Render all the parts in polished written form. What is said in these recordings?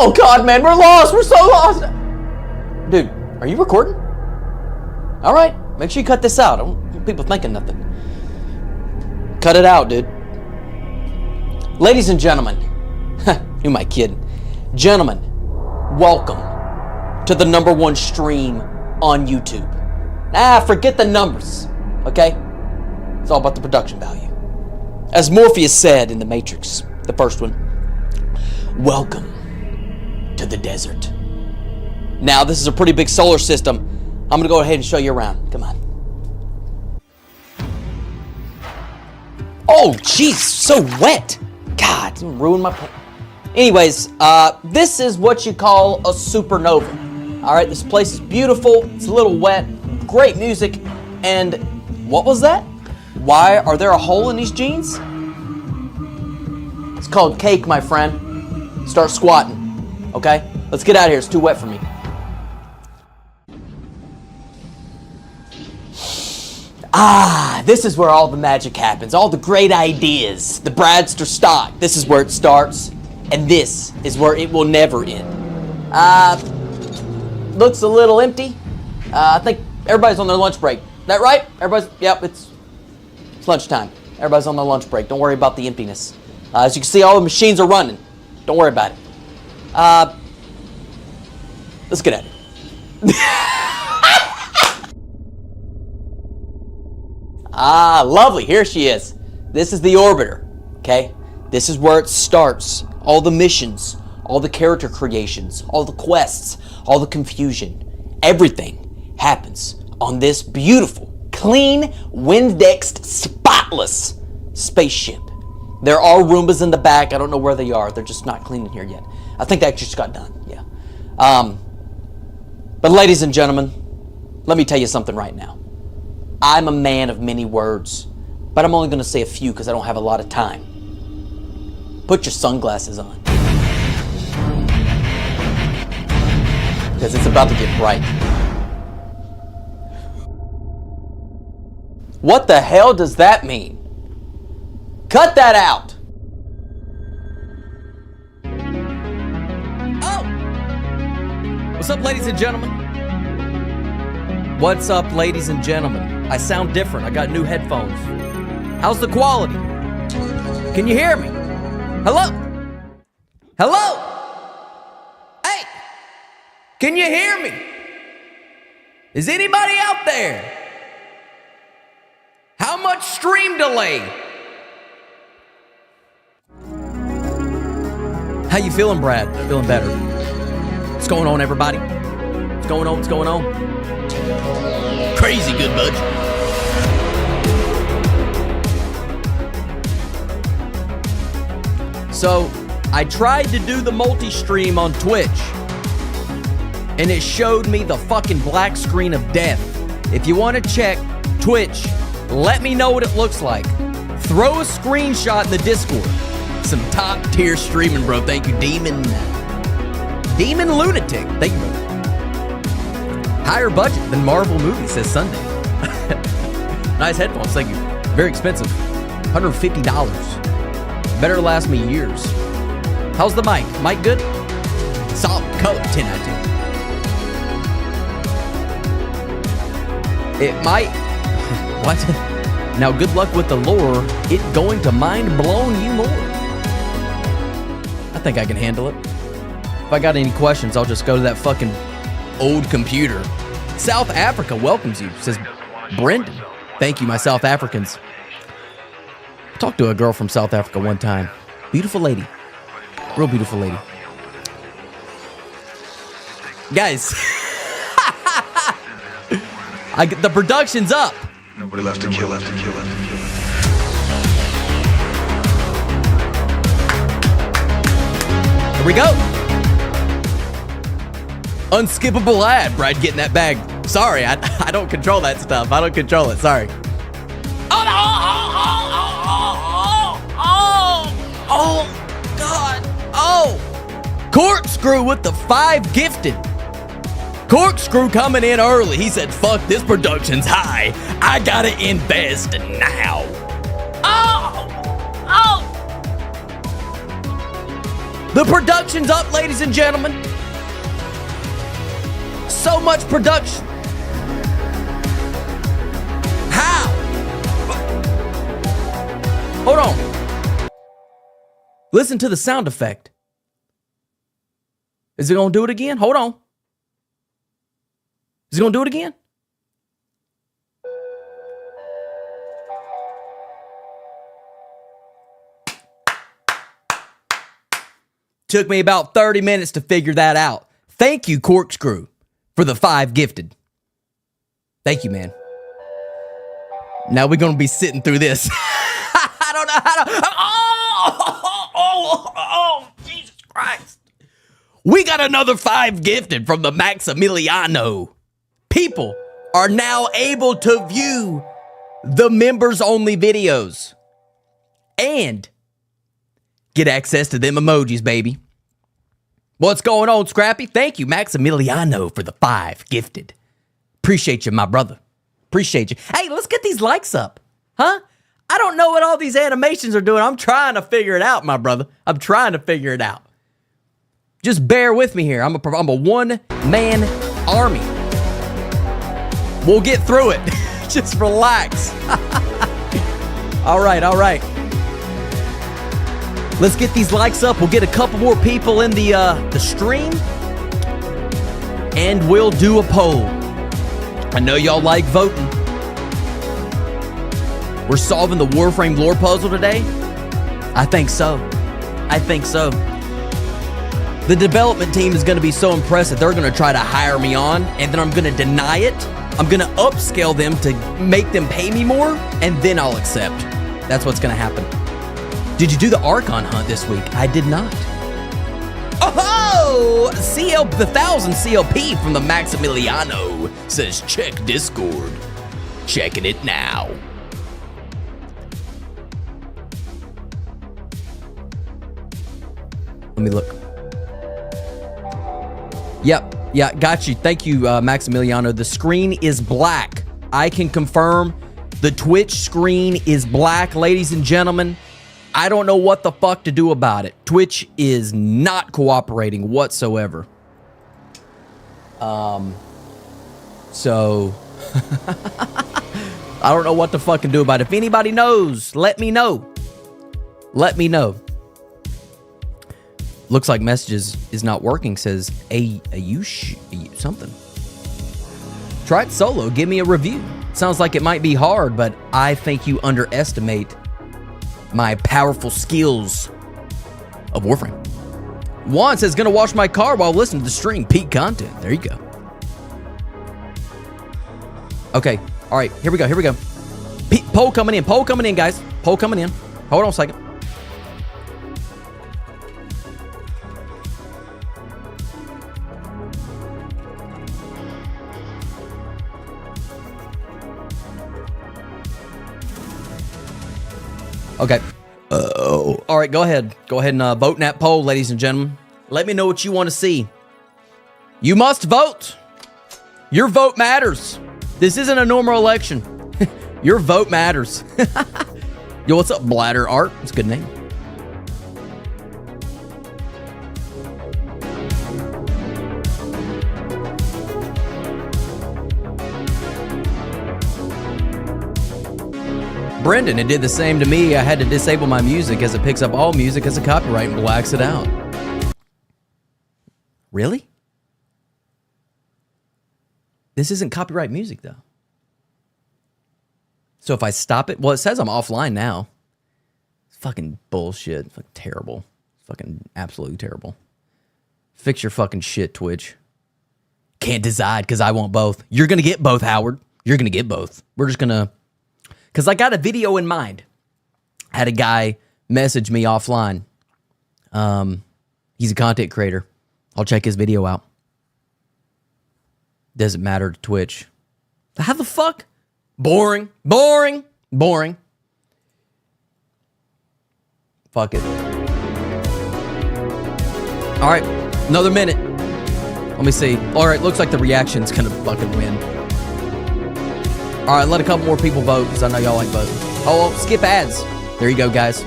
Oh God, man, we're lost. We're so lost. Dude, are you recording? All right, make sure you cut this out. I don't want people thinking nothing. Cut it out, dude. Ladies and gentlemen, who am I kidding? Gentlemen, welcome to the #1 stream on YouTube. Forget the numbers, okay? It's all about the production value. As Morpheus said in The Matrix, the first one, welcome to the desert. Now, this is a pretty big solar system. I'm gonna go ahead and show you around. Come on. Oh, jeez, so wet. God, it's gonna ruin my plan. Anyways, this is what you call a supernova. All right, this place is beautiful. It's a little wet. Great music. And what was that? Why are there a hole in these jeans? It's called cake, my friend. Start squatting, okay? Let's get out of here. It's too wet for me. This is where all the magic happens. All the great ideas. The Bradster stock. This is where it starts. And this is where it will never end. Looks a little empty. I think everybody's on their lunch break. That right? Yep, it's lunchtime. Everybody's on their lunch break. Don't worry about the emptiness. As you can see, all the machines are running. Don't worry about it. Let's get at it. Lovely. Here she is. This is the orbiter, okay? This is where it starts. All the missions, all the character creations, all the quests, all the confusion. Everything happens on this beautiful, clean, Windexed, spotless spaceship. There are Roombas in the back. I don't know where they are. They're just not clean in here yet. I think that just got done, yeah. But ladies and gentlemen, let me tell you something right now. I'm a man of many words, but I'm only going to say a few because I don't have a lot of time. Put your sunglasses on. Because it's about to get bright. What the hell does that mean? Cut that out! Oh! What's up, ladies and gentlemen? What's up, ladies and gentlemen? I sound different. I got new headphones. How's the quality? Can you hear me? Hello? Hello? Hey! Can you hear me? Is anybody out there? How much stream delay? How you feeling, Brad? Feeling better. What's going on, everybody? What's going on? What's going on? Crazy good, bud. So, I tried to do the multi-stream on Twitch, and it showed me the fucking black screen of death. If you want to check Twitch, let me know what it looks like. Throw a screenshot in the Discord. Some top tier streaming, bro. Thank you, Demon Lunatic. Thank you, bro. Higher budget than Marvel movie, says Sunday. Nice headphones, thank you. Very expensive. $150. Better last me years. How's the mic? Mic good? Solid color, 10 out of 10. It might... What? Now, good luck with the lore. It's going to mind-blown you more. I think I can handle it. If I got any questions, I'll just go to that fucking old computer. South Africa welcomes you, says Brendan. Thank you, my South Africans. I talked to a girl from South Africa one time. Beautiful lady. Real beautiful lady. Guys. The production's up. Nobody left to kill, Here we go. Unskippable ad, Brad getting that bag. Sorry, I don't control that stuff. I don't control it, sorry. Oh, God. Oh. Corkscrew with the 5 gifted. Corkscrew coming in early. He said, fuck, this production's high. I gotta invest now. Oh. The production's up, ladies and gentlemen. So much production. How? Hold on. Listen to the sound effect. Is it gonna do it again? Hold on. Is it gonna do it again? Took me about 30 minutes to figure that out. Thank you, Corkscrew, for the 5 gifted. Thank you, man. Now we're going to be sitting through this. I don't know how to... Oh, Jesus Christ. We got another 5 gifted from the Maximiliano. People are now able to view the members-only videos. And... get access to them emojis, baby. What's going on, Scrappy? Thank you, Maximiliano, for the 5 gifted. Appreciate you, my brother. Appreciate you. Hey, let's get these likes up. Huh? I don't know what all these animations are doing. I'm trying to figure it out, my brother. I'm trying to figure it out. Just bear with me here. I'm a one-man army. We'll get through it. Just relax. All right, all right. Let's get these likes up. We'll get a couple more people in the stream. And we'll do a poll. I know y'all like voting. We're solving the Warframe lore puzzle today? I think so. I think so. The development team is going to be so impressed that they're going to try to hire me on, and then I'm going to deny it. I'm going to upscale them to make them pay me more, and then I'll accept. That's what's going to happen. Did you do the Archon hunt this week? I did not. Oh, the 1000 CLP from the Maximiliano says check Discord. Checking it now. Let me look. Yep, yeah, got you. Thank you, Maximiliano. The screen is black. I can confirm the Twitch screen is black, ladies and gentlemen. I don't know what the fuck to do about it. Twitch is not cooperating whatsoever. So I don't know what to fucking do about it. If anybody knows, let me know. Let me know. Looks like messages is not working. Says something. Try it solo. Give me a review. Sounds like it might be hard, but I think you underestimate my powerful skills of Warframe. Juan says, gonna wash my car while listening to the stream. Peak content. There you go. Okay. All right. Here we go. Poll coming in, guys. Poll coming in. Hold on a second. Okay. All right, go ahead. Go ahead and vote in that poll, ladies and gentlemen. Let me know what you want to see. You must vote. Your vote matters. This isn't a normal election. Your vote matters. Yo, what's up, Bladder Art? It's a good name. Brendan, it did the same to me. I had to disable my music as it picks up all music as a copyright and blacks it out. Really? This isn't copyright music, though. So if I stop it, well, it says I'm offline now. It's fucking bullshit. It's fucking terrible. It's fucking absolutely terrible. Fix your fucking shit, Twitch. Can't decide because I want both. You're going to get both, Howard. You're going to get both. We're just going to... Because I got a video in mind. I had a guy message me offline. He's a content creator. I'll check his video out. Doesn't matter to Twitch. How the fuck? Boring. Boring. Boring. Fuck it. All right. Another minute. Let me see. All right. Looks like the reaction's going to fucking win. All right, let a couple more people vote because I know y'all like voting. Oh, skip ads. There you go, guys.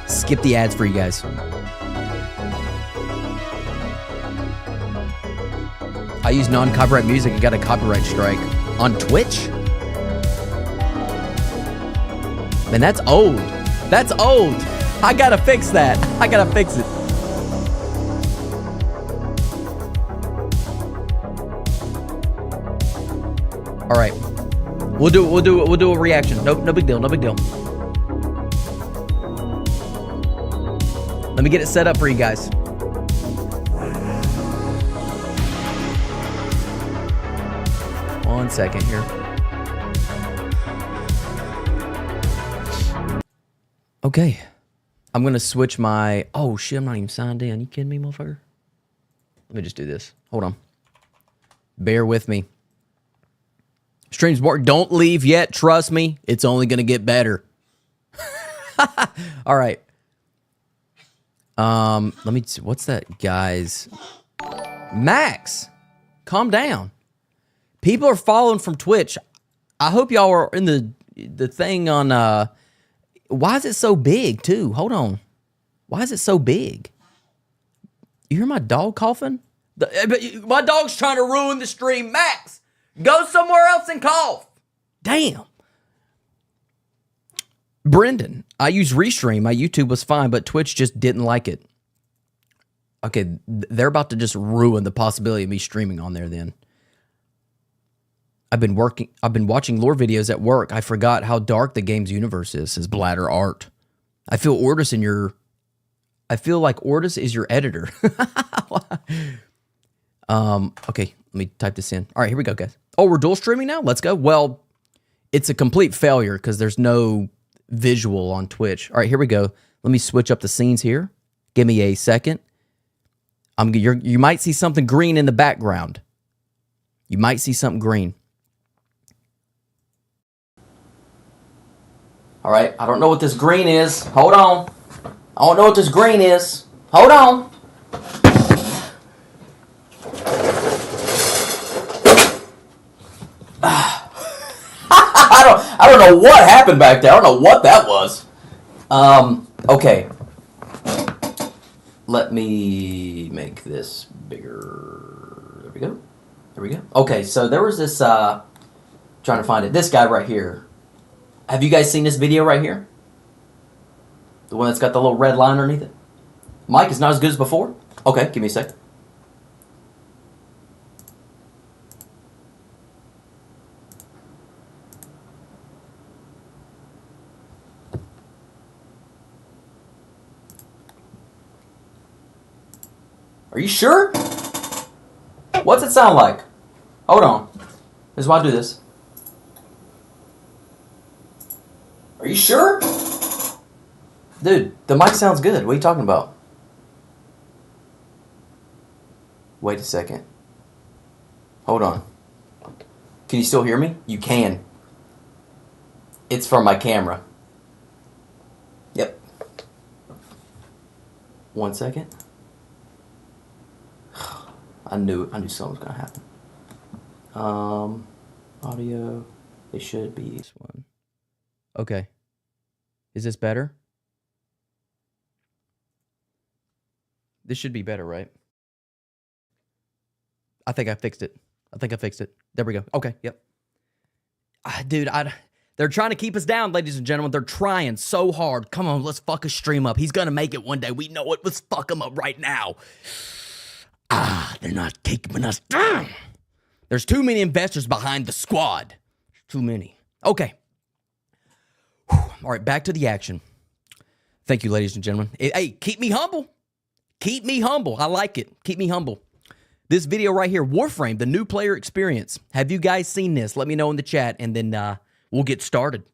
Skip the ads for you guys. I use non-copyright music and got a copyright strike on Twitch. Man, that's old. That's old. I gotta fix that. I gotta fix it. All right, we'll do a reaction. No big deal. No big deal. Let me get it set up for you guys. One second here. Okay. I'm going to switch my... Oh, shit, I'm not even signed in. You kidding me, motherfucker? Let me just do this. Hold on. Bear with me. Streams work. Don't leave yet. Trust me. It's only going to get better. All right. Let me... What's that guy's... Max! Calm down. People are following from Twitch. I hope y'all are in the thing on... Why is it so big, too? Hold on. Why is it so big? You hear my dog coughing? My dog's trying to ruin the stream. Max, go somewhere else and cough. Damn. Brendan, I use Restream. My YouTube was fine, but Twitch just didn't like it. Okay, they're about to just ruin the possibility of me streaming on there then. I've been watching lore videos at work. I forgot how dark the game's universe is, says Bladder Art. I feel like Ortis is your editor. Okay, let me type this in. All right, here we go, guys. Oh, we're dual streaming now? Let's go. Well, it's a complete failure because there's no visual on Twitch. All right, here we go. Let me switch up the scenes here. Give me a second. You might see something green in the background. You might see something green. All right, I don't know what this green is. Hold on. I don't know what this green is. Hold on. I don't know what happened back there. I don't know what that was. Okay. Let me make this bigger. There we go. There we go. Okay, so there was this, trying to find it. This guy right here. Have you guys seen this video right here? The one that's got the little red line underneath it? Mike, is not as good as before? Okay, give me a sec. Are you sure? What's it sound like? Hold on. This is why I do this. Are you sure? Dude, the mic sounds good. What are you talking about? Wait a second. Hold on. Can you still hear me? You can. It's from my camera. Yep. 1 second. I knew something was gonna happen. Audio. It should be this one. Okay. Is this better? This should be better, right? I think I fixed it. There we go. Okay, yep. Dude, they're trying to keep us down, ladies and gentlemen. They're trying so hard. Come on, let's fuck his stream up. He's gonna make it one day. We know it. Let's fuck him up right now. They're not keeping us down. There's too many investors behind the squad. Too many. Okay. All right, back to the action. Thank you, ladies and gentlemen. Hey, keep me humble. Keep me humble. I like it. Keep me humble. This video right here, Warframe, the new player experience. Have you guys seen this? Let me know in the chat, and then we'll get started.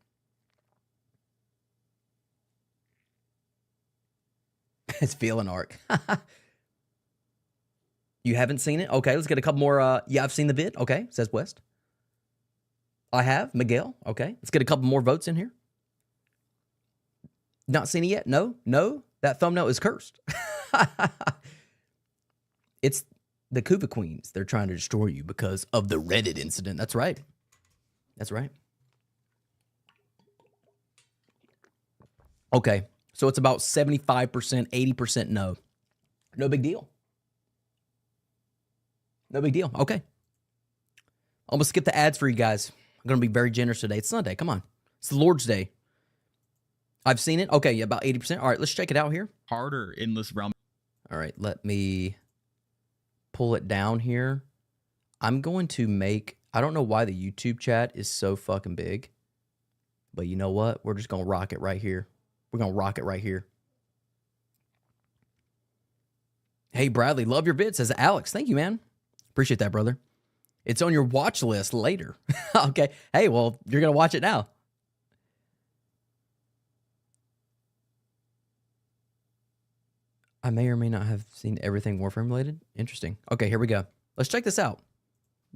It's feeling arc. You haven't seen it? Okay, let's get a couple more. Yeah, I've seen the vid. Okay, says West. I have. Miguel. Okay, let's get a couple more votes in here. Not seen it yet? No? No? That thumbnail is cursed. It's the Kuva Queens. They're trying to destroy you because of the Reddit incident. That's right. That's right. Okay, so it's about 75%, 80% no. No big deal. No big deal. Okay. I'm going to skip the ads for you guys. I'm going to be very generous today. It's Sunday. Come on. It's the Lord's Day. I've seen it. Okay, yeah, about 80%. All right, let's check it out here. Harder endless realm. All right, let me pull it down here. I'm going to make, I don't know why the YouTube chat is so fucking big, but you know what? We're just going to rock it right here. We're going to rock it right here. Hey, Bradley, love your vid, says Alex. Thank you, man. Appreciate that, brother. It's on your watch list later. Okay. Hey, well, you're going to watch it now. I may or may not have seen everything Warframe related. Interesting. Okay, here we go. Let's check this out.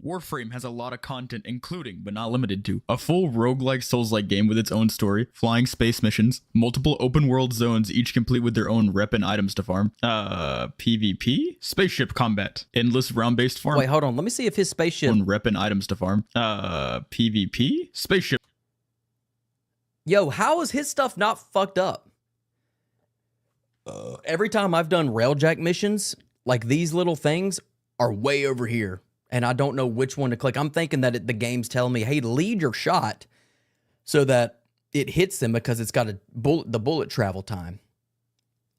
Warframe has a lot of content, including, but not limited to, a full roguelike Souls-like game with its own story, flying space missions, multiple open-world zones, each complete with their own rep and items to farm, PvP, spaceship combat, endless realm-based farm. Wait, hold on. Let me see if his spaceship... Own rep and items to farm, PvP, spaceship. Yo, how is his stuff not fucked up? Every time I've done railjack missions, like these little things are way over here. And I don't know which one to click. I'm thinking that the game's telling me, hey, lead your shot so that it hits them because it's got the bullet travel time.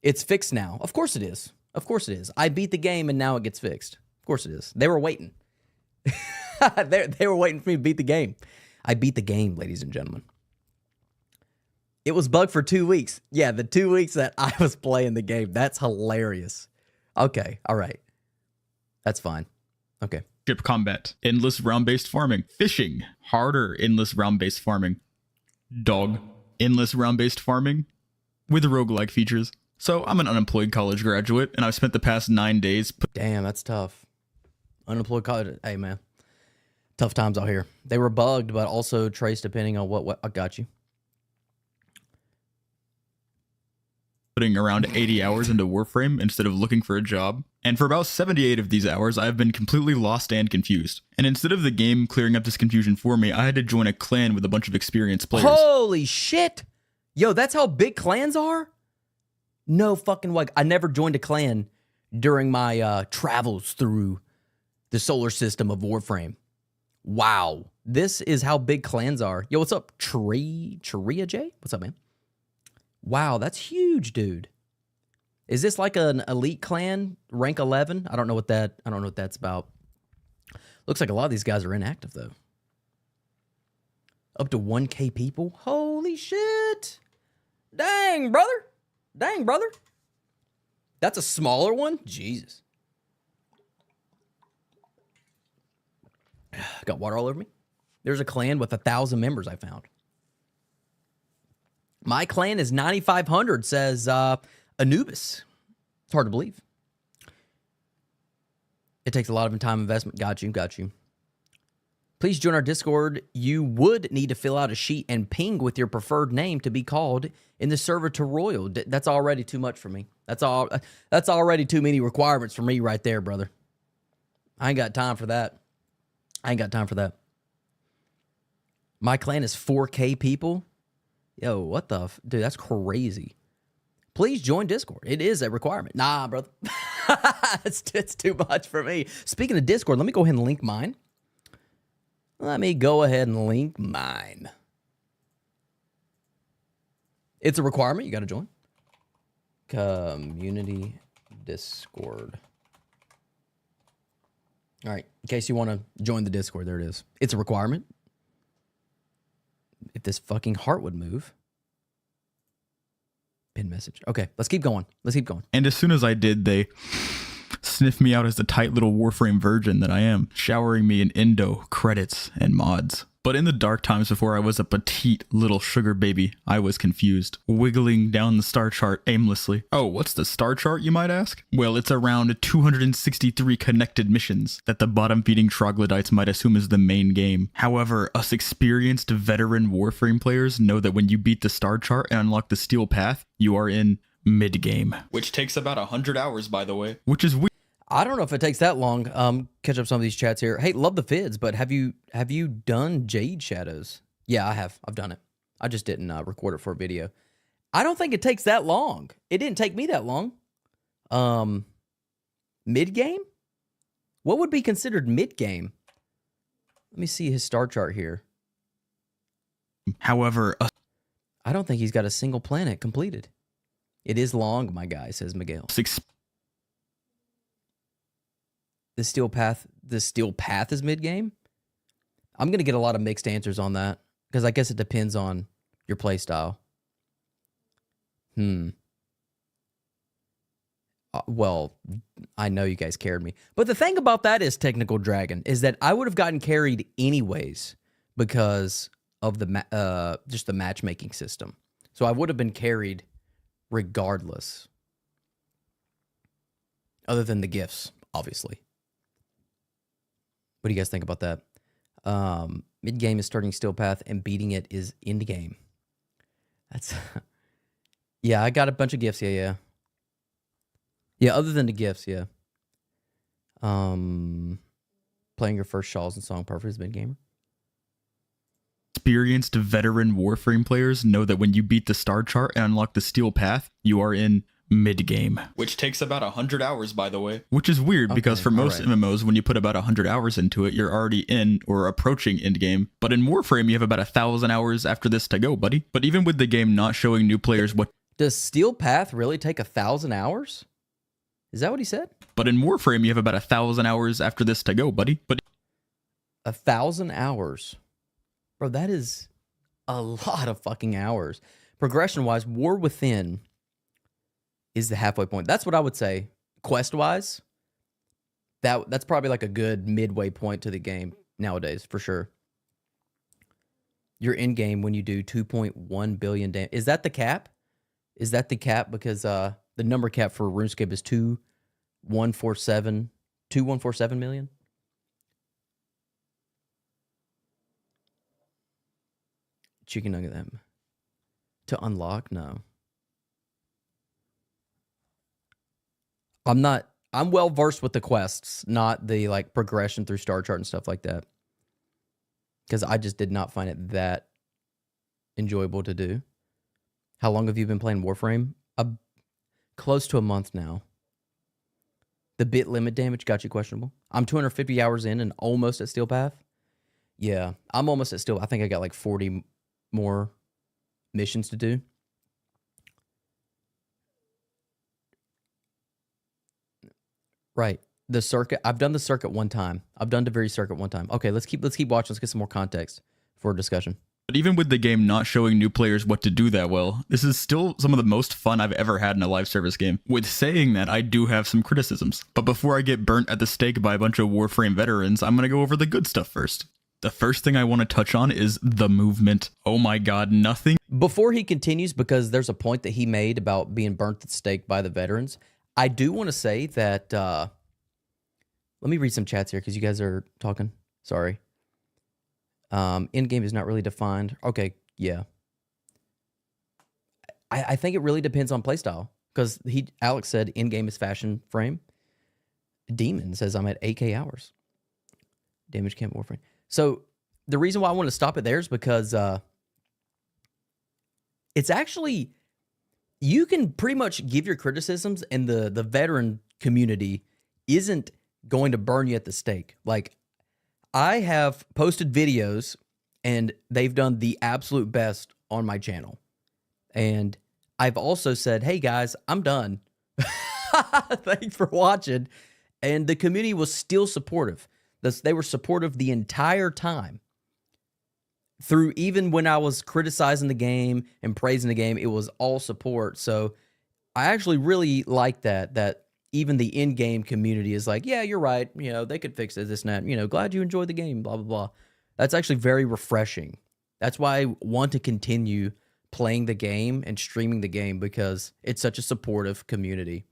It's fixed now. Of course it is. Of course it is. I beat the game and now it gets fixed. Of course it is. They were waiting. They were waiting for me to beat the game. I beat the game, ladies and gentlemen. It was bugged for 2 weeks. Yeah, the 2 weeks that I was playing the game. That's hilarious. Okay, all right. That's fine. Okay. Ship combat, endless realm-based farming, fishing, harder endless realm-based farming, dog, endless realm-based farming, with roguelike features. So I'm an unemployed college graduate, and I've spent the past 9 days... Damn, that's tough. Unemployed college... Hey, man. Tough times out here. They were bugged, but also traced depending on what I got you. Putting around 80 hours into Warframe instead of looking for a job. And for about 78 of these hours, I have been completely lost and confused. And instead of the game clearing up this confusion for me, I had to join a clan with a bunch of experienced players. Holy shit! Yo, that's how big clans are? No fucking way. I never joined a clan during my travels through the solar system of Warframe. Wow. This is how big clans are. Yo, what's up, Cheria J? What's up, man? Wow, that's huge, dude. Is this like an elite clan, rank 11? I don't know what that's about. Looks like a lot of these guys are inactive though. Up to 1K people? Holy shit. Dang, brother. Dang, brother. That's a smaller one? Jesus. Got water all over me. There's a clan with 1,000 members I found. My clan is 9,500, says Anubis. It's hard to believe. It takes a lot of time investment. Got you. Please join our Discord. You would need to fill out a sheet and ping with your preferred name to be called in the server to Royal. That's already too much for me. That's already too many requirements for me right there, brother. I ain't got time for that. My clan is 4K people. Yo, what the... Dude, that's crazy. Please join Discord. It is a requirement. Nah, brother. it's too much for me. Speaking of Discord, let me go ahead and link mine. It's a requirement. You got to join. Community Discord. All right. In case you want to join the Discord, there it is. It's a requirement. If this fucking heart would move. Pin message. Okay, let's keep going. And as soon as I did, they sniffed me out as the tight little Warframe virgin that I am, showering me in Indo, credits, and mods. But in the dark times before I was a petite little sugar baby, I was confused, wiggling down the star chart aimlessly. Oh, what's the star chart, you might ask? Well, it's around 263 connected missions that the bottom-feeding troglodytes might assume is the main game. However, us experienced veteran Warframe players know that when you beat the star chart and unlock the steel path, you are in mid-game. Which takes about 100 hours, by the way. Which is weird. I don't know if it takes that long. Catch up some of these chats here. Hey, love the vids, but have you done Jade Shadows? Yeah, I have. I've done it. I just didn't record it for a video. I don't think it takes that long. It didn't take me that long. Mid game What would be considered mid-game? Let me see his star chart here. However, I don't think he's got a single planet completed. It is long, my guy, says Miguel. The steel path is mid-game? I'm going to get a lot of mixed answers on that because I guess it depends on your play style. Well, I know you guys carried me. But the thing about that is, Technical Dragon, is that I would have gotten carried anyways because of the just the matchmaking system. So I would have been carried regardless. Other than the gifts, obviously. What do you guys think about that? Mid-game is starting Steel Path and beating it is end game. That's... yeah, I got a bunch of gifts. Yeah. Yeah, other than the gifts, yeah. Playing your first Shawls and Song Perfect is mid-gamer. Experienced veteran Warframe players know that when you beat the star chart and unlock the Steel Path, you are in mid-game. Which takes about 100 hours, by the way. Which is weird because for most MMOs, when you put about 100 hours into it, you're already in or approaching endgame. But in Warframe, you have about 1,000 hours after this to go, buddy. But even with the game not showing new players what... Does Steel Path really take 1,000 hours? Is that what he said? But in Warframe, you have about 1,000 hours after this to go, buddy. But 1,000 hours. Bro, that is a lot of fucking hours. Progression-wise, War Within is the halfway point. That's what I would say. Quest-wise, that's probably like a good midway point to the game nowadays, for sure. You're in-game when you do 2.1 billion damage. Is that the cap? Is that the cap? Because the number cap for RuneScape is 2147 million. Chicken nugget them to unlock? No. I'm well versed with the quests, not the like progression through star chart and stuff like that. Because I just did not find it that enjoyable to do. How long have you been playing Warframe? Close to a month now. The bit limit damage got you questionable. I'm 250 hours in and almost at Steel Path. Yeah, I'm almost at Steel. I think I got like 40 more missions to do. Right. The circuit. I've done the circuit one time. I've done the very circuit one time. Okay, let's keep watching. Let's get some more context for a discussion. But even with the game not showing new players what to do that well, this is still some of the most fun I've ever had in a live service game. With saying that, I do have some criticisms. But before I get burnt at the stake by a bunch of Warframe veterans, I'm going to go over the good stuff first. The first thing I want to touch on is the movement. Oh my god, nothing. Before he continues, because there's a point that he made about being burnt at the stake by the veterans, I do want to say that... let me read some chats here because you guys are talking. Sorry. End game is not really defined. Okay, yeah. I think it really depends on playstyle because Alex said end game is fashion frame. Demon says I'm at 8K hours. Damage camp Warframe. So the reason why I want to stop it there is because it's actually, you can pretty much give your criticisms and the veteran community isn't going to burn you at the stake. Like, I have posted videos and they've done the absolute best on my channel. And I've also said, hey guys, I'm done. Thanks for watching. And the community was still supportive. They were supportive the entire time. Through even when I was criticizing the game and praising the game, it was all support. So I actually really like that even the in-game community is like, yeah, you're right. You know, they could fix it, this and that. You know, glad you enjoyed the game, blah, blah, blah. That's actually very refreshing. That's why I want to continue playing the game and streaming the game because it's such a supportive community.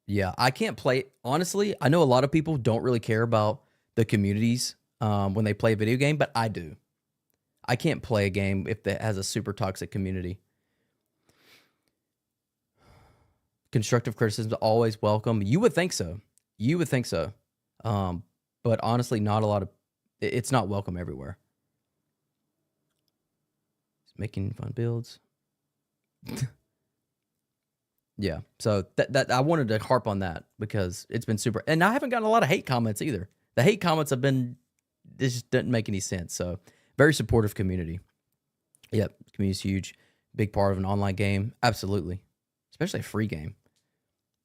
Yeah, I can't play. Honestly, I know a lot of people don't really care about the communities when they play a video game, but I do. I can't play a game if it has a super toxic community. Constructive criticism is always welcome. You would think so. You would think so. But honestly, not a lot of... It's not welcome everywhere. Making fun builds. Yeah. So that I wanted to harp on that because it's been super, and I haven't gotten a lot of hate comments either. The hate comments have been, this just doesn't make any sense. So very supportive community. Yep. Community's huge. Big part of an online game. Absolutely. Especially a free game.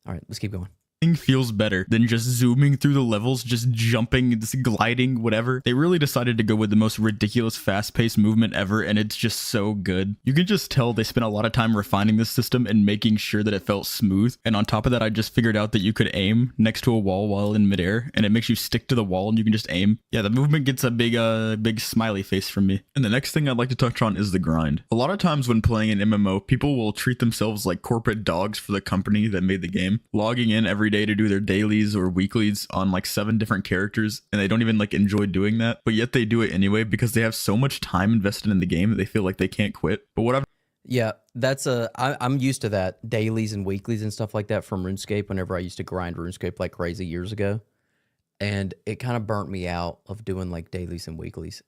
All right, let's keep going. Feels better than just zooming through the levels, just jumping, just gliding, whatever. They really decided to go with the most ridiculous fast-paced movement ever, and it's just so good. You can just tell they spent a lot of time refining this system and making sure that it felt smooth. And on top of that, I just figured out that you could aim next to a wall while in midair, and it makes you stick to the wall and you can just aim. Yeah, the movement gets a big smiley face from me. And the next thing I'd like to touch on is the grind. A lot of times when playing an MMO, people will treat themselves like corporate dogs for the company that made the game, logging in every day to do their dailies or weeklies on like 7 different characters, and they don't even like enjoy doing that, but yet they do it anyway because they have so much time invested in the game that they feel like they can't quit. But what I've Yeah, I'm used to that, dailies and weeklies and stuff like that from RuneScape whenever I used to grind RuneScape like crazy years ago. And it kind of burnt me out of doing like dailies and weeklies.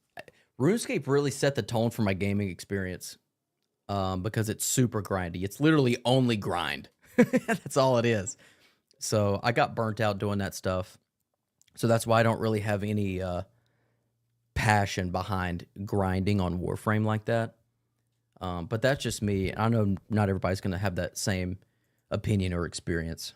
RuneScape really set the tone for my gaming experience because it's super grindy. It's literally only grind. That's all it is. So I got burnt out doing that stuff. So that's why I don't really have any passion behind grinding on Warframe like that. But that's just me. I know not everybody's going to have that same opinion or experience.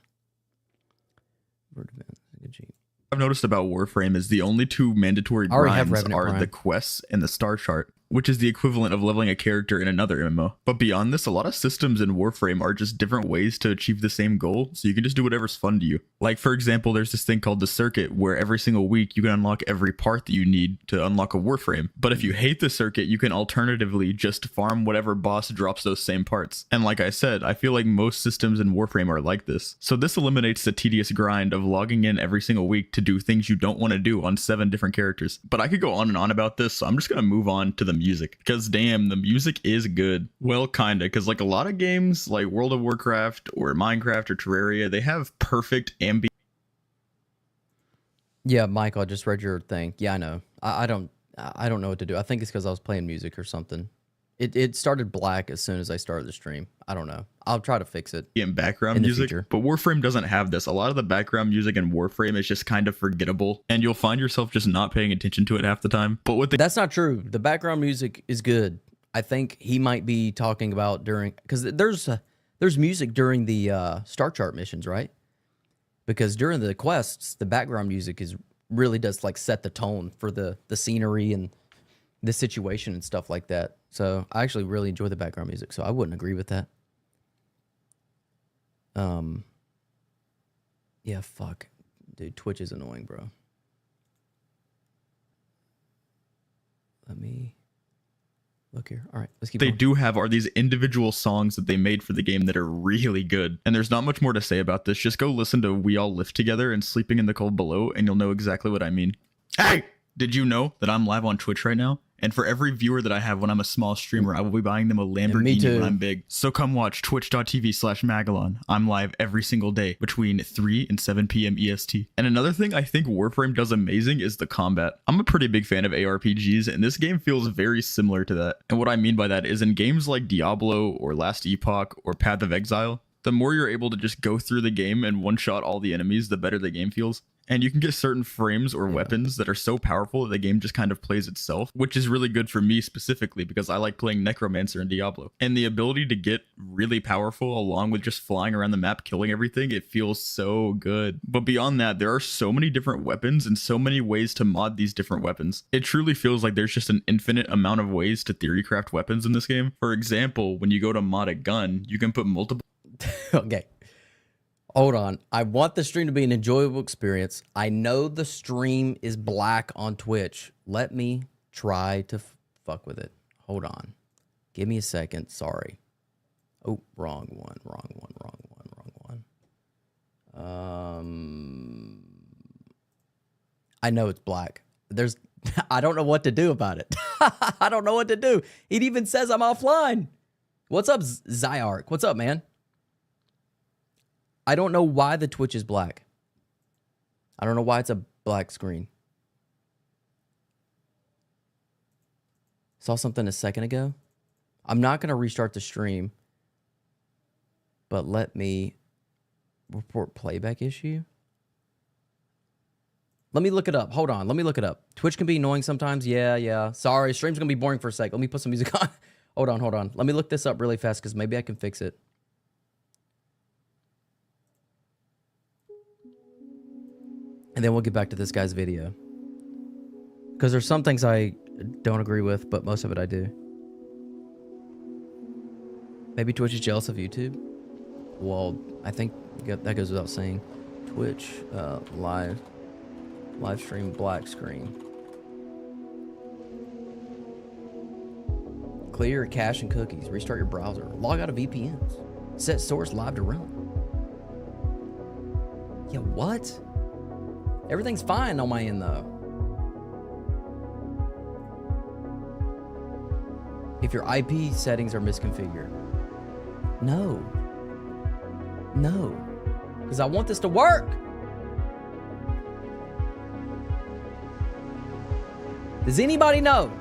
I've noticed about Warframe is the only 2 mandatory grinds are the quests and the star chart, which is the equivalent of leveling a character in another MMO. But beyond this, a lot of systems in Warframe are just different ways to achieve the same goal, so you can just do whatever's fun to you. Like, for example, there's this thing called the circuit, where every single week you can unlock every part that you need to unlock a Warframe. But if you hate the circuit, you can alternatively just farm whatever boss drops those same parts. And like I said, I feel like most systems in Warframe are like this. So this eliminates the tedious grind of logging in every single week to do things you don't want to do on 7 different characters. But I could go on and on about this, so I'm just gonna move on to the music, because damn, the music is good. Well, kinda, because like a lot of games like World of Warcraft or Minecraft or Terraria, they have perfect ambient. Yeah, Michael, I just read your thing. Yeah, I know. I don't know what to do. I think it's because I was playing music or something. It started black as soon as I started the stream. I don't know. I'll try to fix it. In background music, but Warframe doesn't have this. A lot of the background music in Warframe is just kind of forgettable, and you'll find yourself just not paying attention to it half the time. But with that's not true. The background music is good. I think he might be talking about during, because there's music during the star chart missions, right? Because during the quests, the background music really does like set the tone for the scenery and the situation and stuff like that. So I actually really enjoy the background music, so I wouldn't agree with that. Yeah, fuck. Dude, Twitch is annoying, bro. Let me look here. All right, let's keep going. They do have are these individual songs that they made for the game that are really good. And there's not much more to say about this. Just go listen to We All Live Together and Sleeping in the Cold Below, and you'll know exactly what I mean. Hey! Did you know that I'm live on Twitch right now? And for every viewer that I have when I'm a small streamer, I will be buying them a Lamborghini when I'm big. So come watch twitch.tv/Magalon. I'm live every single day between 3 and 7 p.m. EST. And another thing I think Warframe does amazing is the combat. I'm a pretty big fan of ARPGs, and this game feels very similar to that. And what I mean by that is in games like Diablo or Last Epoch or Path of Exile, the more you're able to just go through the game and one-shot all the enemies, the better the game feels. And you can get certain frames or weapons that are so powerful that the game just kind of plays itself, which is really good for me specifically because I like playing Necromancer in Diablo. And the ability to get really powerful along with just flying around the map, killing everything, it feels so good. But beyond that, there are so many different weapons and so many ways to mod these different weapons. It truly feels like there's just an infinite amount of ways to theorycraft weapons in this game. For example, when you go to mod a gun, you can put multiple... Okay. Hold on. I want the stream to be an enjoyable experience. I know the stream is black on Twitch. Let me try to fuck with it. Hold on. Give me a second. Sorry. Oh, wrong one. I know it's black. I don't know what to do about it. I don't know what to do. It even says I'm offline. What's up, Zyark? What's up, man? I don't know why the Twitch is black. I don't know why it's a black screen. Saw something a second ago. I'm not going to restart the stream. but let me report playback issue. Let me look it up. Hold on. Let me look it up. Twitch can be annoying sometimes. Yeah. Sorry. Stream's going to be boring for a sec. Let me put some music on. Hold on. Let me look this up really fast because maybe I can fix it. And then we'll get back to this guy's video. Because there's some things I don't agree with, but most of it I do. Maybe Twitch is jealous of YouTube. Well, I think that goes without saying. Twitch, live stream black screen. Clear your cache and cookies. Restart your browser. Log out of VPNs. Set source live to run. Yeah, what? Everything's fine on my end though. If your IP settings are misconfigured. No. Because I want this to work. Does anybody know?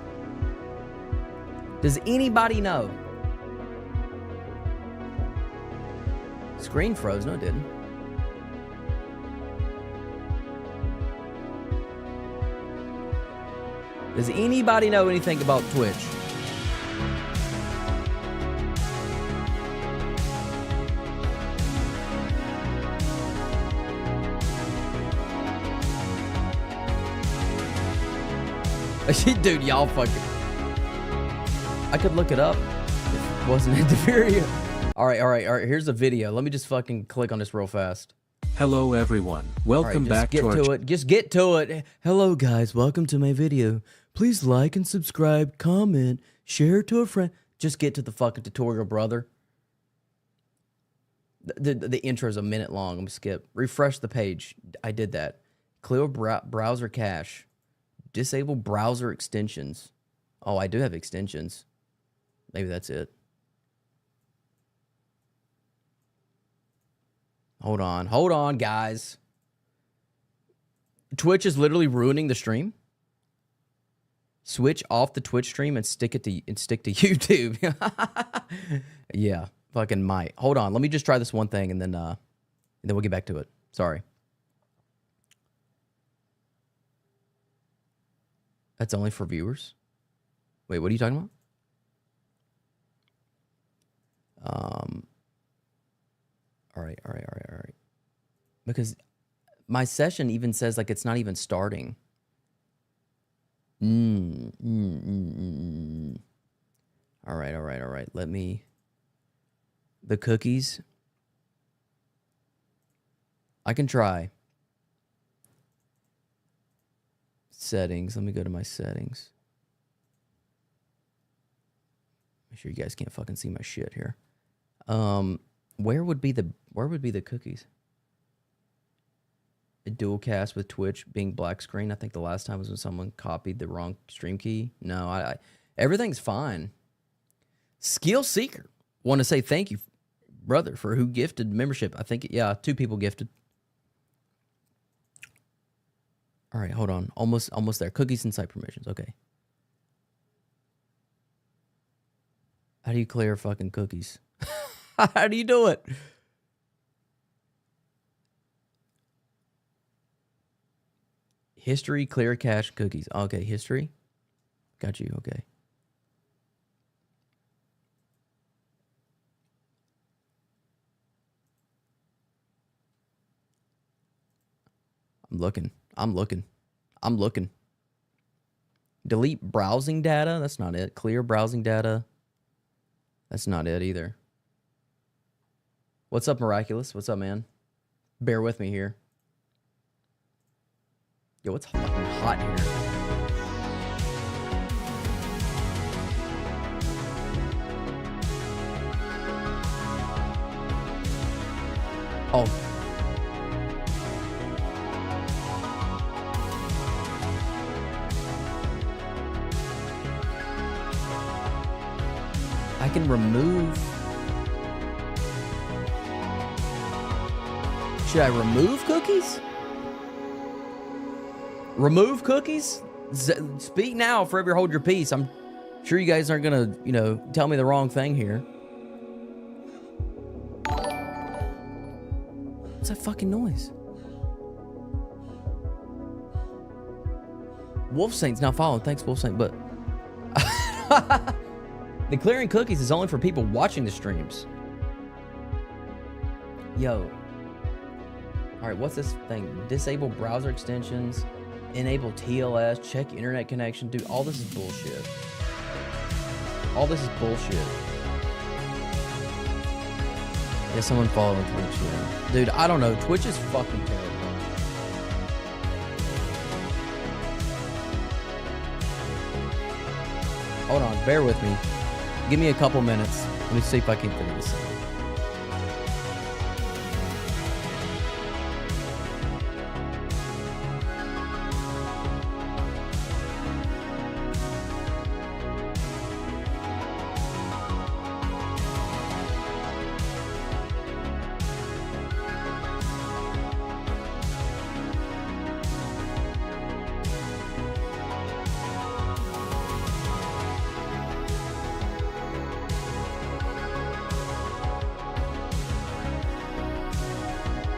Screen froze. No, it didn't. Does anybody know anything about Twitch? Dude, y'all fucking... I could look it up if it wasn't interfering. All right. Here's a video. Let me just fucking click on this real fast. Hello everyone. Welcome back to our... Just get to it. Hello guys, welcome to my video. Please like and subscribe, comment, share to a friend. Just get to the fucking tutorial, brother. The intro is a minute long. I'm gonna skip. Refresh the page. I did that. Clear browser cache. Disable browser extensions. Oh, I do have extensions. Maybe that's it. Hold on, guys. Twitch is literally ruining the stream. Switch off the Twitch stream and stick to YouTube. Yeah, fucking might. Hold on, let me just try this one thing and then we'll get back to it. Sorry. That's only for viewers? Wait, what are you talking about? All right. Because my session even says like it's not even starting. All right. Let me... The cookies. I can try. Settings. Let me go to my settings. Make sure you guys can't fucking see my shit here. Where would be the cookies? A dual cast with Twitch being black screen. I think the last time was when someone copied the wrong stream key. No, everything's fine. Skill Seeker. Want to say thank you, brother, for who gifted membership. I think, yeah, 2 people gifted. All right, hold on. Almost there. Cookies and site permissions. Okay. How do you clear fucking cookies? How do you do it? History, clear cache, cookies. Okay, history. Got you. Okay. I'm looking. Delete browsing data. That's not it. Clear browsing data. That's not it either. What's up, Miraculous? What's up, man? Bear with me here. Yo, it's fucking hot here. Oh. I can remove... Should I remove cookies? Remove cookies? Speak now, forever hold your peace. I'm sure you guys aren't gonna, tell me the wrong thing here. What's that fucking noise? Wolf Saint's now following. Thanks, Wolf Saint. But the clearing cookies is only for people watching the streams. Yo. All right, what's this thing? Disable browser extensions, enable TLS, check internet connection. Dude, all this is bullshit. All this is bullshit. Yeah, someone following Twitch, yeah. Dude, I don't know. Twitch is fucking terrible. Hold on, bear with me. Give me a couple minutes. Let me see if I can figure this out.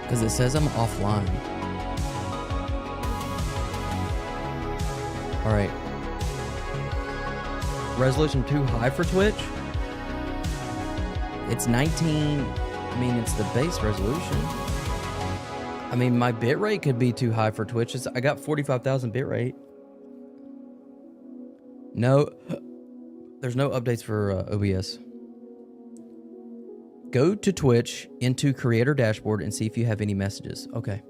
Because it says I'm offline. All right. Resolution too high for Twitch? It's 19. I mean, it's the base resolution. I mean, my bitrate could be too high for Twitch. I got 45,000 bitrate. No. There's no updates for OBS. Go to Twitch into creator dashboard and see if you have any messages. Okay.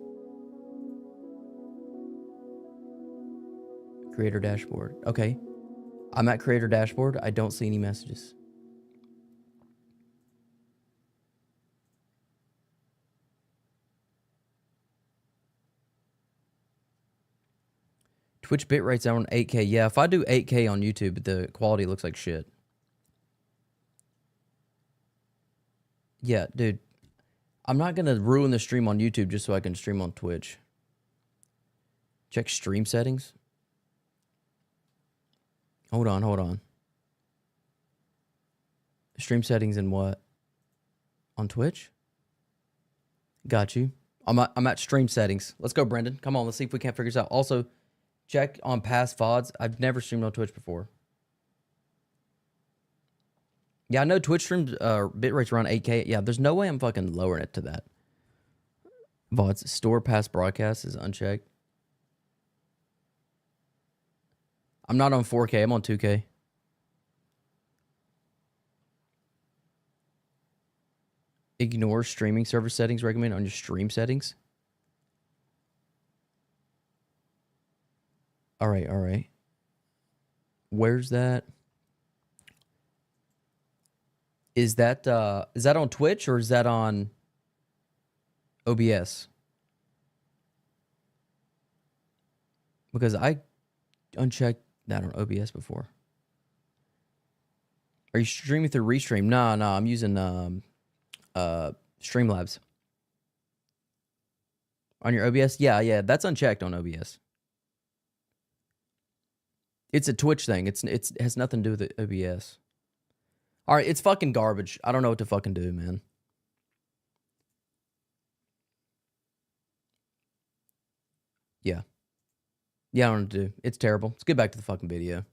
Creator dashboard. Okay. I'm at creator dashboard. I don't see any messages. Twitch bitrate's on 8K. Yeah, if I do 8K on YouTube, the quality looks like shit. Yeah, dude, I'm not going to ruin the stream on YouTube just so I can stream on Twitch. Check stream settings. Hold on. Stream settings in what? On Twitch? Got you. I'm at stream settings. Let's go, Brendan. Come on, let's see if we can't figure this out. Also, check on past VODs. I've never streamed on Twitch before. Yeah, I know Twitch streams bitrate's around 8K. Yeah, there's no way I'm fucking lowering it to that. VODs. Store past broadcast is unchecked. I'm not on 4K. I'm on 2K. Ignore streaming server settings recommended on your stream settings. All right. Where's that? Is that on Twitch or is that on OBS? Because I unchecked that on OBS before. Are you streaming through Restream? No, I'm using Streamlabs. On your OBS? Yeah, that's unchecked on OBS. It's a Twitch thing. It has nothing to do with the OBS. All right, it's fucking garbage. I don't know what to fucking do, man. Yeah, I don't know what to do. It's terrible. Let's get back to the fucking video.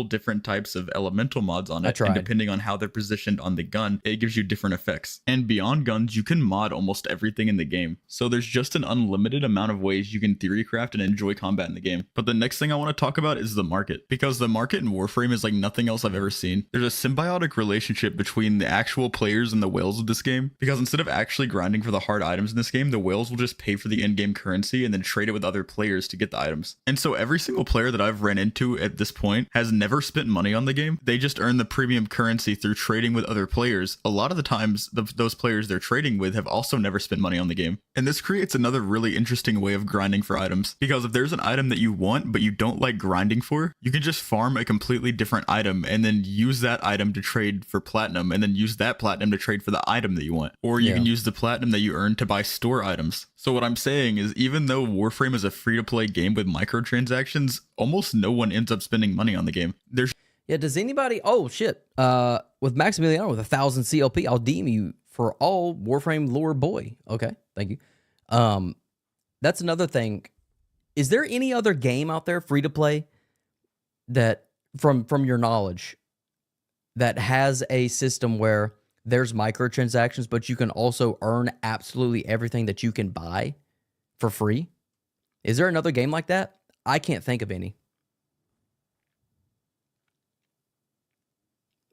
Different types of elemental mods on it, and depending on how they're positioned on the gun, it gives you different effects. And beyond guns, you can mod almost everything in the game, so there's just an unlimited amount of ways you can theorycraft and enjoy combat in the game. But the next thing I want to talk about is the market, because the market in Warframe is like nothing else I've ever seen. There's a symbiotic relationship between the actual players and the whales of this game, because instead of actually grinding for the hard items in this game, the whales will just pay for the in-game currency and then trade it with other players to get the items. And so every single player that I've ran into at this point has never spent money on the game. They just earn the premium currency through trading with other players. A lot of the times, those players they're trading with have also never spent money on the game. And this creates another really interesting way of grinding for items, because if there's an item that you want but you don't like grinding for, you can just farm a completely different item and then use that item to trade for platinum, and then use that platinum to trade for the item that you want. Or you can use the platinum that you earn to buy store items. So what I'm saying is, even though Warframe is a free-to-play game with microtransactions, almost no one ends up spending money on the game. Yeah, does anybody... Oh, shit. With Maximiliano with 1,000 CLP, I'll DM you for all Warframe lore boy. Okay, thank you. That's another thing. Is there any other game out there free to play that from your knowledge that has a system where there's microtransactions, but you can also earn absolutely everything that you can buy for free? Is there another game like that? I can't think of any.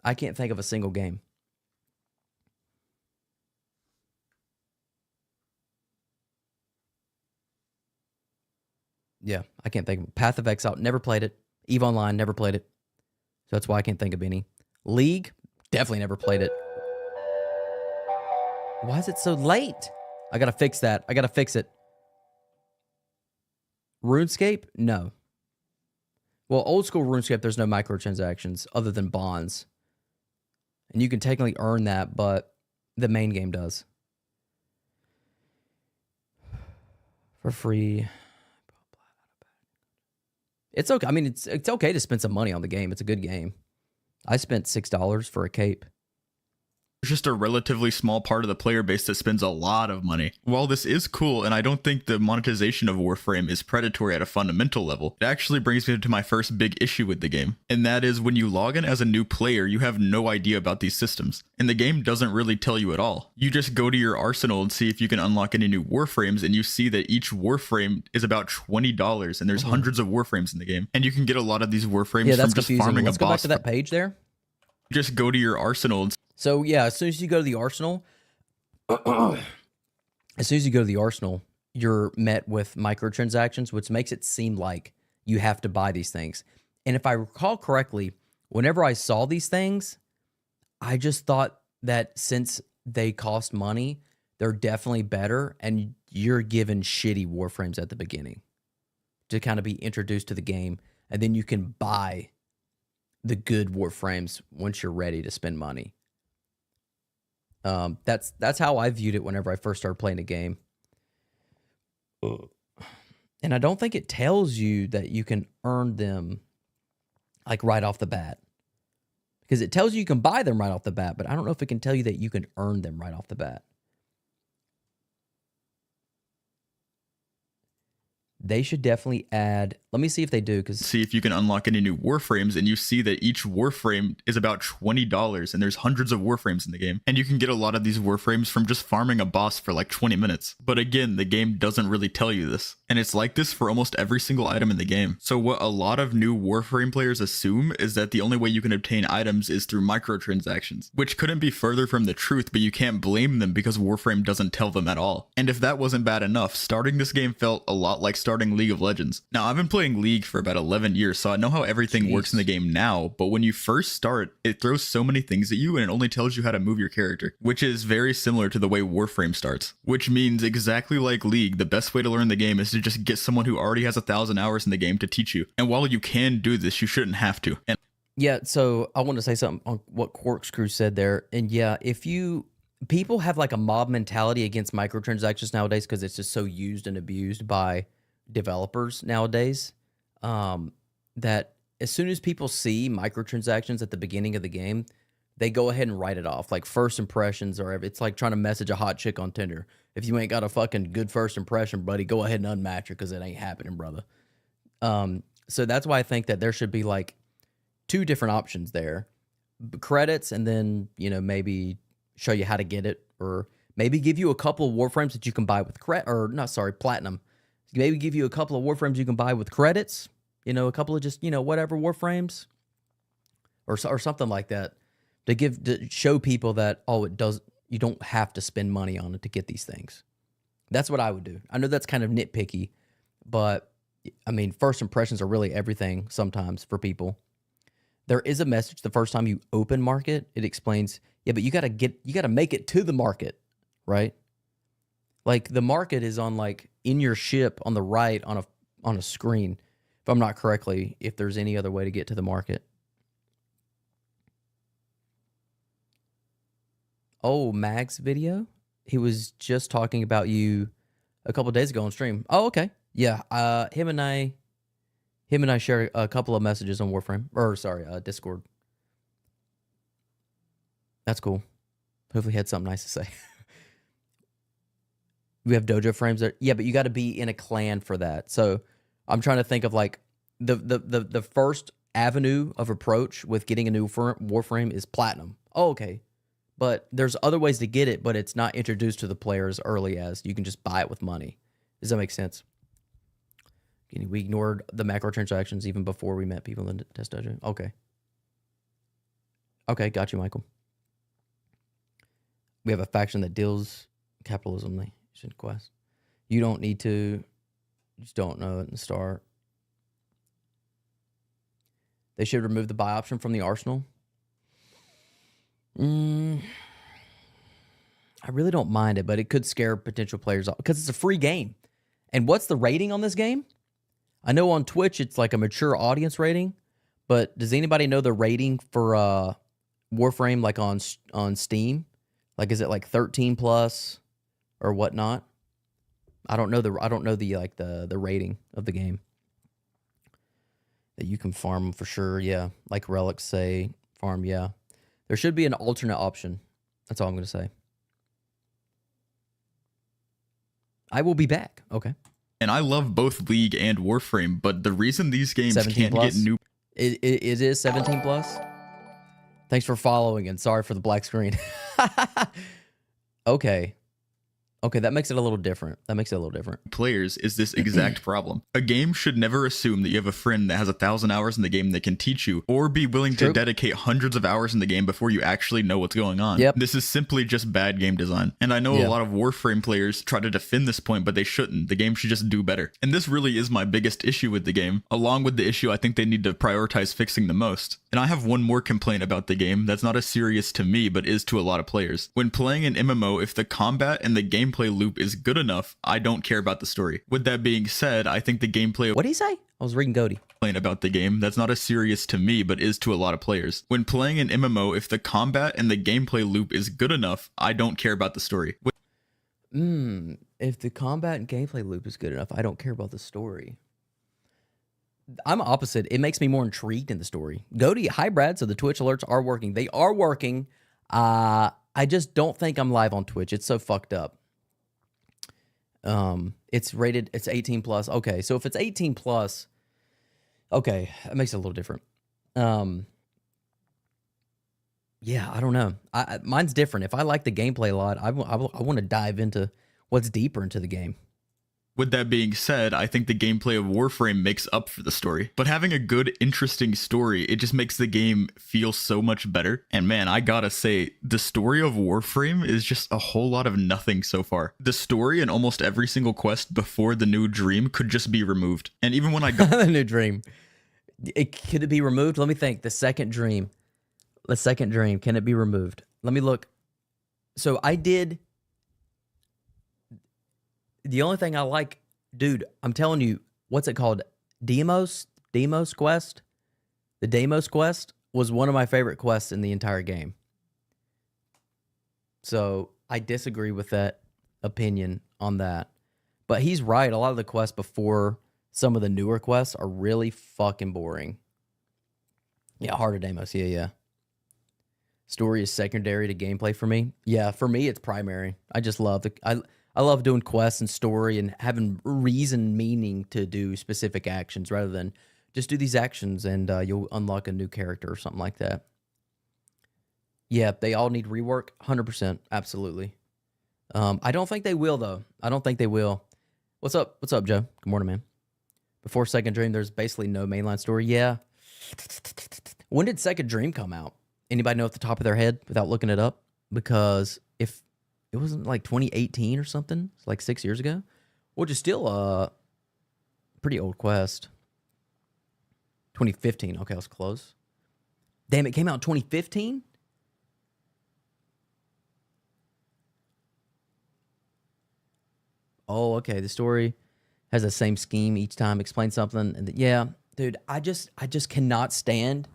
I can't think of a single game. Yeah, I can't think of it. Path of Exile, never played it. EVE Online, never played it. So that's why I can't think of any. League, definitely never played it. Why is it so late? I gotta fix that. I gotta fix it. RuneScape? No. Well, old school RuneScape, there's no microtransactions other than bonds. And you can technically earn that, but the main game does. For free. It's okay. I mean, it's okay to spend some money on the game. It's a good game. I spent $6 for a cape. There's just a relatively small part of the player base that spends a lot of money. While this is cool, and I don't think the monetization of Warframe is predatory at a fundamental level, it actually brings me to my first big issue with the game. And that is when you log in as a new player, you have no idea about these systems. And the game doesn't really tell you at all. You just go to your arsenal and see if you can unlock any new Warframes, and you see that each Warframe is about $20, and there's hundreds of Warframes in the game. And you can get a lot of these Warframes from just farming Let's a go back boss. to that page there. Just go to your arsenal and So yeah, as soon as you go to the arsenal, you're met with microtransactions, which makes it seem like you have to buy these things. And if I recall correctly, whenever I saw these things, I just thought that since they cost money, they're definitely better, and you're given shitty Warframes at the beginning to kind of be introduced to the game, and then you can buy the good Warframes once you're ready to spend money. That's how I viewed it whenever I first started playing the game. And I don't think it tells you that you can earn them like right off the bat. Because it tells you can buy them right off the bat, but I don't know if it can tell you that you can earn them right off the bat. They should definitely add. Let me see if they do. see if you can unlock any new Warframes, and you see that each Warframe is about $20, and there's hundreds of Warframes in the game. And you can get a lot of these Warframes from just farming a boss for like 20 minutes. But again, the game doesn't really tell you this. And it's like this for almost every single item in the game. So what a lot of new Warframe players assume is that the only way you can obtain items is through microtransactions, which couldn't be further from the truth, but you can't blame them because Warframe doesn't tell them at all. And if that wasn't bad enough, starting this game felt a lot like starting League of Legends. Now, I've been playing League for about 11 years, so I know how everything works in the game now, but when you first start, it throws so many things at you and it only tells you how to move your character, which is very similar to the way Warframe starts, which means exactly like League, the best way to learn the game is to just get someone who already has 1,000 hours in the game to teach you. And while you can do this, you shouldn't have to. And yeah, so I want to say something on what Corkscrew said there. And yeah, people have like a mob mentality against microtransactions nowadays because it's just so used and abused by developers nowadays, that as soon as people see microtransactions at the beginning of the game, they go ahead and write it off. Like first impressions, or it's like trying to message a hot chick on Tinder. If you ain't got a fucking good first impression, buddy, go ahead and unmatch her because it ain't happening, brother. So that's why I think that there should be like two different options there: credits, and then maybe show you how to get it, or maybe give you a couple of Warframes that you can buy with platinum. Maybe give you a couple of Warframes you can buy with credits, a couple of just, whatever Warframes or something like that to show people that, you don't have to spend money on it to get these things. That's what I would do. I know that's kind of nitpicky, but I mean, first impressions are really everything sometimes for people. There is a message the first time you open market. It explains, but you got to make it to the market, right? Like the market is on like in your ship on the right on a screen. If I'm not correctly, if there's any other way to get to the market. Oh, Mag's video? He was just talking about you a couple of days ago on stream. Oh, okay. Yeah. Him and I shared a couple of messages on Discord. That's cool. Hopefully he had something nice to say. We have dojo frames that, yeah, but you got to be in a clan for that. So I'm trying to think of like the first avenue of approach with getting a new Warframe is platinum. Oh, okay. But there's other ways to get it, but it's not introduced to the player as early as you can just buy it with money. Does that make sense? We ignored the macrotransactions even before we met people in the test dojo. Okay. Okay, got you, Michael. We have a faction that deals capitalism. They should quest. You don't need to. You just don't know it in the start. They should remove the buy option from the arsenal. I really don't mind it, but it could scare potential players off because it's a free game. And what's the rating on this game? I know on Twitch it's like a mature audience rating, but does anybody know the rating for Warframe like on Steam? Like, is it like 13 plus or whatnot? I don't know the rating of the game that you can farm for sure. Yeah, like relics say farm. Yeah, there should be an alternate option. That's all I'm gonna say. I will be back. Okay. And I love both League and Warframe, but the reason these games can't plus? get new... It is 17 plus. Thanks for following and sorry for the black screen. Okay. Okay, that makes it a little different. Players is this exact problem. A game should never assume that you have a friend that has 1,000 hours in the game that can teach you, or be willing to dedicate hundreds of hours in the game before you actually know what's going on. Yep. This is simply just bad game design. And I know a lot of Warframe players try to defend this point, but they shouldn't. The game should just do better. And this really is my biggest issue with the game, along with the issue I think they need to prioritize fixing the most. And I have one more complaint about the game that's not as serious to me, but is to a lot of players. When playing an MMO, if the combat and the gameplay loop is good enough, I don't care about the story. With that being said, I think the gameplay... What did he say? I was reading Goaty. About the game that's not as serious to me, but is to a lot of players. When playing an MMO, if the combat and the gameplay loop is good enough, I don't care about the story. If the combat and gameplay loop is good enough, I don't care about the story. I'm opposite. It makes me more intrigued in the story. Goaty, hi Brad, so the Twitch alerts are working. They are working. I just don't think I'm live on Twitch. It's so fucked up. It's rated, it's 18 plus. Okay, so if it's 18 plus, okay, that makes it a little different. Yeah, I don't know. Mine's different. If I like the gameplay a lot, I want to dive into what's deeper into the game. With that being said, I think the gameplay of Warframe makes up for the story. But having a good, interesting story, it just makes the game feel so much better. And man, I gotta say, the story of Warframe is just a whole lot of nothing so far. The story and almost every single quest before the new dream could just be removed. And even when I got the new dream, could it be removed? Let me think. The second dream, can it be removed? Let me look. So I did... The only thing I like, dude, I'm telling you, what's it called? Deimos quest? The Deimos quest was one of my favorite quests in the entire game. So I disagree with that opinion on that. But he's right. A lot of the quests before some of the newer quests are really fucking boring. Yeah, Heart of Deimos. Yeah. Story is secondary to gameplay for me. Yeah, for me, it's primary. I just love I love doing quests and story and having reason, meaning to do specific actions rather than just do these actions and you'll unlock a new character or something like that. Yeah, they all need rework, 100%, absolutely. I don't think they will, though. I don't think they will. What's up? What's up, Joe? Good morning, man. Before Second Dream, there's basically no mainline story. Yeah. When did Second Dream come out? Anybody know at the top of their head without looking it up? Because if it wasn't like 2018 or something, it's like 6 years ago, which is still a pretty old quest. 2015. Okay, I was close. Damn, it came out in 2015? Oh, okay. The story has the same scheme each time, explain something. And yeah, dude, I just cannot stand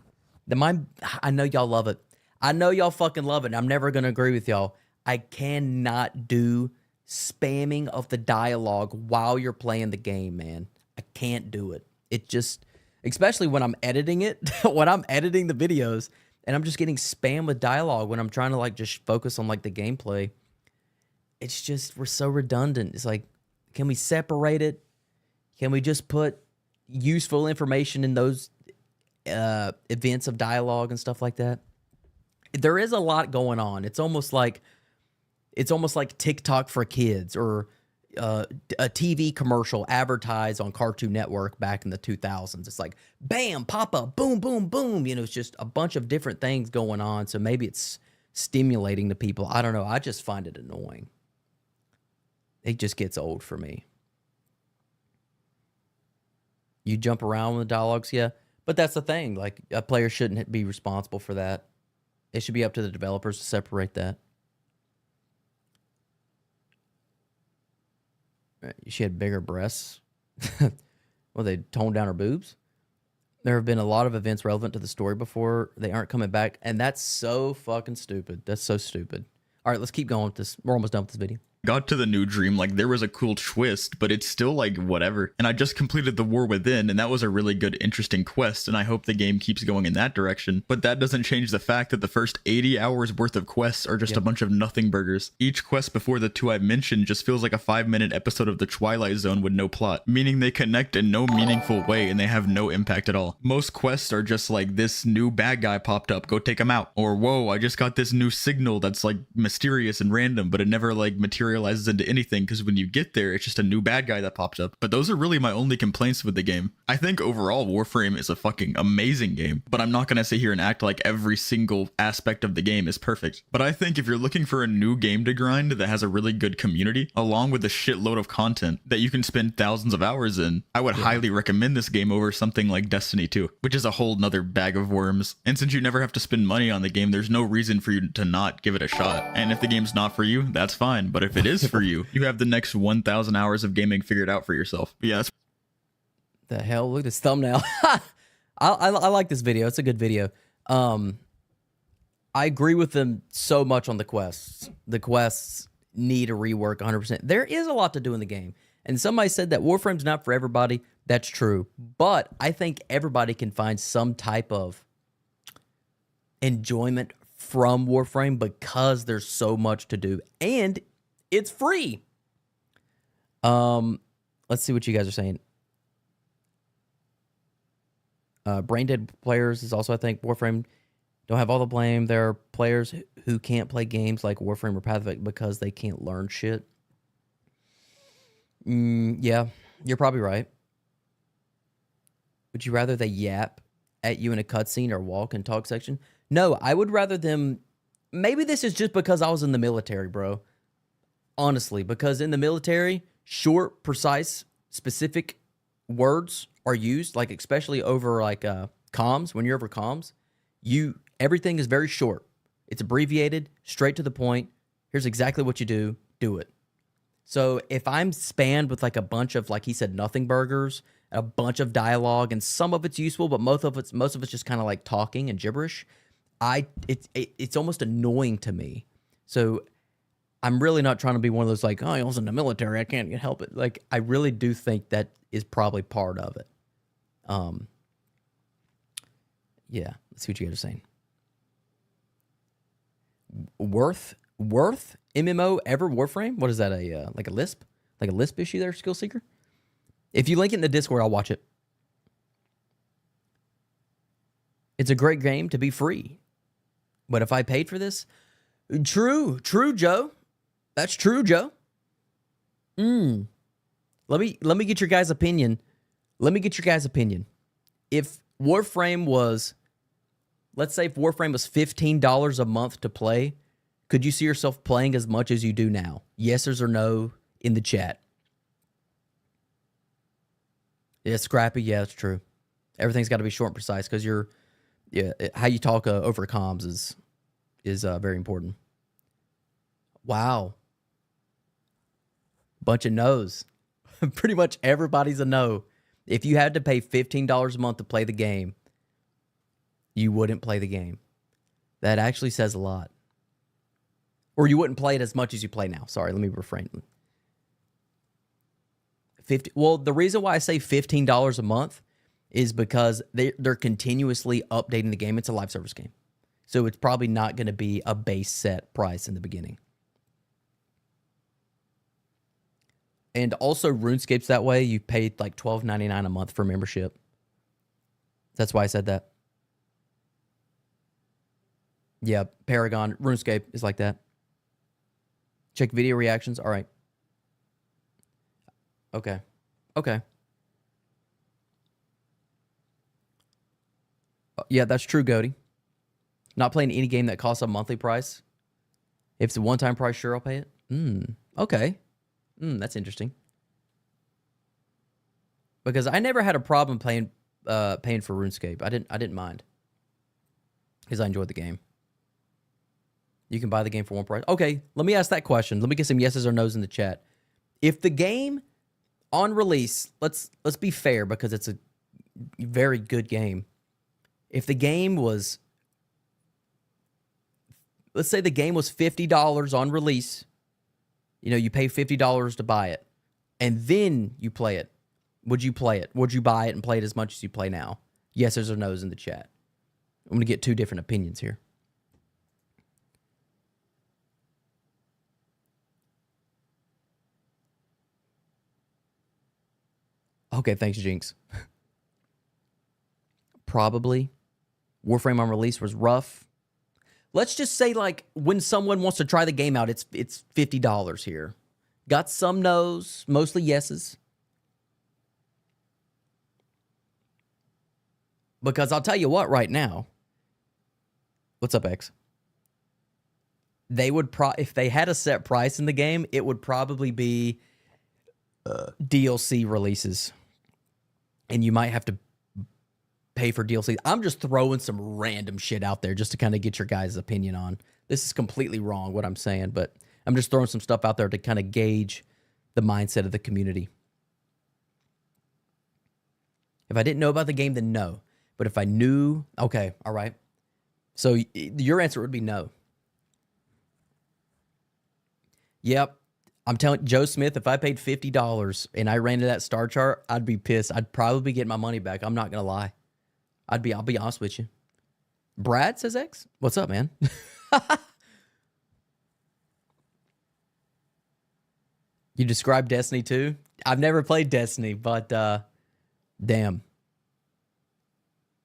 the mind. I know y'all love it. I know y'all fucking love it. I'm never going to agree with y'all. I cannot do spamming of the dialogue while you're playing the game, man. I can't do it. It just, especially when I'm editing it, when I'm editing the videos and I'm just getting spammed with dialogue when I'm trying to like just focus on like the gameplay. it's just, we're so redundant. It's like, can we separate it? Can we just put useful information in those events of dialogue and stuff like that? There is a lot going on. It's almost like TikTok for kids, or a TV commercial advertised on Cartoon Network back in the 2000s. It's like, bam, pop up, boom, boom, boom. You know, it's just a bunch of different things going on. So maybe it's stimulating to people. I don't know. I just find it annoying. It just gets old for me. You jump around with the dialogues, yeah. But that's the thing. Like, a player shouldn't be responsible for that. It should be up to the developers to separate that. She had bigger breasts. Well, they toned down her boobs. There have been a lot of events relevant to the story before. They aren't coming back. And that's so fucking stupid. That's so stupid. All right, let's keep going with this. We're almost done with this video. Got to the new dream, like there was a cool twist, but it's still like whatever. And I just completed the War Within, and that was a really good, interesting quest, and I hope the game keeps going in that direction. But that doesn't change the fact that the first 80 hours worth of quests are just a bunch of nothing burgers. Each quest before the two I've mentioned just feels like a 5-minute episode of The Twilight Zone with no plot, meaning they connect in no meaningful way and they have no impact at all. Most quests are just like, this new bad guy popped up, go take him out. Or, whoa, I just got this new signal that's like mysterious and random, but it never like materializes into anything, because when you get there, it's just a new bad guy that pops up. But those are really my only complaints with the game. I think overall Warframe is a fucking amazing game, but I'm not gonna sit here and act like every single aspect of the game is perfect. But I think if you're looking for a new game to grind that has a really good community, along with a shitload of content that you can spend thousands of hours in, I would highly recommend this game over something like Destiny 2, which is a whole nother bag of worms. And since you never have to spend money on the game, there's no reason for you to not give it a shot. And if the game's not for you, that's fine. But if it is for you, you have the next 1,000 hours of gaming figured out for yourself. But yeah, that's the hell, look at this thumbnail. I like this video. It's a good video. I agree with them so much on the quests. The quests need a rework 100%. There is a lot to do in the game. And somebody said that Warframe's not for everybody. That's true. But I think everybody can find some type of enjoyment from Warframe because there's so much to do. And it's free. Let's see what you guys are saying. Brain dead players is also, I think, Warframe don't have all the blame. There are players who can't play games like Warframe or Path of Exile because they can't learn shit. Yeah, you're probably right. Would you rather they yap at you in a cutscene or walk and talk section? No, I would rather them... Maybe this is just because I was in the military, bro. Honestly, because in the military, short, precise, specific words are used, like especially over like comms. When you're over comms, everything is very short. It's abbreviated, straight to the point. Here's exactly what you do. Do it. So if I'm spammed with like a bunch of, like he said, nothing burgers, a bunch of dialogue, and some of it's useful, but most of it's just kind of like talking and gibberish. It's almost annoying to me. So I'm really not trying to be one of those like, oh, I was in the military, I can't help it. Like, I really do think that is probably part of it. Yeah, let's see what you guys are saying. Worth MMO ever Warframe? What is that, like a Lisp? Like a Lisp issue there, Skill Seeker? If you link it in the Discord, I'll watch it. It's a great game to be free. But if I paid for this? True, Joe. That's true, Joe. Let me get your guys' opinion. If Warframe was, let's say if Warframe was $15 a month to play, could you see yourself playing as much as you do now? Yeses or no in the chat. Yeah, Scrappy. Yeah, that's true. Everything's got to be short and precise because how you talk over comms is very important. Wow. Bunch of no's. Pretty much everybody's a no. If you had to pay $15 a month to play the game, you wouldn't play the game. That actually says a lot. Or you wouldn't play it as much as you play now. Sorry, let me refrain. Well, the reason why I say $15 a month is because they're continuously updating the game. It's a live service game. So it's probably not going to be a base set price in the beginning. And also RuneScape's that way. You pay like $12.99 a month for membership. That's why I said that. Yeah, Paragon, RuneScape is like that. Check video reactions. All right. Okay. Okay. Yeah, that's true, Goaty. Not playing any game that costs a monthly price. If it's a one-time price, sure, I'll pay it. Okay. That's interesting. Because I never had a problem paying for RuneScape. I didn't mind. Because I enjoyed the game. You can buy the game for one price. Okay, let me ask that question. Let me get some yeses or nos in the chat. If the game on release, let's be fair because it's a very good game. If the game was, let's say the game was $50 on release, you know, you pay $50 to buy it, and then you play it. Would you play it? Would you buy it and play it as much as you play now? Yeses or nos in the chat. I'm going to get two different opinions here. Okay, thanks, Jinx. Probably. Warframe on release was rough. Let's just say, like, when someone wants to try the game out, it's $50 here. Got some no's, mostly yeses. Because I'll tell you what, right now. What's up, X? They would if they had a set price in the game, it would probably be DLC releases. And you might have to pay for DLC. I'm just throwing some random shit out there just to kind of get your guys' opinion on. This is completely wrong what I'm saying, but I'm just throwing some stuff out there to kind of gauge the mindset of the community. If I didn't know about the game, then no. But if I knew, okay, all right. So your answer would be no. Yep. I'm telling Joe Smith, if I paid $50 and I ran to that star chart, I'd be pissed. I'd probably get my money back. I'm not going to lie. I'll be honest with you. Brad says X. What's up, man? You described Destiny 2? I've never played Destiny, but damn.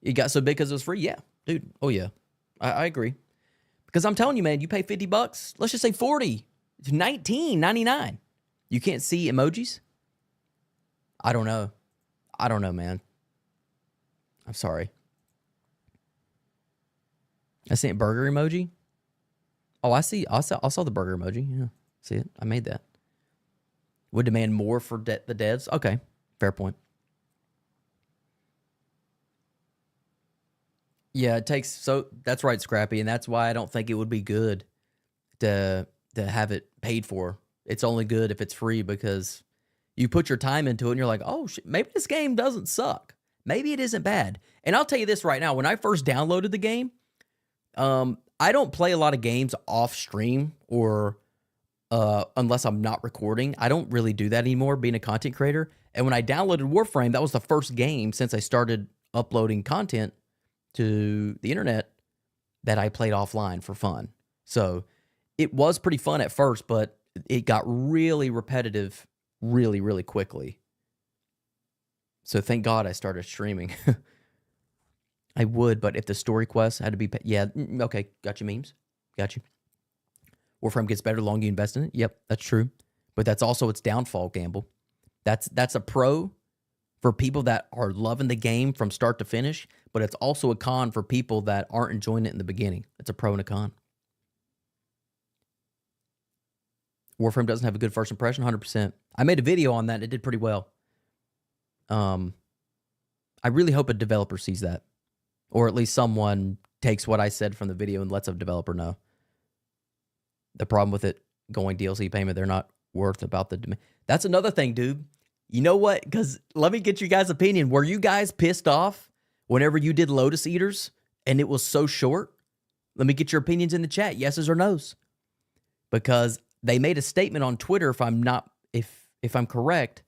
It got so big because it was free? Yeah, dude. Oh, yeah. I agree. Because I'm telling you, man, you pay $50. Let's just say 40. It's $19.99. You can't see emojis? I don't know. I don't know, man. I'm sorry. I see a burger emoji. Oh, I saw the burger emoji. Yeah, see it. I made that. Would demand more for the devs. Okay, fair point. Yeah, it takes so. That's right, Scrappy, and that's why I don't think it would be good to have it paid for. It's only good if it's free because you put your time into it and you're like, oh, shit, maybe this game doesn't suck. Maybe it isn't bad. And I'll tell you this right now. When I first downloaded the game, I don't play a lot of games off stream or unless I'm not recording. I don't really do that anymore being a content creator. And when I downloaded Warframe, that was the first game since I started uploading content to the internet that I played offline for fun. So it was pretty fun at first, but it got really repetitive really, really quickly. So thank God I started streaming. I would, but if the story quests had to be... Yeah, okay, got you memes. Got you. Warframe gets better the longer you invest in it. Yep, that's true. But that's also its downfall, Gamble. That's a pro for people that are loving the game from start to finish, but it's also a con for people that aren't enjoying it in the beginning. It's a pro and a con. Warframe doesn't have a good first impression, 100%. I made a video on that, and it did pretty well. I really hope a developer sees that. Or at least someone takes what I said from the video and lets a developer know. The problem with it going DLC payment, they're not worth about the demand. That's another thing, dude. You know what? Because let me get you guys' opinion. Were you guys pissed off whenever you did Lotus Eaters and it was so short? Let me get your opinions in the chat, yeses or nos. Because they made a statement on Twitter, if I'm correct,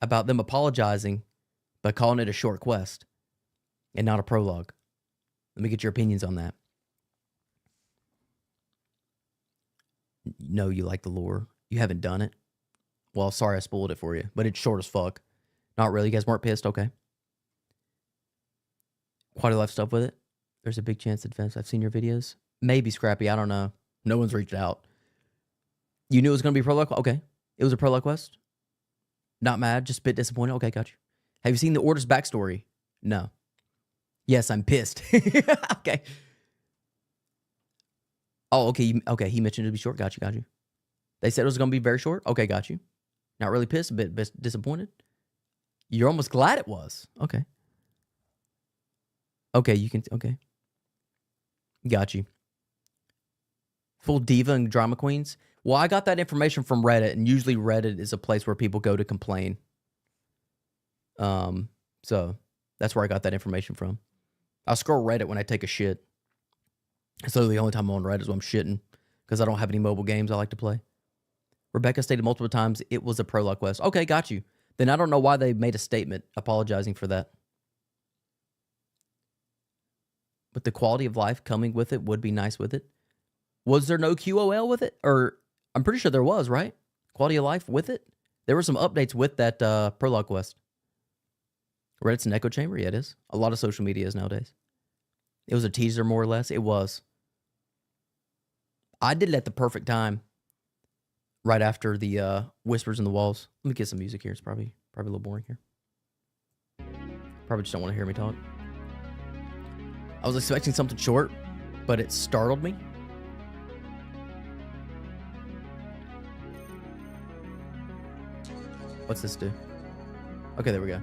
about them apologizing by calling it a short quest and not a prologue. Let me get your opinions on that. No, you like the lore. You haven't done it. Well, sorry I spoiled it for you, but it's short as fuck. Not really. You guys weren't pissed? Okay. Quality of life stuff with it. There's a big chance advance. I've seen your videos. Maybe Scrappy. I don't know. No one's reached out. You knew it was going to be a prologue? Okay. It was a prologue quest? Not mad, just a bit disappointed. Okay, got you. Have you seen the Order's backstory? No. Yes, I'm pissed. Okay. Oh, okay. Okay, he mentioned it to be short. Got you. They said it was going to be very short. Okay, got you. Not really pissed, a bit disappointed. You're almost glad it was. Okay. Okay, you can... Okay. Got you. Full diva and drama queens. Well, I got that information from Reddit, and usually Reddit is a place where people go to complain. So that's where I got that information from. I scroll Reddit when I take a shit. So the only time I'm on Reddit is when I'm shitting, because I don't have any mobile games I like to play. Rebecca stated multiple times it was a prologue quest. Okay, got you. Then I don't know why they made a statement apologizing for that. But the quality of life coming with it would be nice with it. Was there no QOL with it? Or I'm pretty sure there was, right? Quality of life with it? There were some updates with that prologue quest. Reddit's an echo chamber? Yeah, it is. A lot of social media is nowadays. It was a teaser, more or less. It was. I did it at the perfect time. Right after the Whispers in the Walls. Let me get some music here. It's probably a little boring here. Probably just don't want to hear me talk. I was expecting something short, but it startled me. What's this do? Okay, there we go.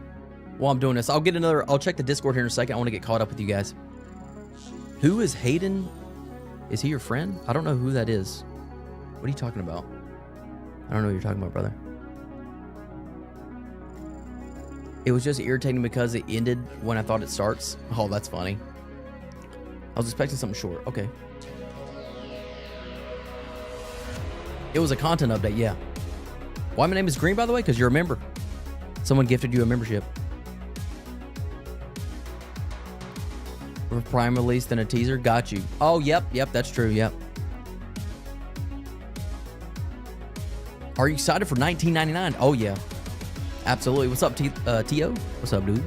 While I'm doing this, I'll check the Discord here in a second. I want to get caught up with you guys. Who is Hayden? Is he your friend? I don't know who that is. What are you talking about? I don't know what you're talking about, brother. It was just irritating because it ended when I thought it starts. Oh, that's funny. I was expecting something short. Okay. It was a content update, yeah. Why my name is Green, by the way? Because you're a member. Someone gifted you a membership. For Prime release, then a teaser. Got you. Oh, yep, that's true, yep. Are you excited for $19.99? Oh, yeah. Absolutely. What's up, T.O.? What's up, dude?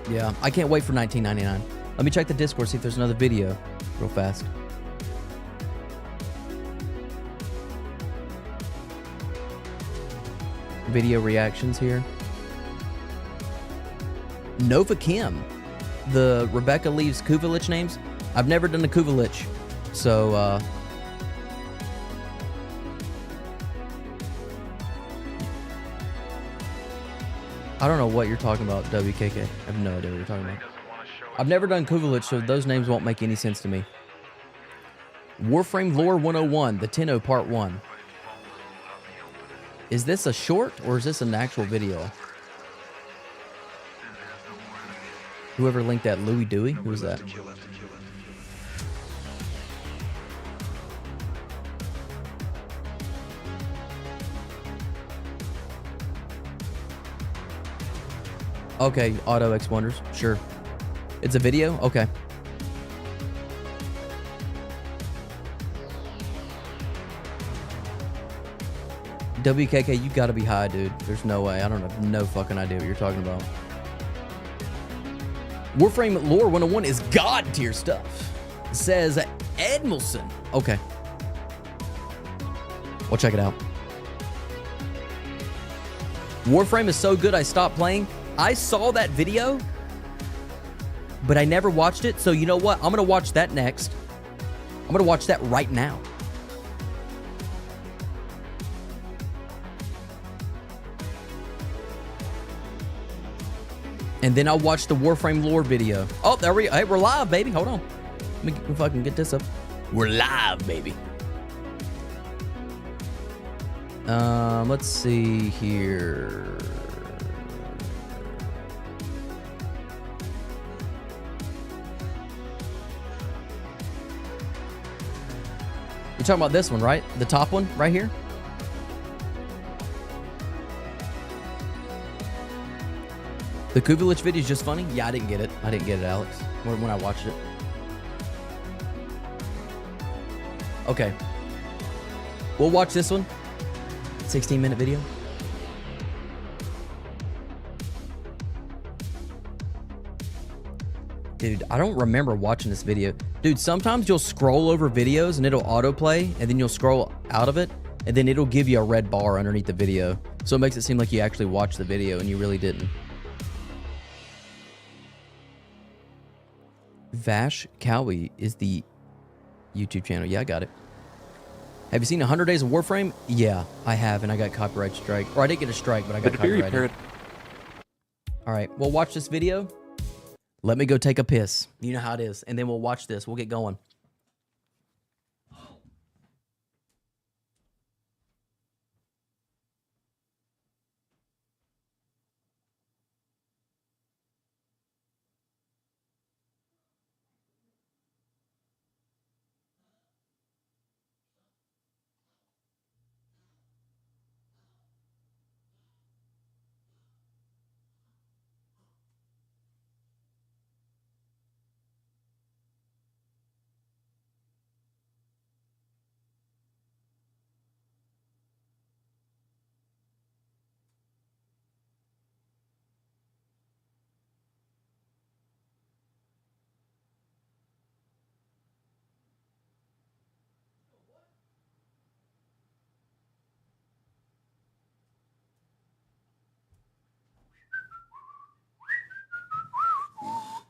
Yeah, I can't wait for $19.99. Let me check the Discord, see if there's another video real fast. Video reactions here. Nova Kim. The Rebecca leaves Kuvalich names. I've never done a Kuvalich, so I don't know what you're talking about, WKK. I have no idea what you're talking about. I've never done Kuvalich, so those names won't make any sense to me. Warframe Lore 101, the Tenno Part 1. Is this a short, or is this an actual video? Whoever linked that, Louie Dewey? Who was that? Okay, Auto X Wonders. Sure. It's a video? Okay. WKK, you gotta be high, dude. There's no way. I don't have no fucking idea what you're talking about. Warframe Lore 101 is God tier stuff. Says Edmilson. Okay. We'll check it out. Warframe is so good I stopped playing. I saw that video, but I never watched it. So you know what? I'm going to watch that next. I'm going to watch that right now. And then I'll watch the Warframe lore video. Oh, there we go. Hey, we're live, baby. Hold on. Let me fucking get this up. We're live, baby. Let's see here. You're talking about this one, right? The top one right here? The Kuvalich video is just funny? Yeah, I didn't get it. I didn't get it, Alex, when I watched it. Okay. We'll watch this one. 16-minute video. Dude, I don't remember watching this video. Dude, sometimes you'll scroll over videos and it'll autoplay, and then you'll scroll out of it, and then it'll give you a red bar underneath the video. So it makes it seem like you actually watched the video and you really didn't. Vash Cowie is the YouTube channel. Yeah, I got it. Have you seen 100 Days of Warframe? Yeah, I have, and I got copyright strike. Or I didn't get a strike, but I got copyrighted. All right, we'll watch this video. Let me go take a piss. You know how it is. And then we'll watch this. We'll get going.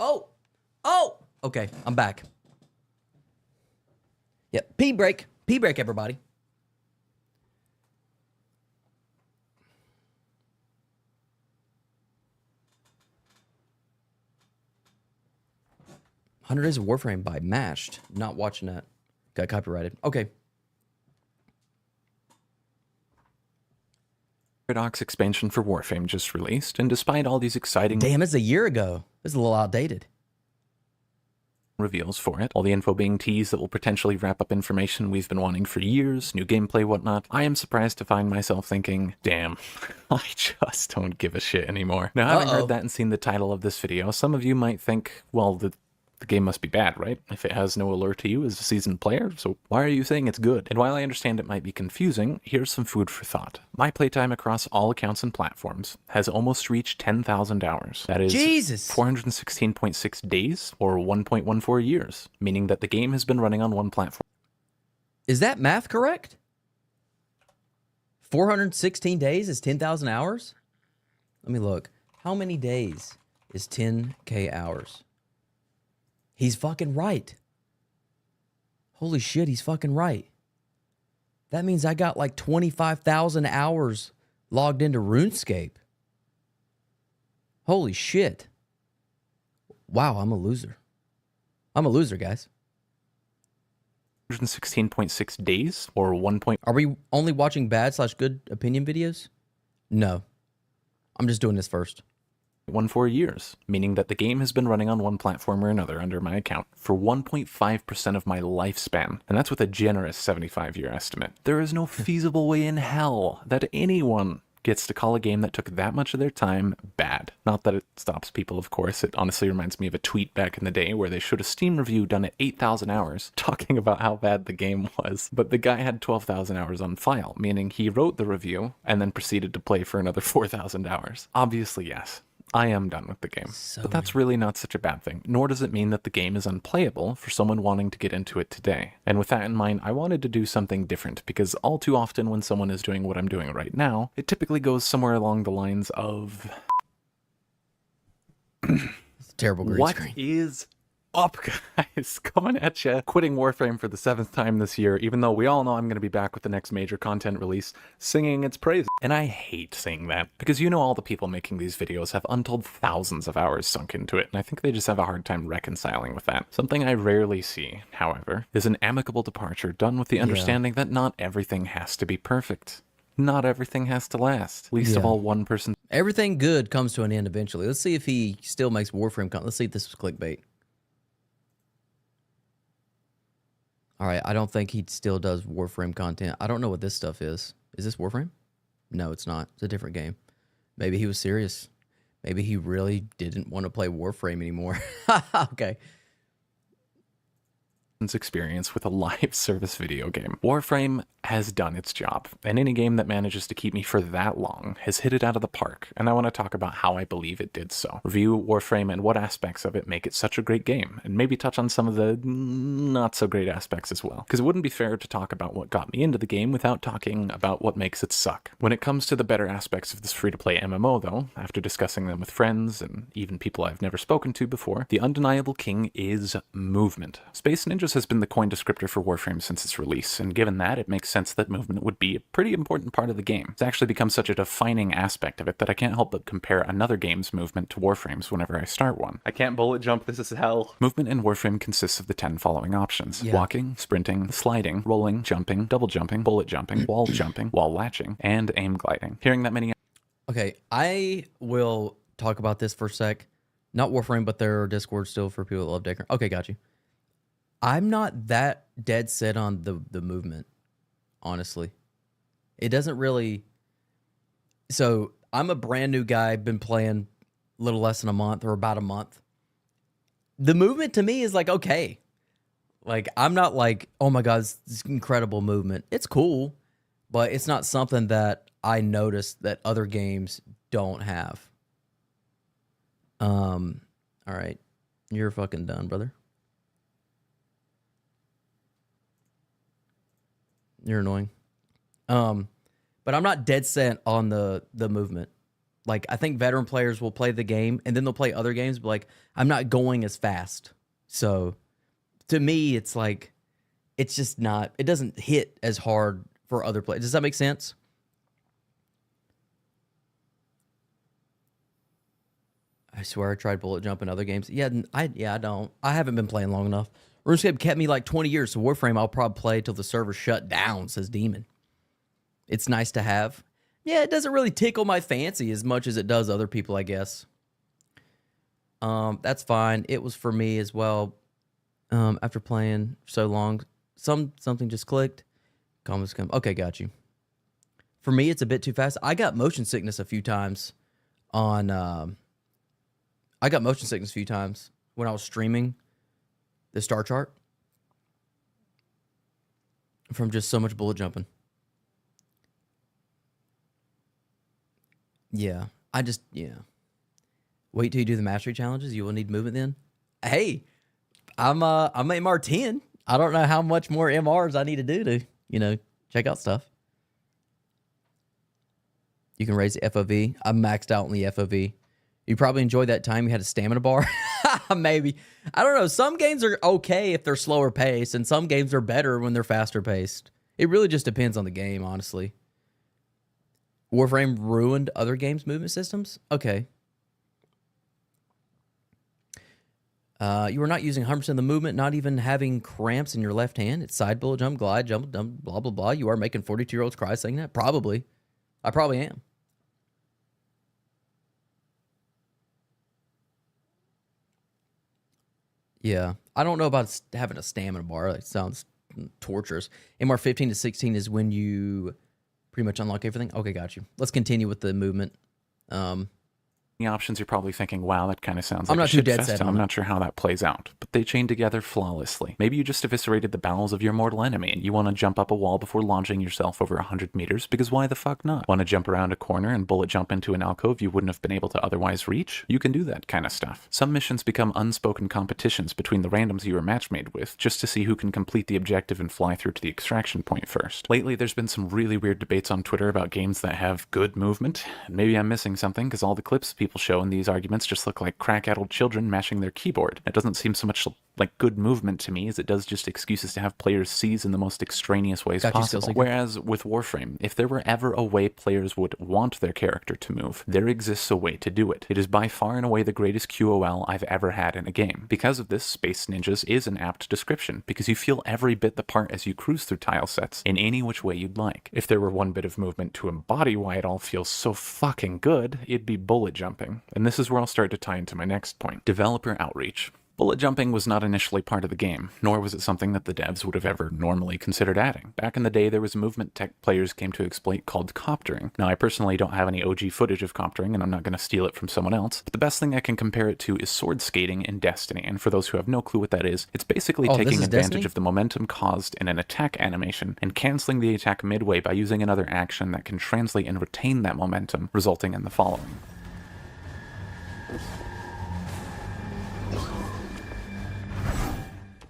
Oh! Okay, I'm back. Yep, pee break. Pee break, everybody. "100 Days of Warframe" by Mashed. Not watching that. Got copyrighted. Okay. Paradox expansion for Warframe just released, and despite all these exciting Damn, it's a year ago. It's a little outdated. reveals for it, all the info being teased that will potentially wrap up information we've been wanting for years, new gameplay, whatnot, I am surprised to find myself thinking, damn, I just don't give a shit anymore. Now, having heard that and seen the title of this video, some of you might think, well, the game must be bad, right? If it has no allure to you as a seasoned player, so why are you saying it's good? And while I understand it might be confusing, here's some food for thought. My playtime across all accounts and platforms has almost reached 10,000 hours. That is Jesus! 416.6 days, or 1.14 years, meaning that the game has been running on one platform. Is that math correct? 416 days is 10,000 hours? Let me look. How many days is 10K hours? He's fucking right. Holy shit, he's fucking right. That means I got like 25,000 hours logged into RuneScape. Holy shit. Wow, I'm a loser. I'm a loser, guys. 116.6 days, or 1. Are we only watching bad/good opinion videos? No. I'm just doing this first. 1.14 years, meaning that the game has been running on one platform or another under my account for 1.5% of my lifespan, and that's with a generous 75-year estimate. There is no feasible way in hell that anyone gets to call a game that took that much of their time bad. Not that it stops people, of course. It honestly reminds me of a tweet back in the day where they showed a Steam review done at 8,000 hours talking about how bad the game was, but the guy had 12,000 hours on file, meaning he wrote the review and then proceeded to play for another 4,000 hours. Obviously, yes, I am done with the game, but that's really not such a bad thing, nor does it mean that the game is unplayable for someone wanting to get into it today. And with that in mind, I wanted to do something different, because all too often when someone is doing what I'm doing right now, it typically goes somewhere along the lines of... It's a terrible green screen. What is up, guys? Coming at ya, quitting Warframe for the 7th time this year, even though we all know I'm going to be back with the next major content release, singing its praises. And I hate saying that, because you know all the people making these videos have untold thousands of hours sunk into it, and I think they just have a hard time reconciling with that. Something I rarely see, however, is an amicable departure done with the understanding that not everything has to be perfect. Not everything has to last, least of all one person. Everything good comes to an end eventually. Let's see if he still makes Warframe content. Let's see if this was clickbait. All right, I don't think he still does Warframe content. I don't know what this stuff is. Is this Warframe? No, it's not. It's a different game. Maybe he was serious. Maybe he really didn't want to play Warframe anymore. Okay. experience with a live service video game. Warframe has done its job, and any game that manages to keep me for that long has hit it out of the park, and I want to talk about how I believe it did so. Review Warframe and what aspects of it make it such a great game, and maybe touch on some of the not so great aspects as well, because it wouldn't be fair to talk about what got me into the game without talking about what makes it suck. When it comes to the better aspects of this free-to-play MMO though, after discussing them with friends and even people I've never spoken to before, the undeniable king is movement. Space Ninjas has been the coin descriptor for Warframe since its release, and given that, it makes sense that movement would be a pretty important part of the game. It's actually become such a defining aspect of it that I can't help but compare another game's movement to Warframe's whenever I start one. I can't bullet jump, this is hell. Movement in Warframe consists of the 10 following options. Yeah. Walking, sprinting, sliding, rolling, jumping, double jumping, bullet jumping, wall jumping, wall latching, and aim gliding. Hearing that many... Okay, I will talk about this for a sec. Not Warframe, but their Discord still for people that love Decker. Okay, got you. I'm not that dead set on the movement, honestly. It doesn't really... So, I'm a brand new guy, been playing a little less than a month, or about a month. The movement to me is like, okay. Like, I'm not like, oh my god, this incredible movement. It's cool, but it's not something that I noticed that other games don't have. All right. You're fucking done, brother. You're annoying. But I'm not dead set on the movement. Like, I think veteran players will play the game and then they'll play other games, but like, I'm not going as fast. So to me, it's like, it's just not, it doesn't hit as hard for other players. Does that make sense? I swear I tried bullet jump in other games. Yeah, I don't. I haven't been playing long enough. RuneScape kept me like 20 years, so Warframe I'll probably play till the server shut down, says Demon. It's nice to have. Yeah, it doesn't really tickle my fancy as much as it does other people, I guess. That's fine. It was for me as well. After playing so long, something just clicked. Comments come. Okay, got you. For me, it's a bit too fast. I got motion sickness a few times on... I got motion sickness a few times when I was streaming the star chart from just so much bullet jumping. Yeah, Wait till you do the mastery challenges. You will need movement then. Hey, I'm MR 10. I don't know how much more MRs I need to do to, check out stuff. You can raise the FOV. I'm maxed out on the FOV. You probably enjoyed that time you had a stamina bar. Maybe. I don't know. Some games are okay if they're slower paced, and some games are better when they're faster paced. It really just depends on the game, honestly. Warframe ruined other games' movement systems? Okay. You were not using 100% of the movement, not even having cramps in your left hand. It's side bullet, jump, glide, jump, blah, blah, blah. You are making 42-year-olds cry saying that? Probably. I probably am. Yeah, I don't know about having a stamina bar. It sounds torturous. MR 15 to 16 is when you pretty much unlock everything. Okay, got you. Let's continue with the movement. Options, you're probably thinking, wow, that kind of sounds I'm like not a too shit dead fest, set and on I'm it. not sure how that plays out, but they chain together flawlessly. Maybe you just eviscerated the bowels of your mortal enemy and you want to jump up a wall before launching yourself over 100 meters, because why the fuck not? Want to jump around a corner and bullet jump into an alcove you wouldn't have been able to otherwise reach? You can do that kind of stuff. Some missions become unspoken competitions between the randoms you were matchmade with, just to see who can complete the objective and fly through to the extraction point first. Lately, there's been some really weird debates on Twitter about games that have good movement, and maybe I'm missing something, because all the clips people show in these arguments just look like crack-addled children mashing their keyboard. It doesn't seem so much like good movement to me as it does just excuses to have players seize in the most extraneous ways possible. Whereas with Warframe, if there were ever a way players would want their character to move, there exists a way to do it. It is by far and away the greatest QOL I've ever had in a game. Because of this, Space Ninjas is an apt description, because you feel every bit the part as you cruise through tile sets in any which way you'd like. If there were one bit of movement to embody why it all feels so fucking good, it'd be bullet jumping. And this is where I'll start to tie into my next point. Developer outreach. Bullet jumping was not initially part of the game, nor was it something that the devs would have ever normally considered adding. Back in the day, there was a movement tech players came to exploit called coptering. Now, I personally don't have any OG footage of coptering, and I'm not going to steal it from someone else, but the best thing I can compare it to is sword skating in Destiny, and for those who have no clue what that is, it's basically taking advantage of the momentum caused in an attack animation and canceling the attack midway by using another action that can translate and retain that momentum, resulting in the following.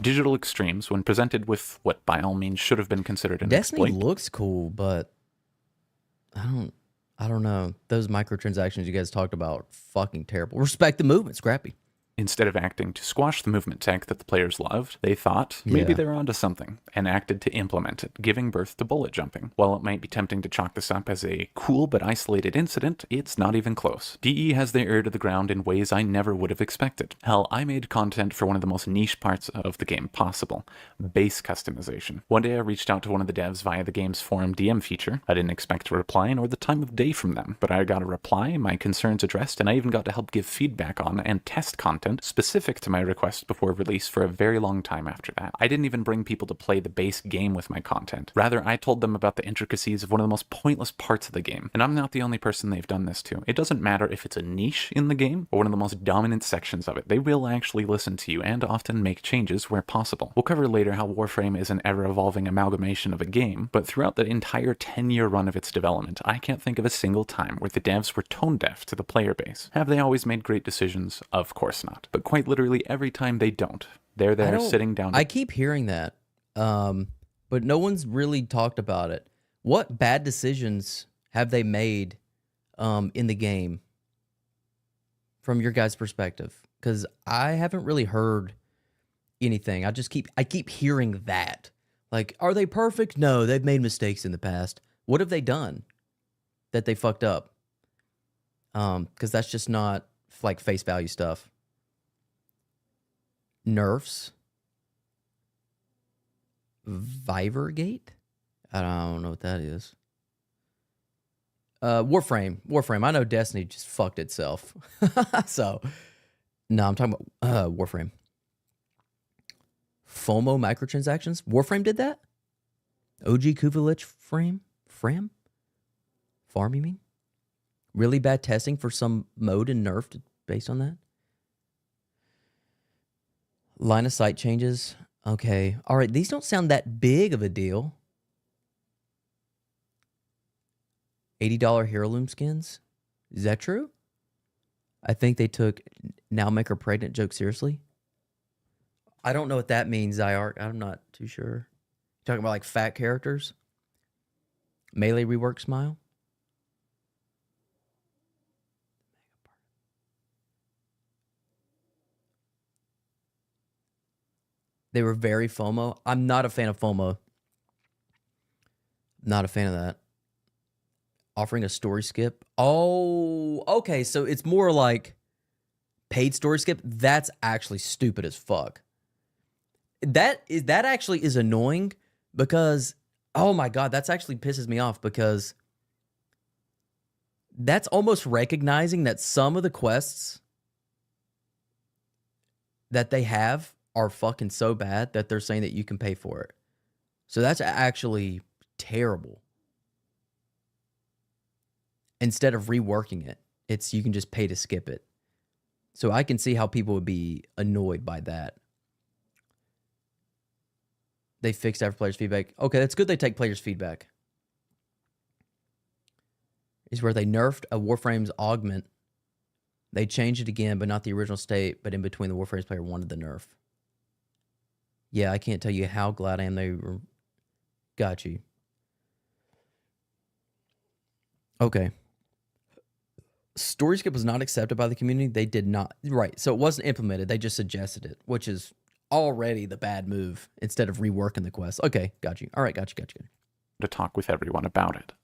Digital extremes, when presented with what by all means should have been considered an Destiny exploit. looks cool, but I don't know. Those microtransactions you guys talked about are fucking terrible. Respect the movement, Scrappy. Instead of acting to squash the movement tech that the players loved, they thought maybe they're onto something and acted to implement it, giving birth to bullet jumping. While it might be tempting to chalk this up as a cool but isolated incident, it's not even close. DE has their ear to the ground in ways I never would have expected. Hell, I made content for one of the most niche parts of the game possible, base customization. One day I reached out to one of the devs via the game's forum DM feature. I didn't expect a reply nor the time of day from them, but I got a reply, my concerns addressed, and I even got to help give feedback on and test content specific to my request before release for a very long time after that. I didn't even bring people to play the base game with my content. Rather, I told them about the intricacies of one of the most pointless parts of the game. And I'm not the only person they've done this to. It doesn't matter if it's a niche in the game or one of the most dominant sections of it. They will actually listen to you and often make changes where possible. We'll cover later how Warframe is an ever-evolving amalgamation of a game, but throughout the entire 10-year run of its development, I can't think of a single time where the devs were tone-deaf to the player base. Have they always made great decisions? Of course not. But quite literally every time they don't. They're there sitting down. I keep hearing that, but no one's really talked about it. What bad decisions have they made in the game from your guys' perspective? Because I haven't really heard anything. I keep hearing that. Like, are they perfect? No, they've made mistakes in the past. What have they done that they fucked up? Because that's just not like face value stuff. Nerfs. Vivergate? I don't know what that is. Warframe. I know Destiny just fucked itself. So, no, I'm talking about Warframe. FOMO microtransactions? Warframe did that? OG Kuvalich Farm, you mean? Really bad testing for some mode and nerfed based on that? Line of sight changes. Okay. All right. These don't sound that big of a deal. $80 heirloom skins. Is that true? I think they took now make her pregnant joke seriously. I don't know what that means, IR. I'm not too sure. Talking about like fat characters. Melee rework smile. They were very FOMO. I'm not a fan of FOMO. Not a fan of that. Offering a story skip. Oh, okay. So it's more like paid story skip. That's actually stupid as fuck. That actually is annoying because, oh my God, that's actually pisses me off because that's almost recognizing that some of the quests that they have are fucking so bad that they're saying that you can pay for it. So that's actually terrible. Instead of reworking it, it's you can just pay to skip it. So I can see how people would be annoyed by that. They fixed after players' feedback. Okay, that's good they take players' feedback. Is where they nerfed a Warframe's augment. They changed it again, but not the original state, but in between the Warframe's player wanted the nerf. Yeah, I can't tell you how glad I am they got you. Okay. Story skip was not accepted by the community. They did not. Right. So it wasn't implemented. They just suggested it, which is already the bad move instead of reworking the quest. Okay. Got you. All right. Got you. To talk with everyone about it.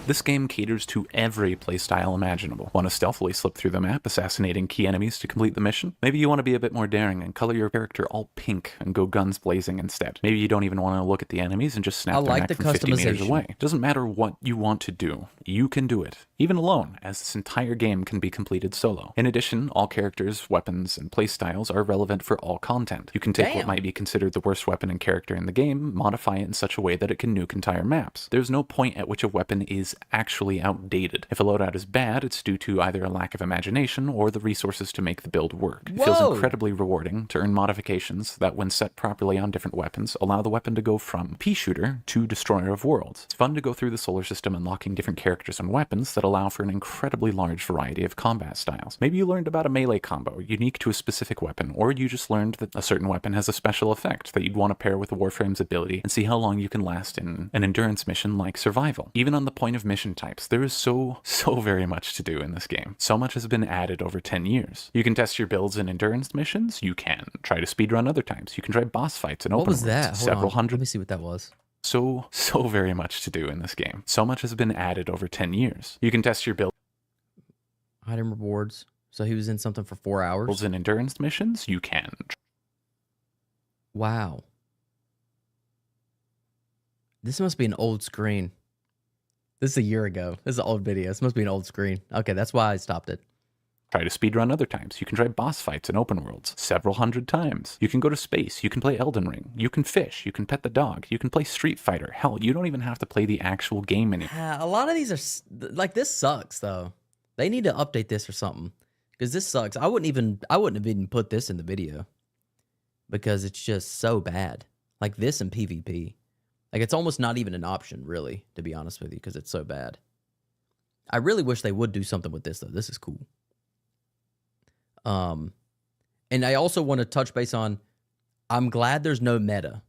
This game caters to every playstyle imaginable. Want to stealthily slip through the map, assassinating key enemies to complete the mission? Maybe you want to be a bit more daring and color your character all pink and go guns blazing instead. Maybe you don't even want to look at the enemies and just snap their neck from 50 meters away. Doesn't matter what you want to do, you can do it, even alone, as this entire game can be completed solo. In addition, all characters, weapons, and playstyles are relevant for all content. You can take what might be considered the worst weapon and character in the game, modify it in such a way that it can nuke entire maps. There's no point at which a weapon is actually outdated. If a loadout is bad, it's due to either a lack of imagination or the resources to make the build work. It feels incredibly rewarding to earn modifications that, when set properly on different weapons, allow the weapon to go from pea shooter to destroyer of worlds. It's fun to go through the solar system unlocking different characters and weapons that allow for an incredibly large variety of combat styles. Maybe you learned about a melee combo unique to a specific weapon, or you just learned that a certain weapon has a special effect that you'd want to pair with Warframe's ability and see how long you can last in an endurance mission like survival. Even on the point of mission types, there is so very much to do in this game. So much has been added over 10 years. You can test your builds in endurance missions, you can try to speedrun other times, you can try boss fights and open worlds, several hundred. Let me see what that was. So very much to do in this game. So much has been added over 10 years. You can test your build. Item rewards. So he was in something for 4 hours? In endurance missions, you can. Wow. This must be an old screen. This is a year ago. This is an old video. This must be an old screen. Okay, that's why I stopped it. Try to speedrun other times. You can try boss fights in open worlds several hundred times. You can go to space. You can play Elden Ring. You can fish. You can pet the dog. You can play Street Fighter. Hell, you don't even have to play the actual game anymore. A lot of these are like, this sucks though. They need to update this or something, because this sucks. I wouldn't have even put this in the video because it's just so bad. Like this and PvP. Like it's almost not even an option, really, to be honest with you, because it's so bad. I really wish they would do something with this though. This is cool. And I also want to touch base on, I'm glad there's no meta,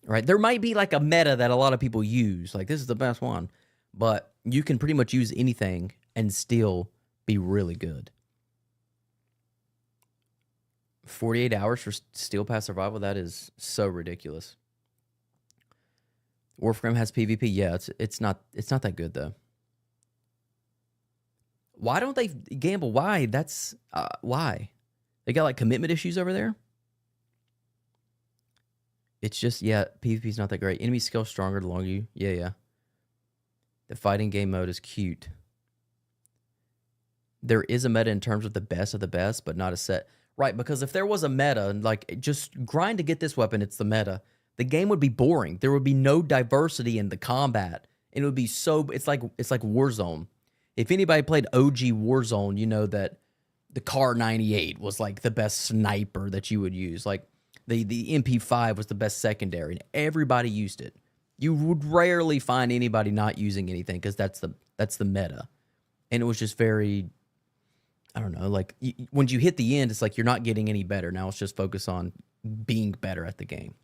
right? There might be like a meta that a lot of people use, like this is the best one, but you can pretty much use anything and still be really good. 48 hours for Steel Pass Survival, that is so ridiculous. Warframe has PvP, yeah, it's not that good though. Why don't they gamble? Why? That's why. They got like commitment issues over there. It's just, yeah, PvP's not that great. Enemy skill stronger the longer you. Yeah. The fighting game mode is cute. There is a meta in terms of the best, but not a set. Right, because if there was a meta, like just grind to get this weapon, it's the meta, the game would be boring. There would be no diversity in the combat. And it would be so, it's like Warzone. If anybody played OG Warzone, you know that the Car 98 was like the best sniper that you would use. Like the MP5 was the best secondary, and everybody used it. You would rarely find anybody not using anything because that's the meta. And it was just very, I don't know, like when you hit the end, it's like you're not getting any better. Now it's just focus on being better at the game.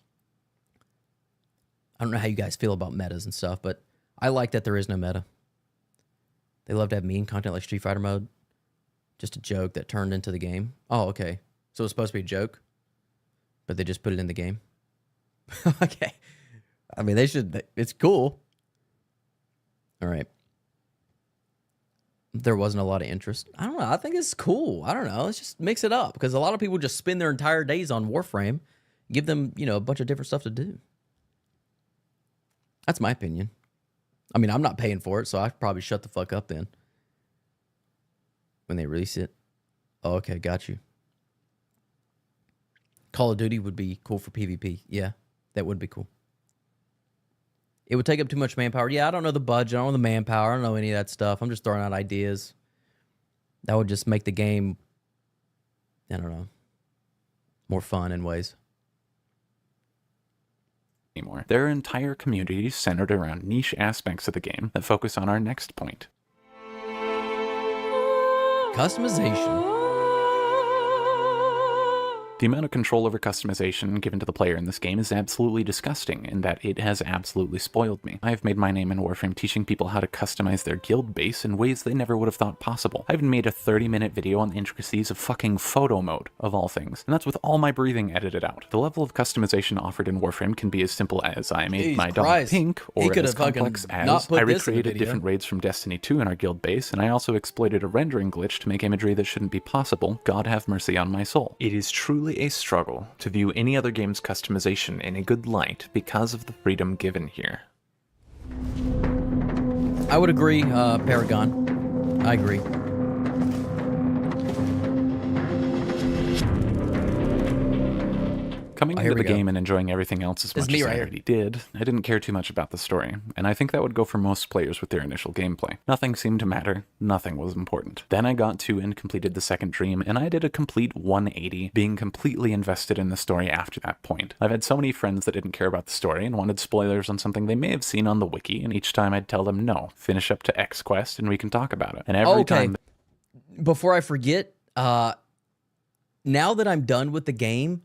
I don't know how you guys feel about metas and stuff, but I like that there is no meta. They love to have meme content like Street Fighter mode. Just a joke that turned into the game. Oh, okay. So it's supposed to be a joke, but they just put it in the game. Okay. I mean, they should. It's cool. All right. There wasn't a lot of interest. I don't know. I think it's cool. I don't know. Let's just mix it up, because a lot of people just spend their entire days on Warframe. Give them, a bunch of different stuff to do. That's my opinion. I mean, I'm not paying for it, so I probably shut the fuck up then. When they release it. Oh, okay, got you. Call of Duty would be cool for PvP. Yeah, that would be cool. It would take up too much manpower. Yeah, I don't know the budget. I don't know the manpower. I don't know any of that stuff. I'm just throwing out ideas. That would just make the game, I don't know, more fun in ways. Anymore. There are entire communities centered around niche aspects of the game that focus on our next point. Customization. The amount of control over customization given to the player in this game is absolutely disgusting, in that it has absolutely spoiled me. I have made my name in Warframe teaching people how to customize their guild base in ways they never would have thought possible. I even made a 30-minute video on the intricacies of fucking photo mode, of all things, and that's with all my breathing edited out. The level of customization offered in Warframe can be as simple as I made my dog pink, or as complex as I recreated different raids from Destiny 2 in our guild base, and I also exploited a rendering glitch to make imagery that shouldn't be possible. God have mercy on my soul. It is truly a struggle to view any other game's customization in a good light because of the freedom given here. I would agree, Paragon. I agree. Coming into the game and enjoying everything else as much as I already did, I didn't care too much about the story, and I think that would go for most players with their initial gameplay. Nothing seemed to matter, nothing was important. Then I got to and completed the second dream, and I did a complete 180, being completely invested in the story after that point. I've had so many friends that didn't care about the story and wanted spoilers on something they may have seen on the wiki, and each time I'd tell them, no, finish up to X quest and we can talk about it. And every time... Before I forget, now that I'm done with the game,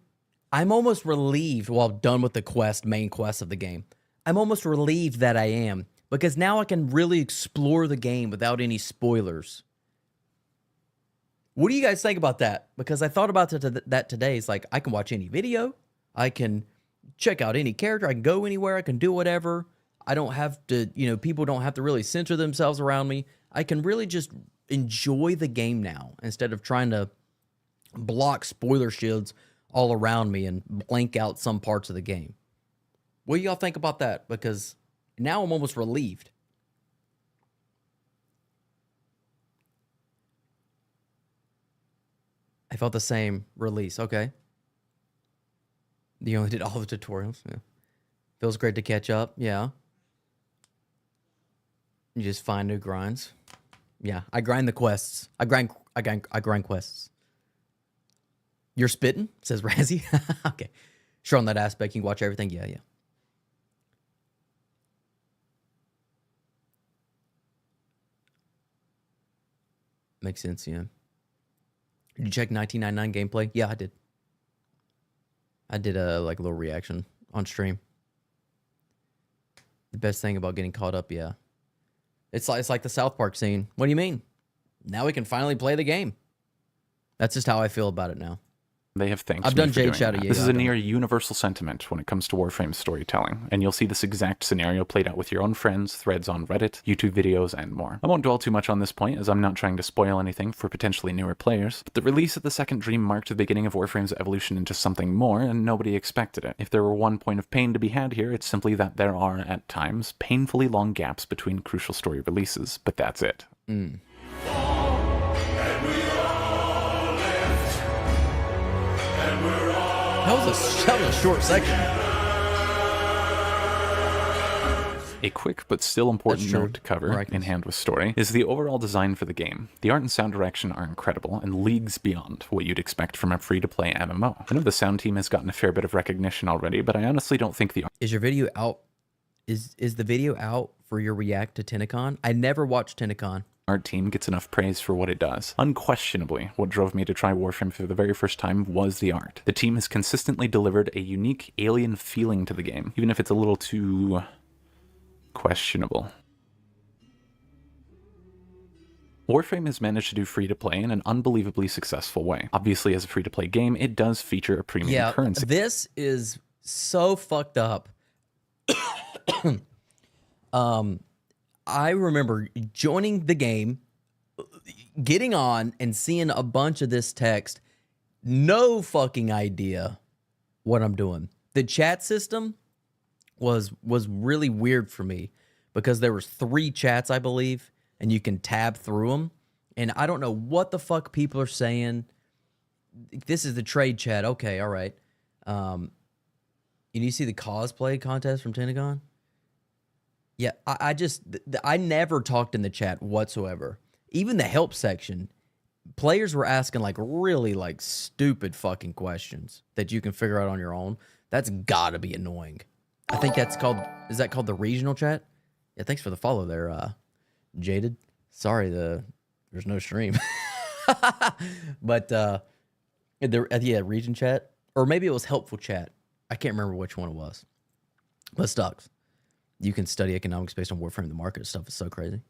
I'm almost relieved, well, done with the main quest of the game. I'm almost relieved that I am, because now I can really explore the game without any spoilers. What do you guys think about that? Because I thought about that today. It's like, I can watch any video. I can check out any character. I can go anywhere. I can do whatever. I don't have to, people don't have to really censor themselves around me. I can really just enjoy the game now instead of trying to block spoiler shields all around me and blank out some parts of the game. What do y'all think about that? Because now I'm almost relieved. I felt the same release. Okay. You only did all the tutorials. Yeah. Feels great to catch up. Yeah. You just find new grinds. Yeah. I grind the quests. I grind quests. You're spitting, says Razzie. Okay. Sure, on that aspect, you can watch everything. Yeah. Makes sense, yeah. Did you check 1999 gameplay? Yeah, I did. I did a little reaction on stream. The best thing about getting caught up, yeah. It's like the South Park scene. What do you mean? Now we can finally play the game. That's just how I feel about it now. They have thanked I've me done for Jade doing Shadow. that. Yeah, this is a near universal sentiment when it comes to Warframe storytelling, and you'll see this exact scenario played out with your own friends, threads on Reddit, YouTube videos, and more. I won't dwell too much on this point, as I'm not trying to spoil anything for potentially newer players, but the release of the second dream marked the beginning of Warframe's evolution into something more, and nobody expected it. If there were one point of pain to be had here, it's simply that there are, at times, painfully long gaps between crucial story releases, but that's it. That was a short section. A quick but still important note to cover, in hand with story, is the overall design for the game. The art and sound direction are incredible and leagues beyond what you'd expect from a free-to-play MMO. I know the sound team has gotten a fair bit of recognition already, but I honestly don't think the art... Is your video out? Is the video out for your react to TYCONIC? I never watched TYCONIC. Art team gets enough praise for what it does. Unquestionably, what drove me to try Warframe for the very first time was the art. The team has consistently delivered a unique alien feeling to the game, even if it's a little too... questionable. Warframe has managed to do free-to-play in an unbelievably successful way. Obviously, as a free-to-play game, it does feature a premium currency. This is so fucked up. I remember joining the game, getting on, and seeing a bunch of this text. No fucking idea what I'm doing. The chat system was really weird for me because there was 3 chats, I believe, and you can tab through them. And I don't know what the fuck people are saying. This is the trade chat. Okay, all right. And you see the cosplay contest from TYCONIC? Yeah, I never talked in the chat whatsoever. Even the help section, players were asking really stupid fucking questions that you can figure out on your own. That's gotta be annoying. I think that's called, is that called the regional chat? Yeah, thanks for the follow there, Jaded. Sorry, there's no stream. But Yeah, region chat. Or maybe it was helpful chat. I can't remember which one it was. But stocks. You can study economics based on Warframe. The market stuff is so crazy.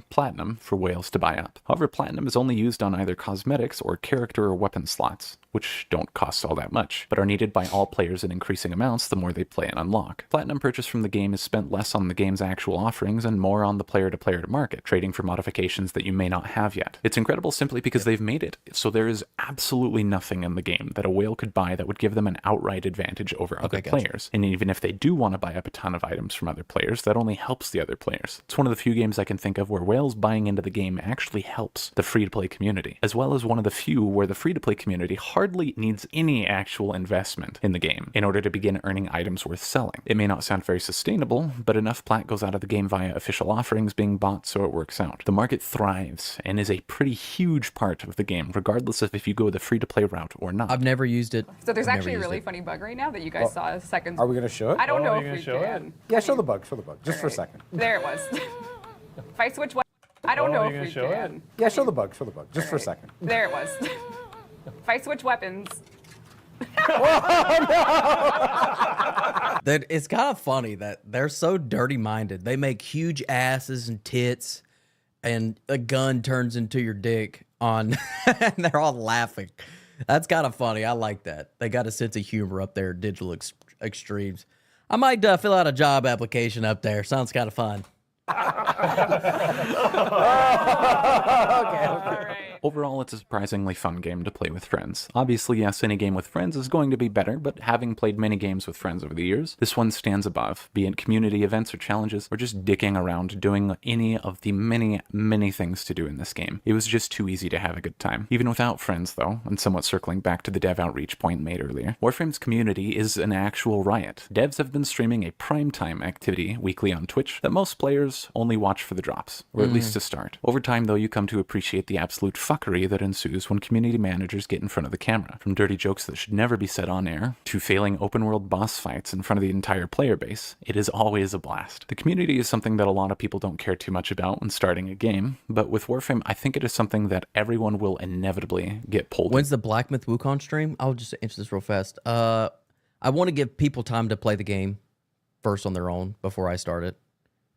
Platinum for whales to buy up. However, platinum is only used on either cosmetics or character or weapon slots, which don't cost all that much, but are needed by all players in increasing amounts the more they play and unlock. Platinum purchased from the game is spent less on the game's actual offerings and more on the player-to-player market, trading for modifications that you may not have yet. It's incredible simply because they've made it, so there is absolutely nothing in the game that a whale could buy that would give them an outright advantage over other players. And even if they do want to buy up a ton of items from other players, that only helps the other players. It's one of the few games I can think of where whales buying into the game actually helps the free-to-play community, as well as one of the few where the free-to-play community hardly needs any actual investment in the game in order to begin earning items worth selling. It may not sound very sustainable, but enough plat goes out of the game via official offerings being bought so it works out. The market thrives and is a pretty huge part of the game, regardless of if you go the free-to-play route or not. I've never used it. So there's actually a really funny bug right now that you guys saw a second. Are we going to show it? I don't know if we can. Yeah, show the bug, just for a second. There it was. If I switch I don't know if we can. Yeah, show the bug, just for a second. There it was. If I switch weapons. It's kind of funny that they're so dirty-minded. They make huge asses and tits, and a gun turns into your dick on, and they're all laughing. That's kind of funny. I like that. They got a sense of humor up there, digital extremes. I might fill out a job application up there. Sounds kind of fun. Okay. Overall, it's a surprisingly fun game to play with friends. Obviously, yes, any game with friends is going to be better, but having played many games with friends over the years, this one stands above, be it community events or challenges, or just dicking around doing any of the many, many things to do in this game. It was just too easy to have a good time. Even without friends, though, and somewhat circling back to the dev outreach point made earlier, Warframe's community is an actual riot. Devs have been streaming a primetime activity weekly on Twitch that most players only watch for the drops, or at least to start. Over time, though, you come to appreciate the absolute fuckery that ensues when community managers get in front of the camera. From dirty jokes that should never be said on air, to failing open-world boss fights in front of the entire player base, it is always a blast. The community is something that a lot of people don't care too much about when starting a game, but with Warframe, I think it is something that everyone will inevitably get pulled in. When's the Black Myth Wukong stream? I'll just answer this real fast. I want to give people time to play the game first on their own before I start it.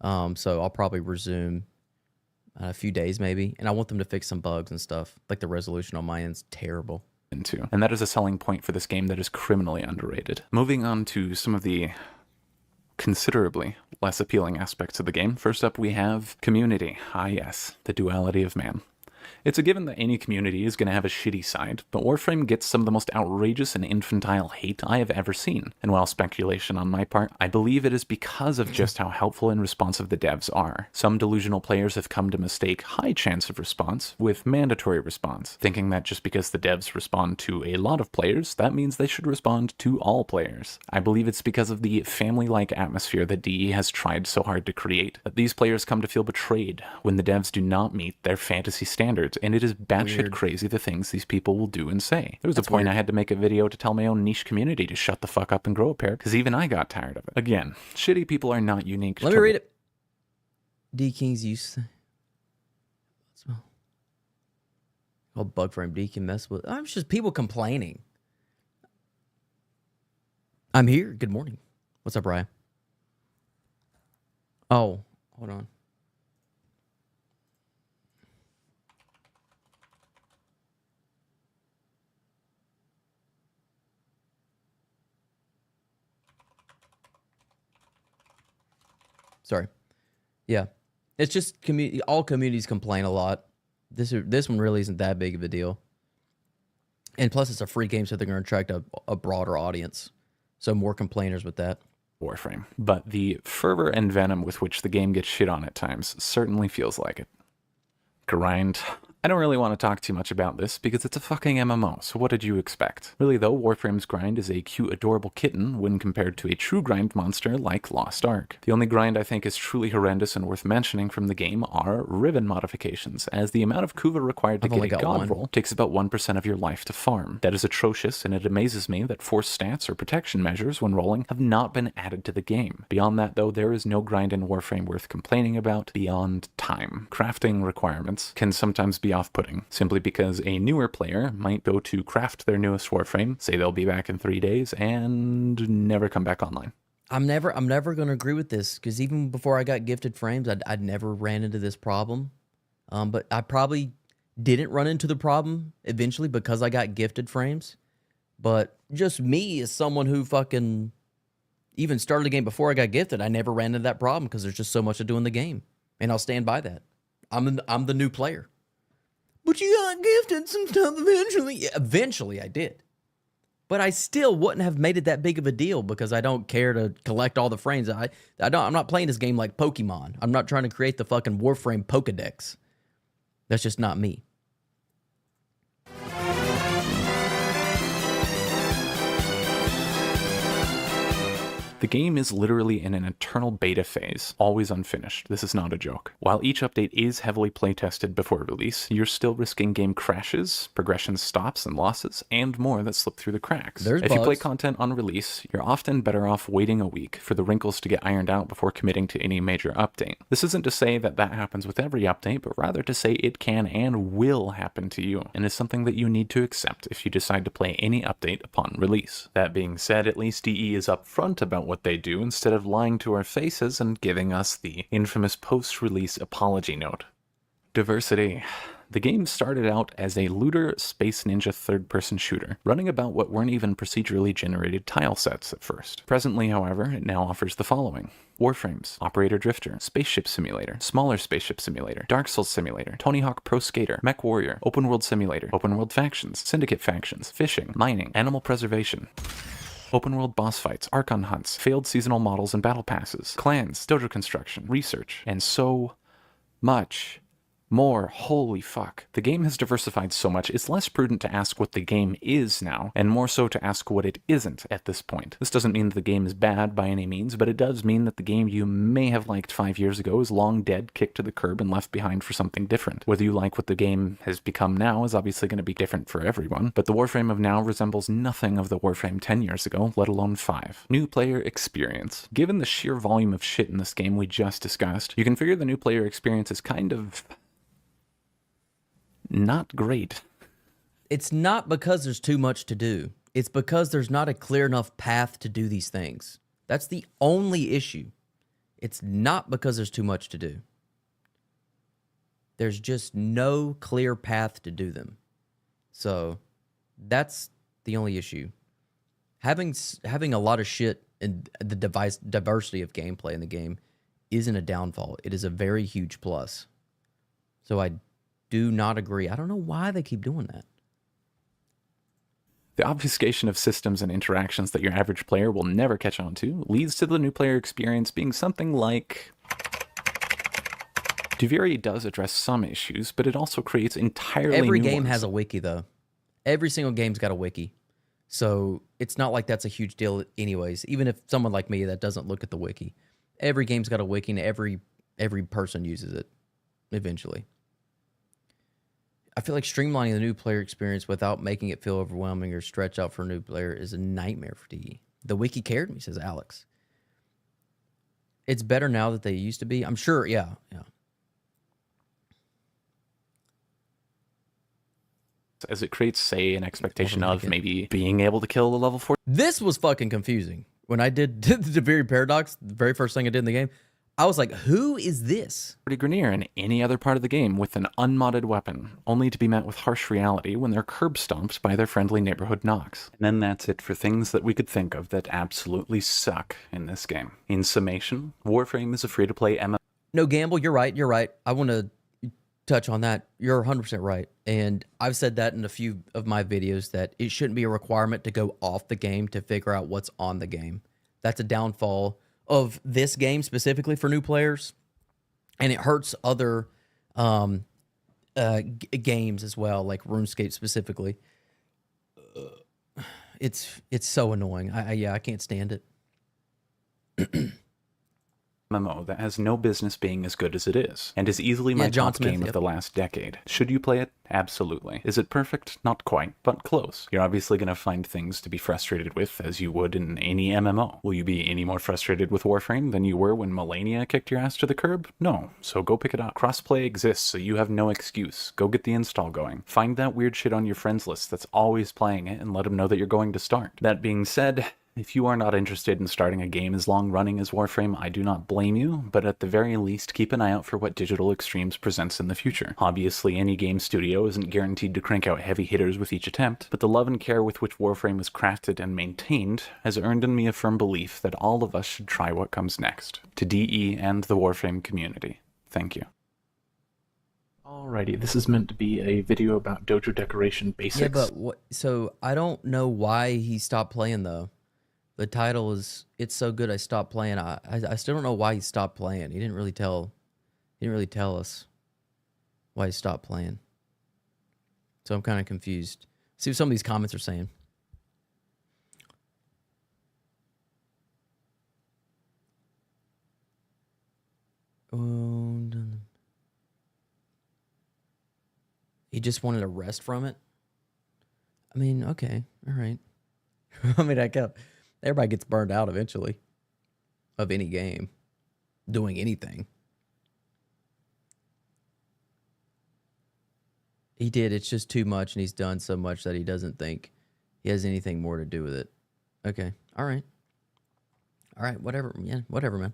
So I'll probably resume a few days maybe, and I want them to fix some bugs and stuff. Like the resolution on my end's terrible. And that is a selling point for this game that is criminally underrated. Moving on to some of the considerably less appealing aspects of the game. First up, we have community. Ah yes, the duality of man. It's a given that any community is going to have a shitty side, but Warframe gets some of the most outrageous and infantile hate I have ever seen. And while speculation on my part, I believe it is because of just how helpful and responsive the devs are. Some delusional players have come to mistake high chance of response with mandatory response, thinking that just because the devs respond to a lot of players, that means they should respond to all players. I believe it's because of the family-like atmosphere that DE has tried so hard to create, that these players come to feel betrayed when the devs do not meet their fantasy standards, and it is batshit crazy the things these people will do and say. There was a point I had to make a video to tell my own niche community to shut the fuck up and grow a pair, because even I got tired of it. Again, shitty people are not unique. Let me read it. D King's use. Smell. Oh, bug frame. D can mess with. I'm just people complaining. I'm here. Good morning. What's up, Ryan? Oh, hold on. Sorry. Yeah. It's just community. All communities complain a lot. This one really isn't that big of a deal. And plus, it's a free game, so they're going to attract a broader audience. So more complainers with that. Warframe. But the fervor and venom with which the game gets shit on at times certainly feels like it. Grind. I don't really want to talk too much about this because it's a fucking MMO, so what did you expect? Really though, Warframe's grind is a cute, adorable kitten when compared to a true grind monster like Lost Ark. The only grind I think is truly horrendous and worth mentioning from the game are ribbon modifications, as the amount of Kuva required to get a god roll takes about 1% of your life to farm. That is atrocious, and it amazes me that force stats or protection measures when rolling have not been added to the game. Beyond that though, there is no grind in Warframe worth complaining about beyond time. Crafting requirements can sometimes be be off-putting, simply because a newer player might go to craft their newest Warframe, say they'll be back in 3 days, and never come back online. I'm never going to agree with this, because even before I got gifted frames, I'd never ran into this problem. But I probably didn't run into the problem eventually because I got gifted frames. But just me as someone who fucking even started the game before I got gifted, I never ran into that problem because there's just so much to do in the game. And I'll stand by that. I'm the new player. But you got gifted some stuff eventually. Yeah, eventually I did. But I still wouldn't have made it that big of a deal because I don't care to collect all the frames. I'm not playing this game like Pokemon. I'm not trying to create the fucking Warframe Pokedex. That's just not me. The game is literally in an eternal beta phase, always unfinished. This is not a joke. While each update is heavily playtested before release, you're still risking game crashes, progression stops and losses, and more that slip through the cracks. If you play content on release, you're often better off waiting a week for the wrinkles to get ironed out before committing to any major update. This isn't to say that happens with every update, but rather to say it can and will happen to you, and is something that you need to accept if you decide to play any update upon release. That being said, at least DE is upfront about what they do instead of lying to our faces and giving us the infamous post-release apology note. Diversity. The game started out as a looter space ninja third-person shooter, running about what weren't even procedurally generated tile sets at first. Presently, however, it now offers the following: Warframes, Operator Drifter, Spaceship Simulator, Smaller Spaceship Simulator, Dark Souls Simulator, Tony Hawk Pro Skater, Mech Warrior, Open World Simulator, Open World Factions, Syndicate Factions, Fishing, Mining, Animal Preservation, Open World boss fights, Archon hunts, failed seasonal models and battle passes, clans, dojo construction, research, and so much more. Holy fuck. The game has diversified so much, it's less prudent to ask what the game is now, and more so to ask what it isn't at this point. This doesn't mean that the game is bad by any means, but it does mean that the game you may have liked 5 years ago is long dead, kicked to the curb, and left behind for something different. Whether you like what the game has become now is obviously going to be different for everyone, but the Warframe of now resembles nothing of the Warframe 10 years ago, let alone 5. New player experience. Given the sheer volume of shit in this game we just discussed, you can figure the new player experience is kind of not great. It's not because there's too much to do. It's because there's not a clear enough path to do these things. That's the only issue. It's not because there's too much to do. There's just no clear path to do them. So that's the only issue. Having a lot of shit in the diversity of gameplay in the game isn't a downfall. It is a very huge plus. So I do not agree. I don't know why they keep doing that. The obfuscation of systems and interactions that your average player will never catch on to leads to the new player experience being something like... Duviri does address some issues, but it also creates entirely new ones. Every game has a wiki, though. Every single game's got a wiki. So it's not like that's a huge deal anyways. Even if someone like me that doesn't look at the wiki. Every game's got a wiki, and every person uses it eventually. I feel like streamlining the new player experience without making it feel overwhelming or stretch out for a new player is a nightmare for DE. The wiki cared me, says Alex. It's better now that they used to be. I'm sure, yeah. As it creates, say, an expectation of maybe being able to kill the level 4. This was fucking confusing. When I did the Duviri Paradox, the very first thing I did in the game, I was like, who is this? Grineer in any other part of the game with an unmodded weapon, only to be met with harsh reality when they're curb stomped by their friendly neighborhood knocks. And then that's it for things that we could think of that absolutely suck in this game. In summation, Warframe is a free-to-play MMO. No, Gamble, you're right. I want to touch on that. You're 100% right. And I've said that in a few of my videos that it shouldn't be a requirement to go off the game to figure out what's on the game. That's a downfall of this game specifically for new players, and it hurts other games as well, like RuneScape specifically. It's so annoying. I can't stand it. MMO that has no business being as good as it is, and is easily my John top Smith, game yep. of the last decade. Should you play it? Absolutely. Is it perfect? Not quite, but close. You're obviously going to find things to be frustrated with, as you would in any MMO. Will you be any more frustrated with Warframe than you were when Melania kicked your ass to the curb? No, so go pick it up. Crossplay exists, so you have no excuse. Go get the install going. Find that weird shit on your friends list that's always playing it and let them know that you're going to start. That being said, if you are not interested in starting a game as long-running as Warframe, I do not blame you, but at the very least, keep an eye out for what Digital Extremes presents in the future. Obviously, any game studio isn't guaranteed to crank out heavy hitters with each attempt, but the love and care with which Warframe is crafted and maintained has earned in me a firm belief that all of us should try what comes next. To DE and the Warframe community, thank you. Alrighty, this is meant to be a video about dojo decoration basics. Yeah, but what? So I don't know why he stopped playing though. The title is "It's So Good I Stopped Playing." I still don't know why he stopped playing. He didn't really tell us why he stopped playing. So I'm kind of confused. See what some of these comments are saying. He just wanted a rest from it. I mean, okay, all right. I mean, everybody gets burned out eventually of any game, doing anything. He did. It's just too much, and he's done so much that he doesn't think he has anything more to do with it. Okay. All right. All right. Whatever. Yeah. Whatever, man.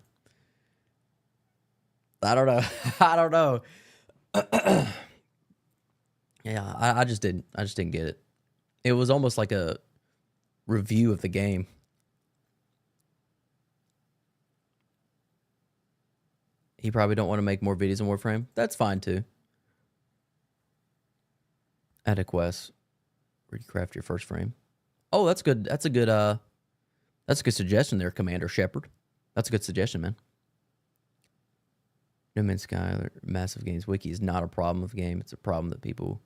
I don't know. I don't know. Yeah. I just didn't get it. It was almost like a review of the game. He probably don't want to make more videos on Warframe. That's fine too. Add a quest. Recraft your first frame. Oh, that's good. That's a good suggestion there, Commander Shepard. That's a good suggestion, man. No Man's Sky Massive Games Wiki is not a problem with the game. It's a problem that people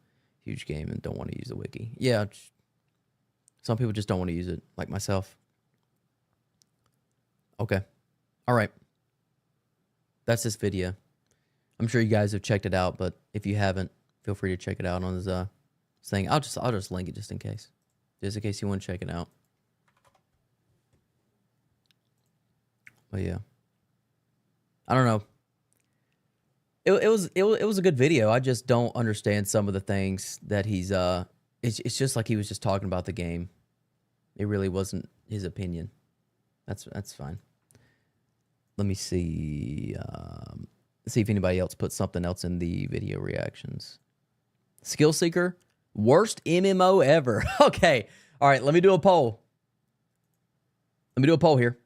huge game and don't want to use the wiki. Yeah. Some people just don't want to use it, like myself. Okay. All right. That's this video. I'm sure you guys have checked it out, but if you haven't, feel free to check it out on his thing. I'll just link it just in case. Just in case you want to check it out. But yeah. I don't know. It was a good video. I just don't understand some of the things that he's it's just like he was just talking about the game. It really wasn't his opinion. That's fine. Let me see if anybody else put something else in the video reactions. Skill Seeker, worst MMO ever. Okay. All right, let me do a poll. Let me do a poll here.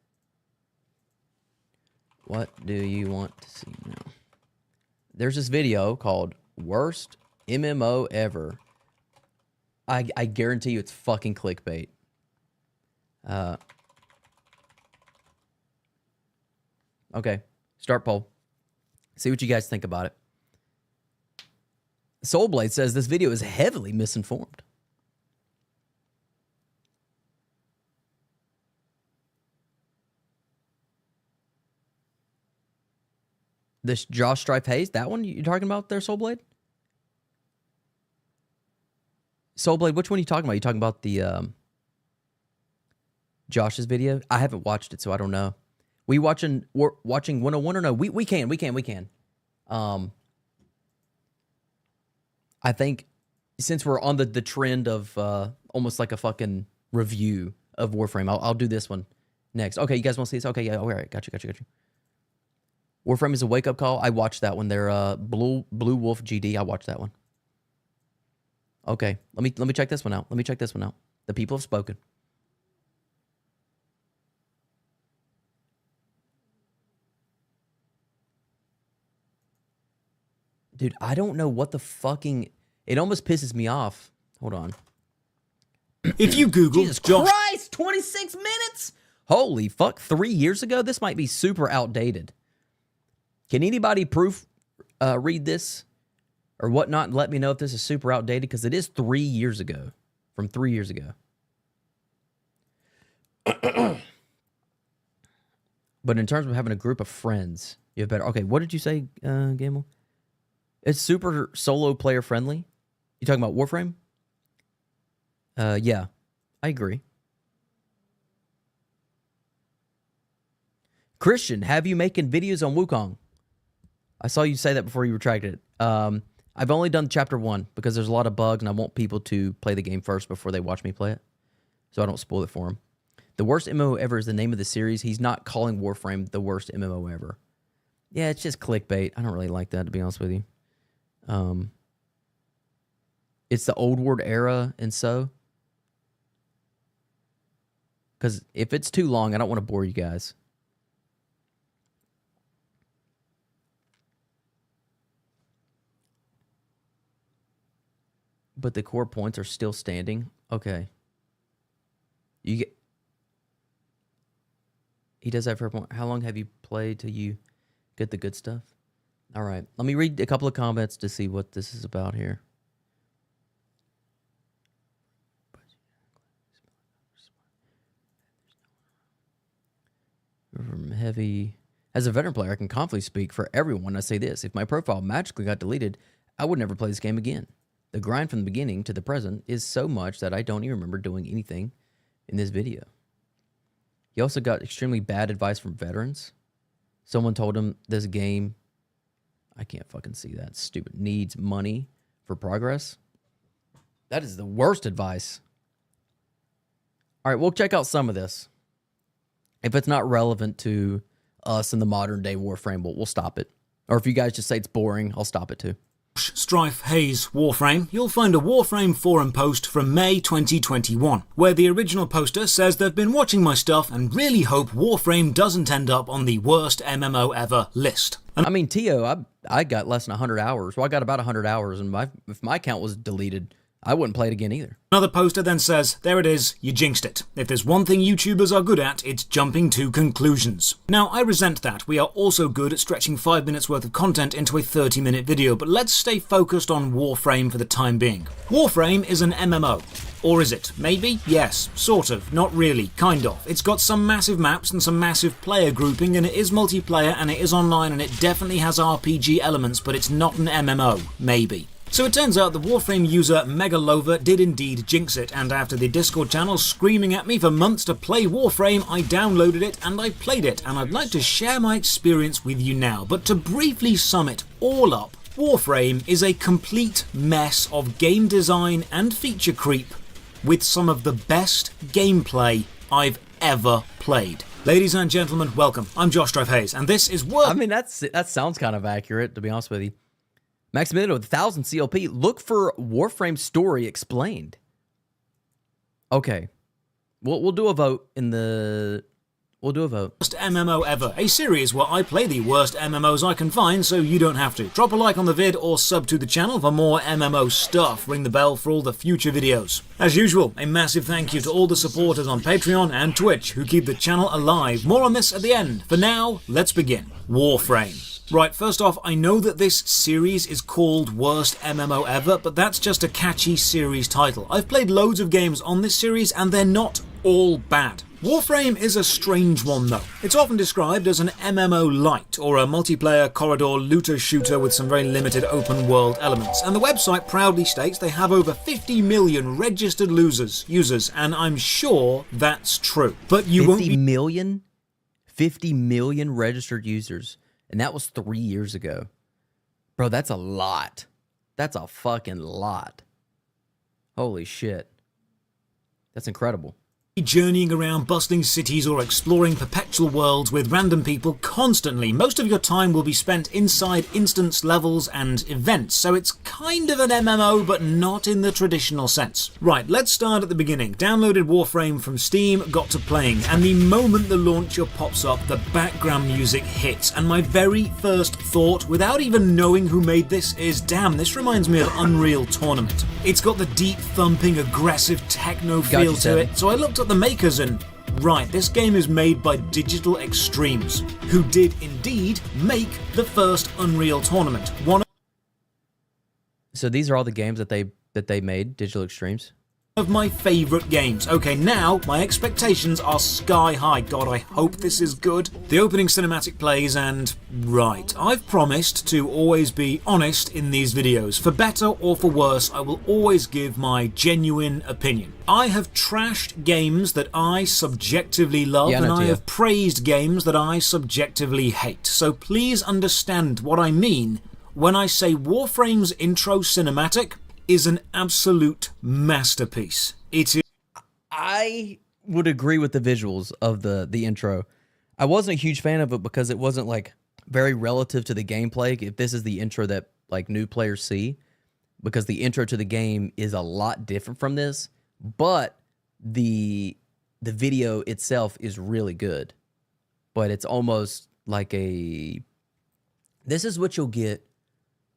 What do you want to see now? There's this video called Worst MMO Ever. I guarantee you it's fucking clickbait. Okay, start poll. See what you guys think about it. Soulblade says this video is heavily misinformed. This Josh Strife Hayes, that one you're talking about there, Soulblade? Soulblade, which one are you talking about? You talking about the Josh's video? I haven't watched it, so I don't know. We're watching 101 or no? We can. I think since we're on the trend of almost like a fucking review of Warframe, I'll do this one next. Okay, you guys want to see this? Okay, yeah, all right, got you. Warframe is a wake-up call. I watched that one. They're Blue Wolf GD. I watched that one. Okay, let me check this one out. The people have spoken. Dude, I don't know what the fucking... It almost pisses me off. Hold on. If you Google... Jesus Christ! 26 minutes? Holy fuck. 3 years ago? This might be super outdated. Can anybody read this or whatnot and let me know if this is super outdated? Because it is 3 years ago. From 3 years ago. But in terms of having a group of friends, you have better. Okay, what did you say, Gamble? It's super solo player friendly. You talking about Warframe? Yeah, I agree. Christian, have you making videos on Wukong? I saw you say that before you retracted it. I've only done chapter 1 because there's a lot of bugs and I want people to play the game first before they watch me play it. So I don't spoil it for them. The worst MMO ever is the name of the series. He's not calling Warframe the worst MMO ever. Yeah, it's just clickbait. I don't really like that, to be honest with you. It's the old world era and so. Because if it's too long, I don't want to bore you guys. But the core points are still standing. Okay. You get. He does have fair point. How long have you played till you get the good stuff? All right. Let me read a couple of comments to see what this is about here. Heavy. As a veteran player, I can confidently speak for everyone. I say this. If my profile magically got deleted, I would never play this game again. The grind from the beginning to the present is so much that I don't even remember doing anything in this video. He also got extremely bad advice from veterans. Someone told him this game, I can't fucking see that, stupid, needs money for progress. That is the worst advice. All right, we'll check out some of this. If it's not relevant to us in the modern day Warframe, we'll stop it. Or if you guys just say it's boring, I'll stop it too. Strife Hayes Warframe, you'll find a Warframe forum post from May 2021, where the original poster says they've been watching my stuff and really hope Warframe doesn't end up on the worst MMO ever list. I mean, Tio, I got less than 100 hours. Well, I got about 100 hours, and if my account was deleted, I wouldn't play it again either. Another poster then says, there it is, you jinxed it. If there's one thing YouTubers are good at, it's jumping to conclusions. Now, I resent that. We are also good at stretching 5 minutes worth of content into a 30-minute video, but let's stay focused on Warframe for the time being. Warframe is an MMO. Or is it? Maybe? Yes. Sort of. Not really. Kind of. It's got some massive maps and some massive player grouping, and it is multiplayer, and it is online, and it definitely has RPG elements, but it's not an MMO. Maybe. So it turns out the Warframe user Megalova did indeed jinx it, and after the Discord channel screaming at me for months to play Warframe, I downloaded it and I played it, and I'd like to share my experience with you now. But to briefly sum it all up, Warframe is a complete mess of game design and feature creep, with some of the best gameplay I've ever played. Ladies and gentlemen, welcome. I'm Josh Strife Hayes, and this is I mean, that sounds kind of accurate, to be honest with you. Maximilian with 1,000 CLP. Look for Warframe story explained. Okay, we'll do a vote in the. We'll do a vote. Worst MMO ever, a series where I play the worst MMOs I can find, so you don't have to. Drop a like on the vid or sub to the channel for more MMO stuff. Ring the bell for all the future videos. As usual, a massive thank you to all the supporters on Patreon and Twitch who keep the channel alive. More on this at the end. For now, let's begin. Warframe. Right, first off, I know that this series is called Worst MMO Ever, but that's just a catchy series title. I've played loads of games on this series, and they're not all bad. Warframe is a strange one though. It's often described as an MMO light, or a multiplayer corridor looter shooter with some very limited open world elements, and the website proudly states they have over 50 million registered users, and I'm sure that's true. But you won't be... 50 million registered users. And that was 3 years ago. Bro, that's a lot. That's a fucking lot. Holy shit. That's incredible. Journeying around bustling cities or exploring perpetual worlds with random people constantly. Most of your time will be spent inside instance levels and events, so it's kind of an MMO, but not in the traditional sense. Right, let's start at the beginning. Downloaded Warframe from Steam, got to playing, and the moment the launcher pops up, the background music hits, and my very first thought, without even knowing who made this, is, damn, this reminds me of Unreal Tournament. It's got the deep thumping, aggressive techno feel to it, so I looked at the makers and, right, this game is made by Digital Extremes, who did indeed make the first Unreal Tournament. So these are all the games that they made, Digital Extremes? of my favorite games. Okay, now my expectations are sky high. God, I hope this is good. The opening cinematic plays and... right. I've promised to always be honest in these videos. For better or for worse, I will always give my genuine opinion. I have trashed games that I subjectively love, and I have praised games that I subjectively hate. So please understand what I mean when I say Warframe's intro cinematic is an absolute masterpiece. It is. I would agree with the visuals of the intro. I wasn't a huge fan of it because it wasn't like very relative to the gameplay. If this is the intro that like new players see, because the intro to the game is a lot different from this, but the video itself is really good. But it's almost like a, this is what you'll get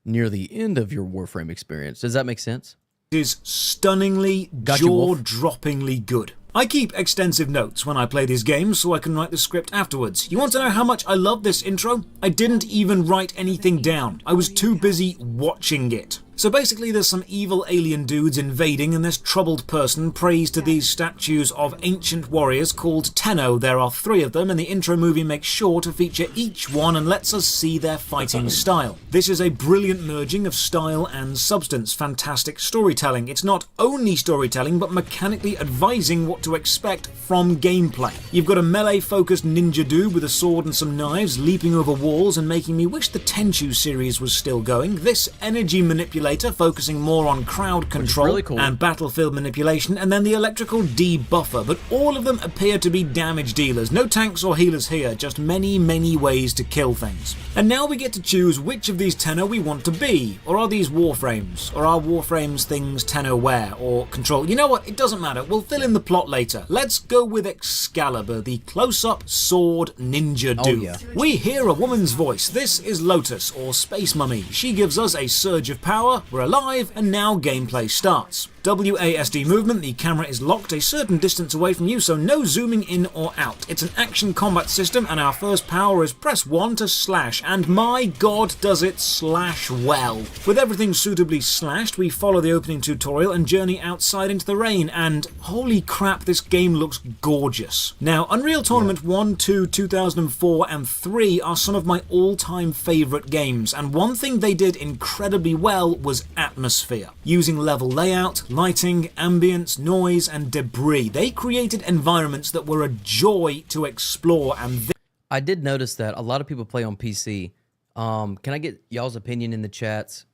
near the end of your Warframe experience. Does that make sense? It is stunningly, jaw-droppingly good. I keep extensive notes when I play these games so I can write the script afterwards. You want to know how much I love this intro? I didn't even write anything down. I was too busy watching it. So basically there's some evil alien dudes invading, and this troubled person prays to these statues of ancient warriors called Tenno. There are 3 of them, and the intro movie makes sure to feature each one and lets us see their fighting style. This is a brilliant merging of style and substance. Fantastic storytelling. It's not only storytelling, but mechanically advising what to expect from gameplay. You've got a melee-focused ninja dude with a sword and some knives leaping over walls and making me wish the Tenchu series was still going. This energy manipulation focusing more on crowd control really cool. and battlefield manipulation, and then the electrical debuffer, but all of them appear to be damage dealers. No tanks or healers here, just many ways to kill things. And now we get to choose which of these Tenno we want to be. Or are these Warframes? Or are Warframes things Tenno wear or control? You know what, it doesn't matter, we'll fill in the plot later. Let's go with Excalibur, the close-up sword ninja dude. yeah. We hear a woman's voice. This is Lotus, or Space Mummy. She gives us a surge of power. We're alive, and now gameplay starts. WASD movement, the camera is locked a certain distance away from you, so no zooming in or out. It's an action combat system, and our first power is press 1 to slash, and my god does it slash well. With everything suitably slashed, we follow the opening tutorial and journey outside into the rain, and holy crap, this game looks gorgeous. Now, Unreal Tournament 1, 2, 2004, and 3 are some of my all-time favourite games, and one thing they did incredibly well was atmosphere. Using level layout, lighting, ambience, noise, and debris. They created environments that were a joy to explore, and I did notice that a lot of people play on PC. Can I get y'all's opinion in the chats?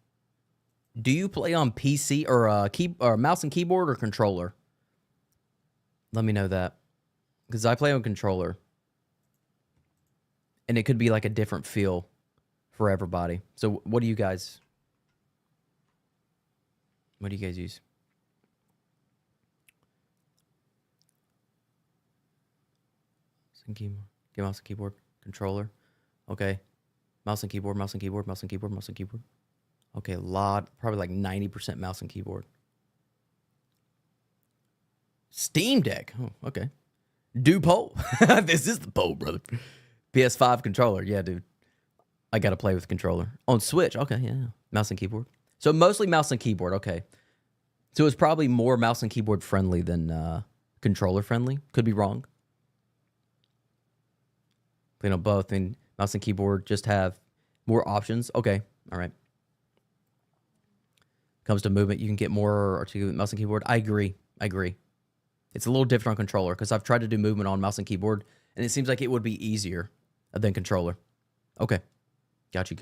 Do you play on PC or mouse and keyboard or controller? Let me know that, because I play on controller, and it could be like a different feel for everybody. So what do you guys? What do you guys use? Keyboard. Okay, mouse and keyboard. Controller. Okay. Mouse and keyboard, mouse and keyboard, mouse and keyboard, mouse and keyboard. Okay, probably like 90% mouse and keyboard. Steam Deck. Oh, okay. Do poll. This is the poll, brother. PS5 controller. Yeah, dude. I gotta play with controller. On Switch. Okay, yeah. Mouse and keyboard. So mostly mouse and keyboard. Okay. So it's probably more mouse and keyboard friendly than controller friendly. Could be wrong. You know, both, and mouse and keyboard just have more options. Okay, all right. Comes to movement, you can get more articulate mouse and keyboard. I agree. It's a little different on controller, because I've tried to do movement on mouse and keyboard, and it seems like it would be easier than controller. Okay, got you.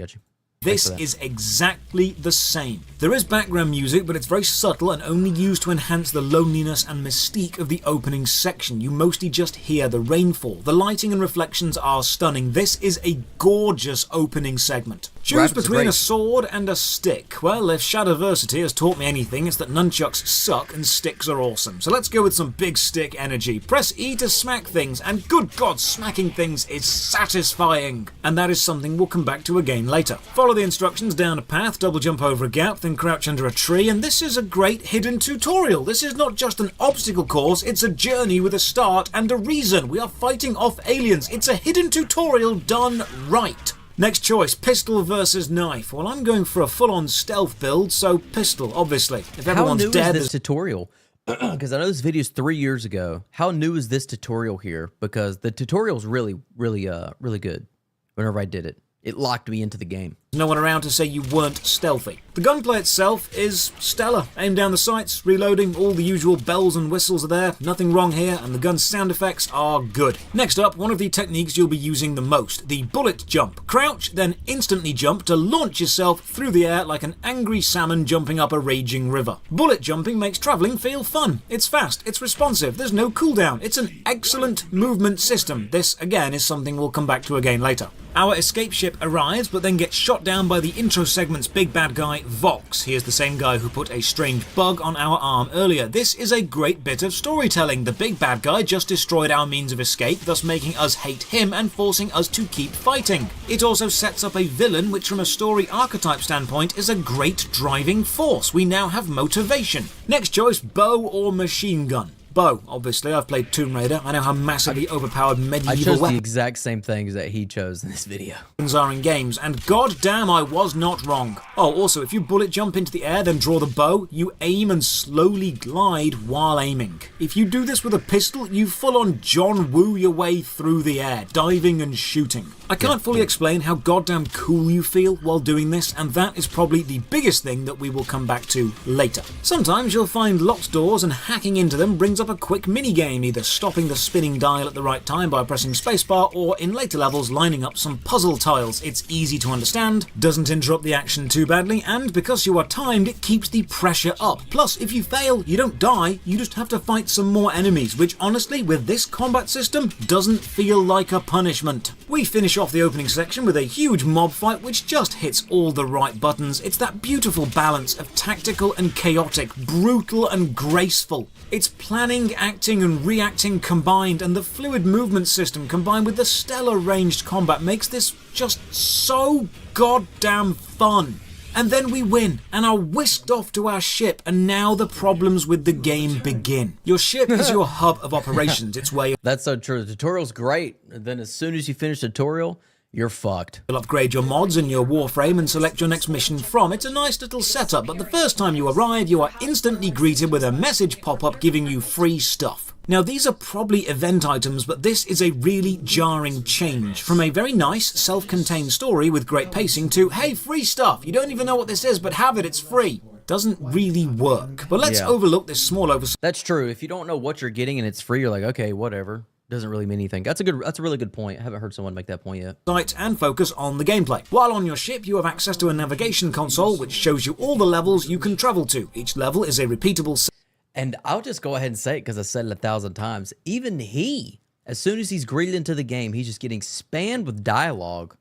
This is exactly the same. There is background music, but it's very subtle and only used to enhance the loneliness and mystique of the opening section. You mostly just hear the rainfall. The lighting and reflections are stunning. This is a gorgeous opening segment. Choose between a sword and a stick. Well, if Shadowversity has taught me anything, it's that nunchucks suck and sticks are awesome. So let's go with some big stick energy. Press E to smack things, and good god, smacking things is satisfying. And that is something we'll come back to again later. Follow the instructions down a path, double jump over a gap, then crouch under a tree, and this is a great hidden tutorial. This is not just an obstacle course, it's a journey with a start and a reason. We are fighting off aliens. It's a hidden tutorial done right. Next choice, pistol versus knife. Well, I'm going for a full-on stealth build, so pistol, obviously. If everyone's dead, dead, this tutorial? because I know this video is 3 years ago. How new is this tutorial here? Because the tutorial's really good. Whenever I did it, it locked me into the game. No one around to say you weren't stealthy. The gunplay itself is stellar. Aim down the sights, reloading, all the usual bells and whistles are there. Nothing wrong here, and the gun's sound effects are good. Next up, one of the techniques you'll be using the most, the bullet jump. Crouch, then instantly jump to launch yourself through the air like an angry salmon jumping up a raging river. Bullet jumping makes traveling feel fun. It's fast, it's responsive, there's no cooldown. It's an excellent movement system. This, again, is something we'll come back to again later. Our escape ship arrives, but then gets shot down by the intro segment's big bad guy, Vox. He is the same guy who put a strange bug on our arm earlier. This is a great bit of storytelling. The big bad guy just destroyed our means of escape, thus making us hate him and forcing us to keep fighting. It also sets up a villain, which from a story archetype standpoint is a great driving force. We now have motivation. Next choice, bow or machine gun. Bow, obviously. I've played Tomb Raider. I know how massively overpowered medieval I chose weapons the exact same things that he chose in this video. are in games, and goddamn, I was not wrong. Oh, also, if you bullet jump into the air, then draw the bow, you aim and slowly glide while aiming. If you do this with a pistol, you full-on John Woo your way through the air, diving and shooting. I can't fully explain how goddamn cool you feel while doing this, and that is probably the biggest thing that we will come back to later. Sometimes you'll find locked doors, and hacking into them brings up a quick mini-game, either stopping the spinning dial at the right time by pressing spacebar, or in later levels lining up some puzzle tiles. It's easy to understand, doesn't interrupt the action too badly, and because you are timed, it keeps the pressure up. Plus, if you fail, you don't die, you just have to fight some more enemies, which honestly, with this combat system, doesn't feel like a punishment. We finish off the opening section with a huge mob fight which just hits all the right buttons. It's that beautiful balance of tactical and chaotic, brutal and graceful. It's planning, acting and reacting combined, and the fluid movement system combined with the stellar ranged combat makes this just so goddamn fun. And then we win, and are whisked off to our ship, and now the problems with the game begin. Your ship is your hub of operations, it's where That's so true. The tutorial's great. And then as soon as you finish the tutorial, you're fucked. you'll upgrade your mods and your Warframe and select your next mission from. It's a nice little setup, but the first time you arrive, you are instantly greeted with a message pop-up giving you free stuff. Now, these are probably event items, but this is a really jarring change. From a very nice, self-contained story with great pacing to, hey, free stuff, you don't even know what this is, but have it, it's free. Doesn't really work. But let's overlook this small oversight. That's true. If you don't know what you're getting and it's free, you're like, okay, whatever. Doesn't really mean anything. That's a really good point. I haven't heard someone make that point yet. And focus on the gameplay. While on your ship, you have access to a navigation console which shows you all the levels you can travel to. Each level is a repeatable And I'll just go ahead and say it because I said it 1,000 times. Even he, as soon as he's greeted into the game, he's just getting spammed with dialogue,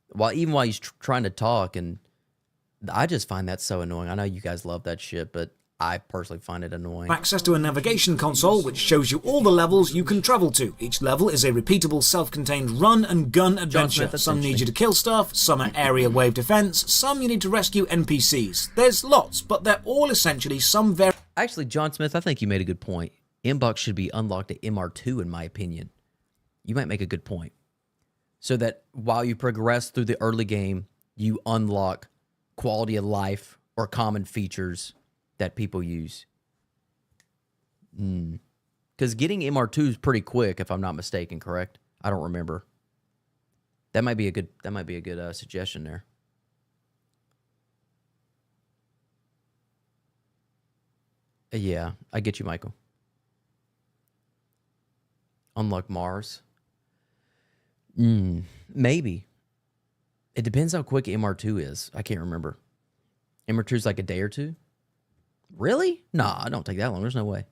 while he's trying to talk, and I just find that so annoying. I know you guys love that shit, but I personally find it annoying. access to a navigation console which shows you all the levels you can travel to. Each level is a repeatable self-contained run and gun adventure. Some need you to kill stuff, some are area wave defense, some you need to rescue NPCs. There's lots, but they're all essentially some Actually, John Smith, I think you made a good point. Inbox should be unlocked at MR2, in my opinion. You might make a good point. So that while you progress through the early game, you unlock quality of life or common features that people use. Because getting MR2 is pretty quick, if I'm not mistaken, correct? I don't remember. That might be a good suggestion there. Yeah, I get you, Michael. Unlock Mars. Maybe. It depends how quick MR2 is. I can't remember. MR2 is like a day or two? Really? Nah, I don't take that long. There's no way.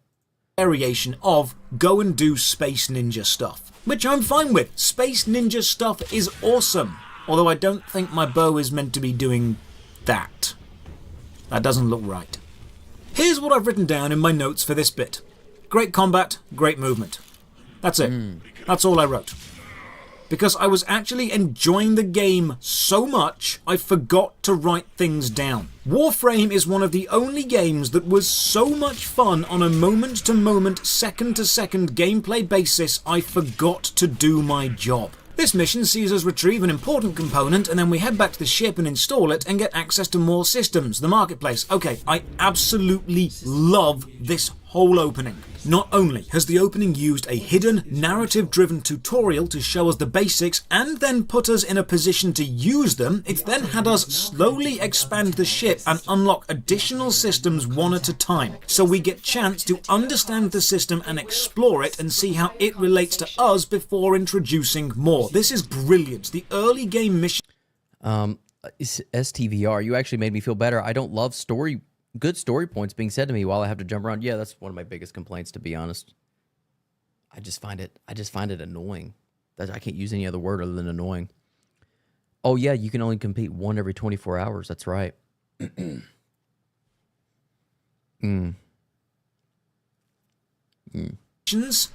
variation of go and do Space Ninja stuff, which I'm fine with. Space Ninja stuff is awesome, although I don't think my bow is meant to be doing that. That doesn't look right. Here's what I've written down in my notes for this bit. Great combat, great movement. That's it. That's all I wrote. Because I was actually enjoying the game so much, I forgot to write things down. Warframe is one of the only games that was so much fun on a moment-to-moment, second-to-second gameplay basis, I forgot to do my job. This mission sees us retrieve an important component, and then we head back to the ship and install it and get access to more systems, the marketplace. Okay, I absolutely love this whole opening. Not only has the opening used a hidden, narrative-driven tutorial to show us the basics and then put us in a position to use them, it then had us slowly expand the ship and unlock additional systems one at a time, so we get chance to understand the system and explore it and see how it relates to us before introducing more. This is brilliant. The early game mission... STVR, you actually made me feel better. I don't love good story points being said to me while I have to jump around. Yeah, that's one of my biggest complaints, to be honest. I just find it annoying. I can't use any other word other than annoying. Oh yeah, you can only compete one every 24 hours. That's right.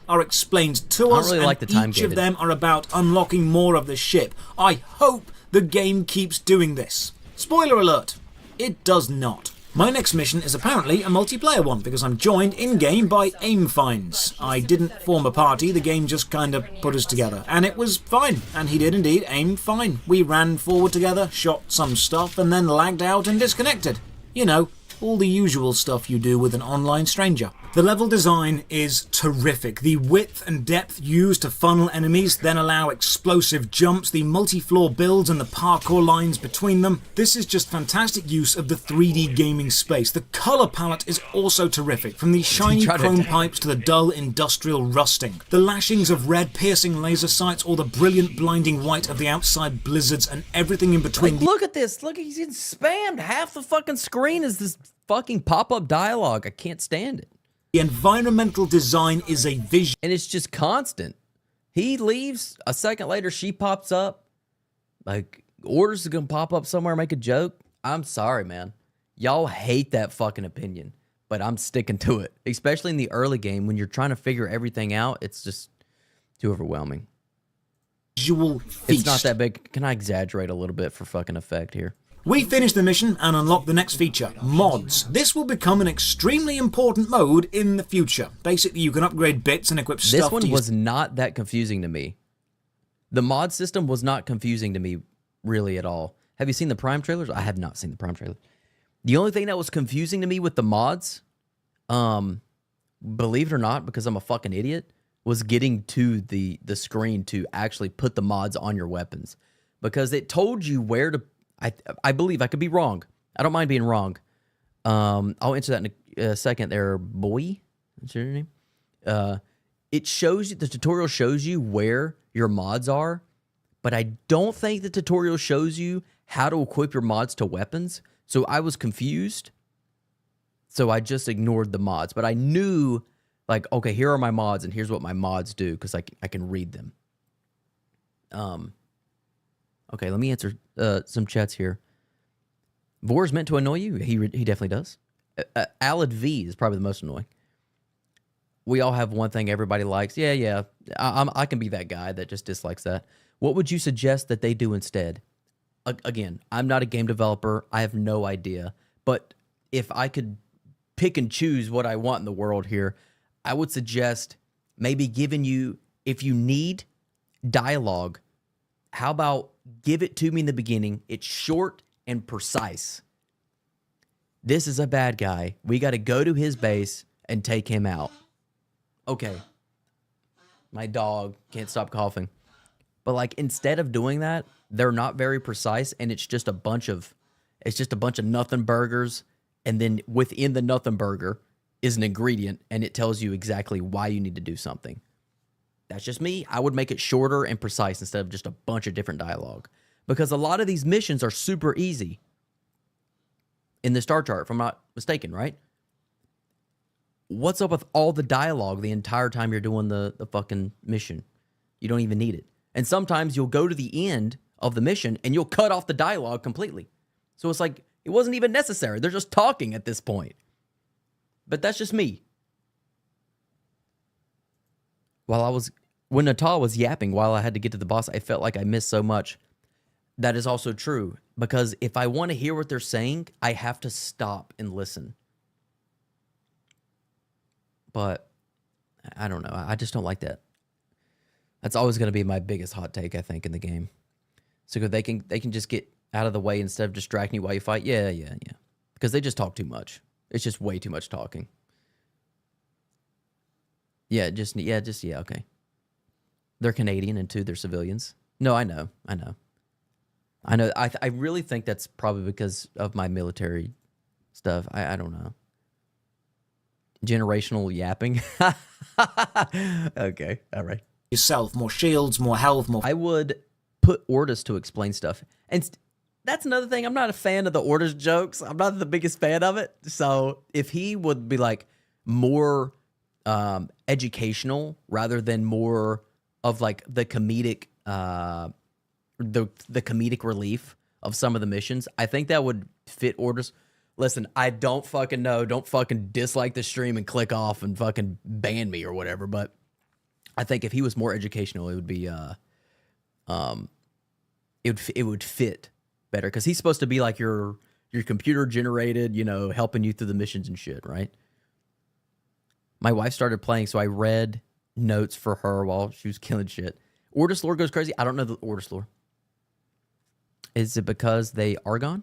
Are explained to us, really like and each of them are about unlocking more of the ship. I hope the game keeps doing this. Spoiler alert, it does not. My next mission is apparently a multiplayer one, because I'm joined in-game by aim finds. I didn't form a party, the game just kind of put us together, and it was fine, and he did indeed aim fine. We ran forward together, shot some stuff, and then lagged out and disconnected. You know, all the usual stuff you do with an online stranger. The level design is terrific. The width and depth used to funnel enemies, then allow explosive jumps, the multi-floor builds and the parkour lines between them. This is just fantastic use of the 3D gaming space. The color palette is also terrific, from the shiny chrome pipes to the dull industrial rusting. The lashings of red piercing laser sights or the brilliant blinding white of the outside blizzards and everything in between. Like, look at this. Look, he's getting spammed. Half the fucking screen is this fucking pop-up dialogue. I can't stand it. The environmental design is a vision. And it's just constant. He leaves, a second later she pops up. Like, orders are gonna pop up somewhere, make a joke. I'm sorry, man. Y'all hate that fucking opinion, but I'm sticking to it. Especially in the early game when you're trying to figure everything out, it's just too overwhelming. Visual feast. It's not that big. Can I exaggerate a little bit for fucking effect here? We finish the mission and unlock the next feature, mods. This will become an extremely important mode in the future. Basically, you can upgrade bits and equip stuff. This one was not that confusing to me. The mod system was not confusing to me really at all. Have you seen the Prime trailers? I have not seen the Prime trailer. The only thing that was confusing to me with the mods, believe it or not, because I'm a fucking idiot, was getting to the screen to actually put the mods on your weapons. Because it told you where to... I believe, I could be wrong. I don't mind being wrong. I'll answer that in a second there, boy. What's your name? It shows you, the tutorial shows you where your mods are, but I don't think the tutorial shows you how to equip your mods to weapons. So I was confused. So I just ignored the mods, but I knew, like, okay, here are my mods and here's what my mods do, because I can read them. Okay, let me answer some chats here. Vor is meant to annoy you? He definitely does. Alid V is probably the most annoying. We all have one thing everybody likes. Yeah. I can be that guy that just dislikes that. What would you suggest that they do instead? Again, I'm not a game developer. I have no idea. But if I could pick and choose what I want in the world here, I would suggest maybe giving you, if you need dialogue, how about give it to me in the beginning? It's short and precise. This is a bad guy. We got to go to his base and take him out. Okay. My dog can't stop coughing. But like, instead of doing that, they're not very precise, and it's just a bunch of nothing burgers, and then within the nothing burger is an ingredient, and it tells you exactly why you need to do something. That's just me. I would make it shorter and precise instead of just a bunch of different dialogue. Because a lot of these missions are super easy. In the star chart, if I'm not mistaken, right? What's up with all the dialogue the entire time you're doing the fucking mission? You don't even need it. And sometimes you'll go to the end of the mission and you'll cut off the dialogue completely. So it's like, it wasn't even necessary. They're just talking at this point. But that's just me. When Natal was yapping while I had to get to the boss, I felt like I missed so much. That is also true, because if I want to hear what they're saying, I have to stop and listen. But I don't know. I just don't like that. That's always going to be my biggest hot take, I think, in the game. So they can just get out of the way instead of distracting you while you fight. Yeah. Because they just talk too much. It's just way too much talking. Yeah, okay. They're Canadian and two, they're civilians. No, I know. I really think that's probably because of my military stuff. I don't know. Generational yapping. Okay, all right. Yourself, more shields, more health, more... I would put Ordis to explain stuff. And that's another thing. I'm not a fan of the Ordis jokes. I'm not the biggest fan of it. So if he would be like more educational rather than more of like the comedic the comedic relief of some of the missions, I think that would fit Ordis. Listen, I don't fucking know. Don't fucking dislike the stream and click off and fucking ban me or whatever. But I think if he was more educational, it would be it would fit better, because he's supposed to be like your computer generated, you know, helping you through the missions and shit, right? My wife started playing, so I read notes for her while she was killing shit. Ordis lore goes crazy. I don't know the Ordis lore. Is it because they Argon?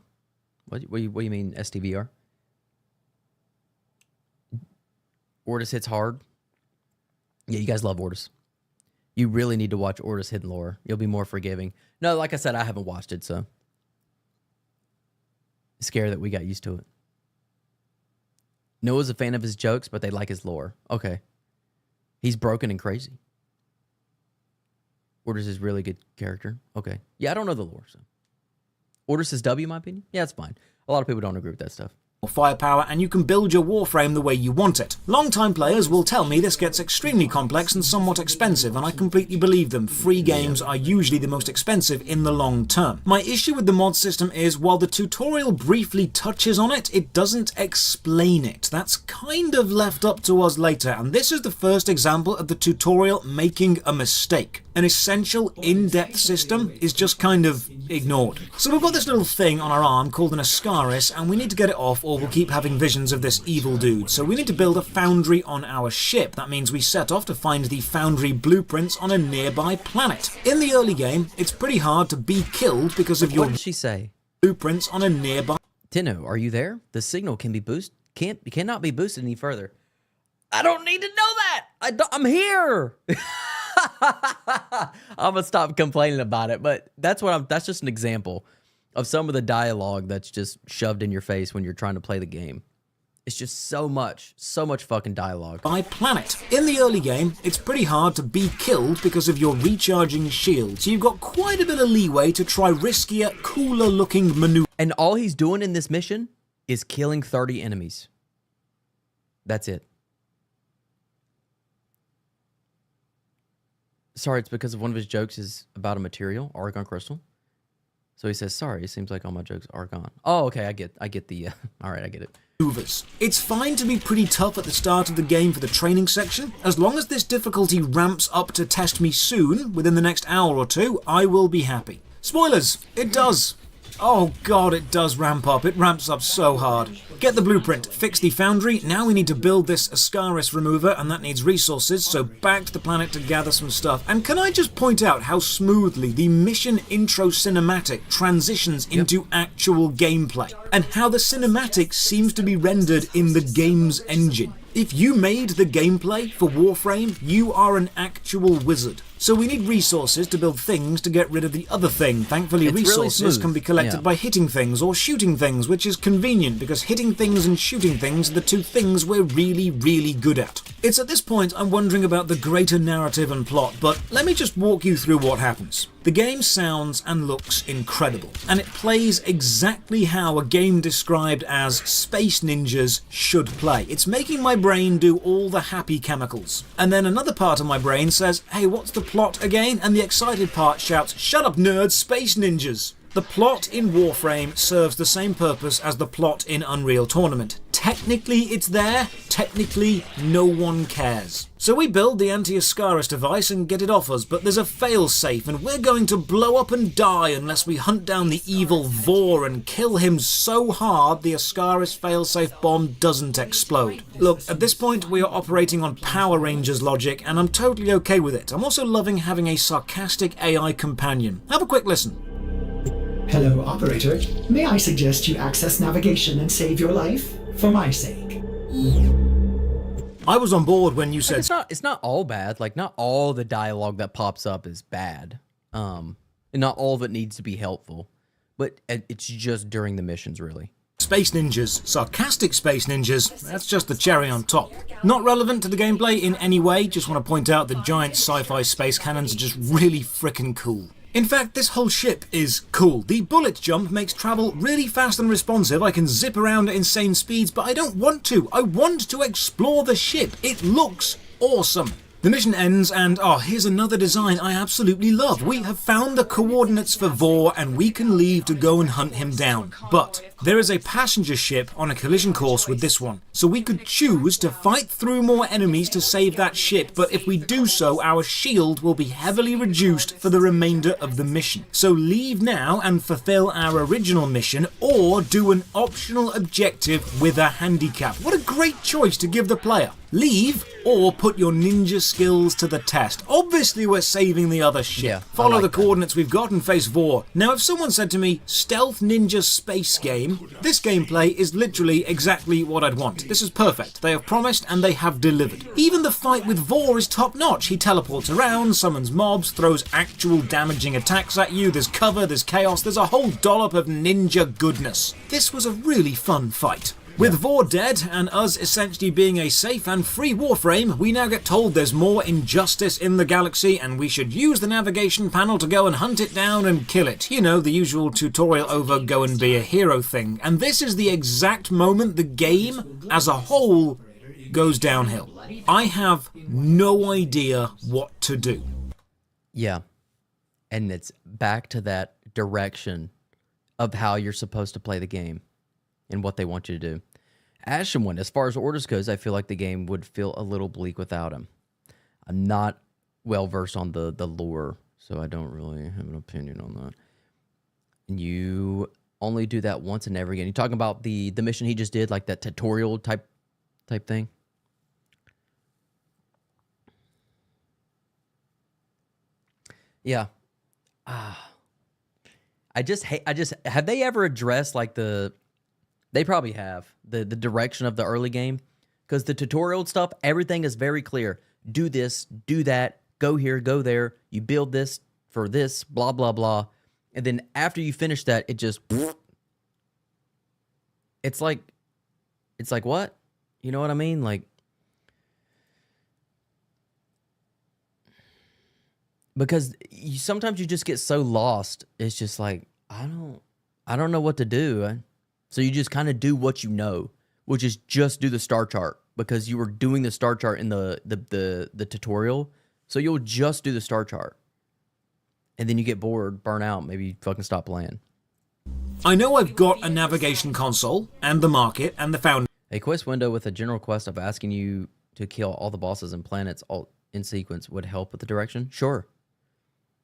What do you mean STVR? Ordis hits hard. Yeah, you guys love Ordis. You really need to watch Ordis Hidden Lore. You'll be more forgiving. No, like I said, I haven't watched it, so it's scary that we got used to it. Noah's a fan of his jokes, but they like his lore. Okay. He's broken and crazy. Ordis is really good character. Okay. Yeah, I don't know the lore, so. Ordis is W, in my opinion. Yeah, it's fine. A lot of people don't agree with that stuff. Firepower, and you can build your Warframe the way you want it. Long-time players will tell me this gets extremely complex and somewhat expensive, and I completely believe them. Free games are usually the most expensive in the long term. My issue with the mod system is, while the tutorial briefly touches on it, it doesn't explain it. That's kind of left up to us later, and this is the first example of the tutorial making a mistake. An essential in-depth system is just kind of ignored. So we've got this little thing on our arm called an Ascaris, and we need to get it off or we'll keep having visions of this evil dude. So we need to build a foundry on our ship. That means we set off to find the foundry blueprints on a nearby planet. In the early game, it's pretty hard to be killed because of your... What did she say? Blueprints on a nearby... Tino, are you there? The signal can be cannot be boosted any further. I don't need to know that! I'm here! I'm gonna stop complaining about it, but that's just an example of some of the dialogue that's just shoved in your face when you're trying to play the game. It's just so much fucking dialogue. By planet. In the early game, it's pretty hard to be killed because of your recharging shield, so you've got quite a bit of leeway to try riskier, cooler looking maneuvers. And all he's doing in this mission is killing 30 enemies. That's it. Sorry, it's because of one of his jokes is about a material, argon crystal. So he says, sorry, it seems like all my jokes are gone. Oh, okay, I get the, all right, I get it. It's fine to be pretty tough at the start of the game for the training section. As long as this difficulty ramps up to test me soon, within the next hour or two, I will be happy. Spoilers, it does. Oh god, it does ramp up. It ramps up so hard. Get the blueprint, fix the foundry. Now we need to build this Ascaris remover, and that needs resources, so back to the planet to gather some stuff. And can I just point out how smoothly the mission intro cinematic transitions into actual gameplay, and how the cinematic seems to be rendered in the game's engine. If you made the gameplay for Warframe, you are an actual wizard. So we need resources to build things to get rid of the other thing. Thankfully, it's resources really can be collected by hitting things or shooting things, which is convenient because hitting things and shooting things are the two things we're really, really good at. It's at this point I'm wondering about the greater narrative and plot, but let me just walk you through what happens. The game sounds and looks incredible, and it plays exactly how a game described as Space Ninjas should play. It's making my brain do all the happy chemicals. And then another part of my brain says, hey, what's the plot again? And the excited part shouts, shut up nerds, Space Ninjas! The plot in Warframe serves the same purpose as the plot in Unreal Tournament. Technically it's there, technically no one cares. So we build the anti-Ascaris device and get it off us, but there's a fail-safe and we're going to blow up and die unless we hunt down the evil Vor and kill him so hard the Ascaris fail-safe bomb doesn't explode. Look, at this point we are operating on Power Rangers logic and I'm totally okay with it. I'm also loving having a sarcastic AI companion. Have a quick listen. Hello, operator. May I suggest you access navigation and save your life? For my sake. I was on board when you Like, said it's not all bad. Like, not all the dialogue that pops up is bad. And not all of it needs to be helpful. But it's just during the missions, really. Space Ninjas, sarcastic Space Ninjas, that's just the cherry on top. Not relevant to the gameplay in any way, just want to point out that giant sci-fi space cannons are just really frickin' cool. In fact, this whole ship is cool. The bullet jump makes travel really fast and responsive. I can zip around at insane speeds, but I don't want to. I want to explore the ship. It looks awesome. The mission ends and, here's another design I absolutely love. We have found the coordinates for Vor and we can leave to go and hunt him down. But there is a passenger ship on a collision course with this one. So we could choose to fight through more enemies to save that ship, but if we do so, our shield will be heavily reduced for the remainder of the mission. So leave now and fulfill our original mission, or do an optional objective with a handicap. What a great choice to give the player. Leave, or put your ninja skills to the test. Obviously we're saving the other ship. Yeah, Follow I like the coordinates we've got and face Vor. Now if someone said to me, stealth ninja space game, this gameplay is literally exactly what I'd want. This is perfect. They have promised and they have delivered. Even the fight with Vor is top notch. He teleports around, summons mobs, throws actual damaging attacks at you, there's cover, there's chaos, there's a whole dollop of ninja goodness. This was a really fun fight. With Vor dead, and us essentially being a safe and free Warframe, we now get told there's more injustice in the galaxy and we should use the navigation panel to go and hunt it down and kill it. You know, the usual tutorial over go and be a hero thing. And this is the exact moment the game, as a whole, goes downhill. I have no idea what to do. Yeah. And it's back to that direction of how you're supposed to play the game and what they want you to do. Ashenwind, as far as orders goes, I feel like the game would feel a little bleak without him. I'm not well versed on the lore, so I don't really have an opinion on that. And you only do that once and never again. You talking about the mission he just did, like that tutorial type thing? Yeah. I just have they ever addressed like they probably have the direction of the early game, because the tutorial stuff, everything is very clear. Do this, do that, go here, go there. You build this for this, blah, blah, blah. And then after you finish that, it just, it's like what? You know what I mean? Like, because sometimes you just get so lost. It's just like, I don't know what to do. So you just kind of do what you know, which is just do the star chart, because you were doing the star chart in the tutorial. So you'll just do the star chart. And then you get bored, burn out, maybe you fucking stop playing. I know I've got a navigation console, and the market, and the found. A quest window with a general quest of asking you to kill all the bosses and planets all in sequence would help with the direction? Sure.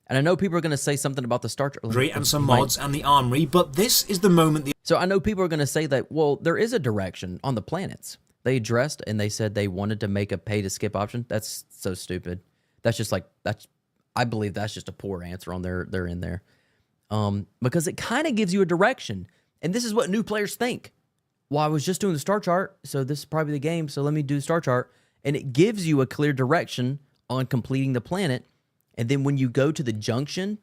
And I know people are going to say something about the star chart. And some mods and the armory, but this is the moment So I know people are going to say that, well, there is a direction on the planets. They addressed and they said they wanted to make a pay to skip option. That's so stupid. That's just like, I believe that's just a poor answer on their end there. Because it kind of gives you a direction. And this is what new players think. Well, I was just doing the star chart, so this is probably the game, so let me do the star chart. And it gives you a clear direction on completing the planet. And then when you go to the junction,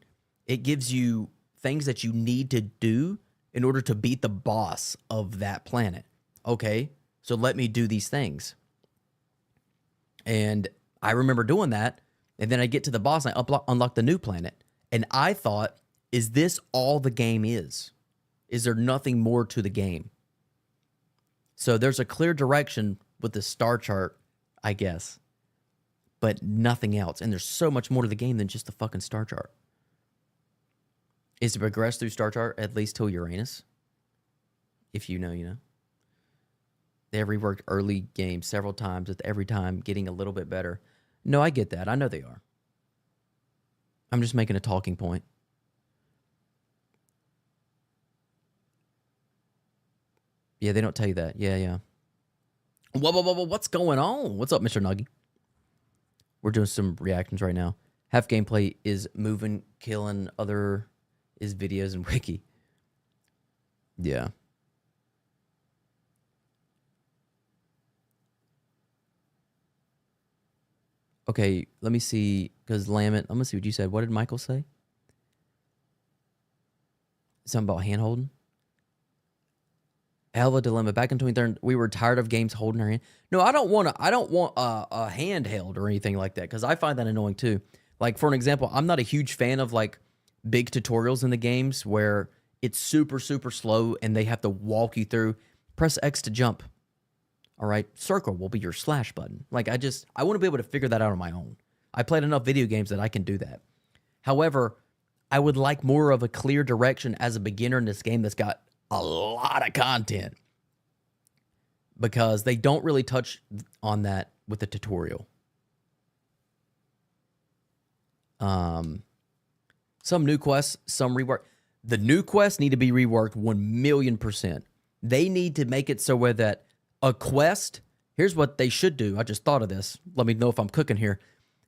it gives you things that you need to do in order to beat the boss of that planet. Okay, so let me do these things. And I remember doing that, and then I get to the boss and I unlock the new planet. And I thought, is this all the game is? Is there nothing more to the game? So there's a clear direction with the star chart, I guess, but nothing else. And there's so much more to the game than just the fucking star chart. Is to progress through star chart at least till Uranus. If you know, you know. They have reworked early games several times, with every time getting a little bit better. No, I get that. I know they are. I'm just making a talking point. Yeah, they don't tell you that. Yeah. Whoa, what's going on? What's up, Mr. Nuggy? We're doing some reactions right now. Half gameplay is moving, killing, other is videos and wiki. Yeah. Okay, let me see, because Lamont, I'm going to see what you said. What did Michael say? Something about hand-holding? Hell of a dilemma. Back in 2013, we were tired of games holding our hand. No, I don't want a handheld or anything like that, because I find that annoying too. Like, for an example, I'm not a huge fan of, like, big tutorials in the games where it's super, super slow and they have to walk you through. Press X to jump. All right, circle will be your slash button. Like, I want to be able to figure that out on my own. I played enough video games that I can do that. However, I would like more of a clear direction as a beginner in this game that's got a lot of content, because they don't really touch on that with the tutorial. Some new quests, some rework. The new quests need to be reworked 1,000,000%. They need to make it so where that a quest, here's what they should do. I just thought of this. Let me know if I'm cooking here.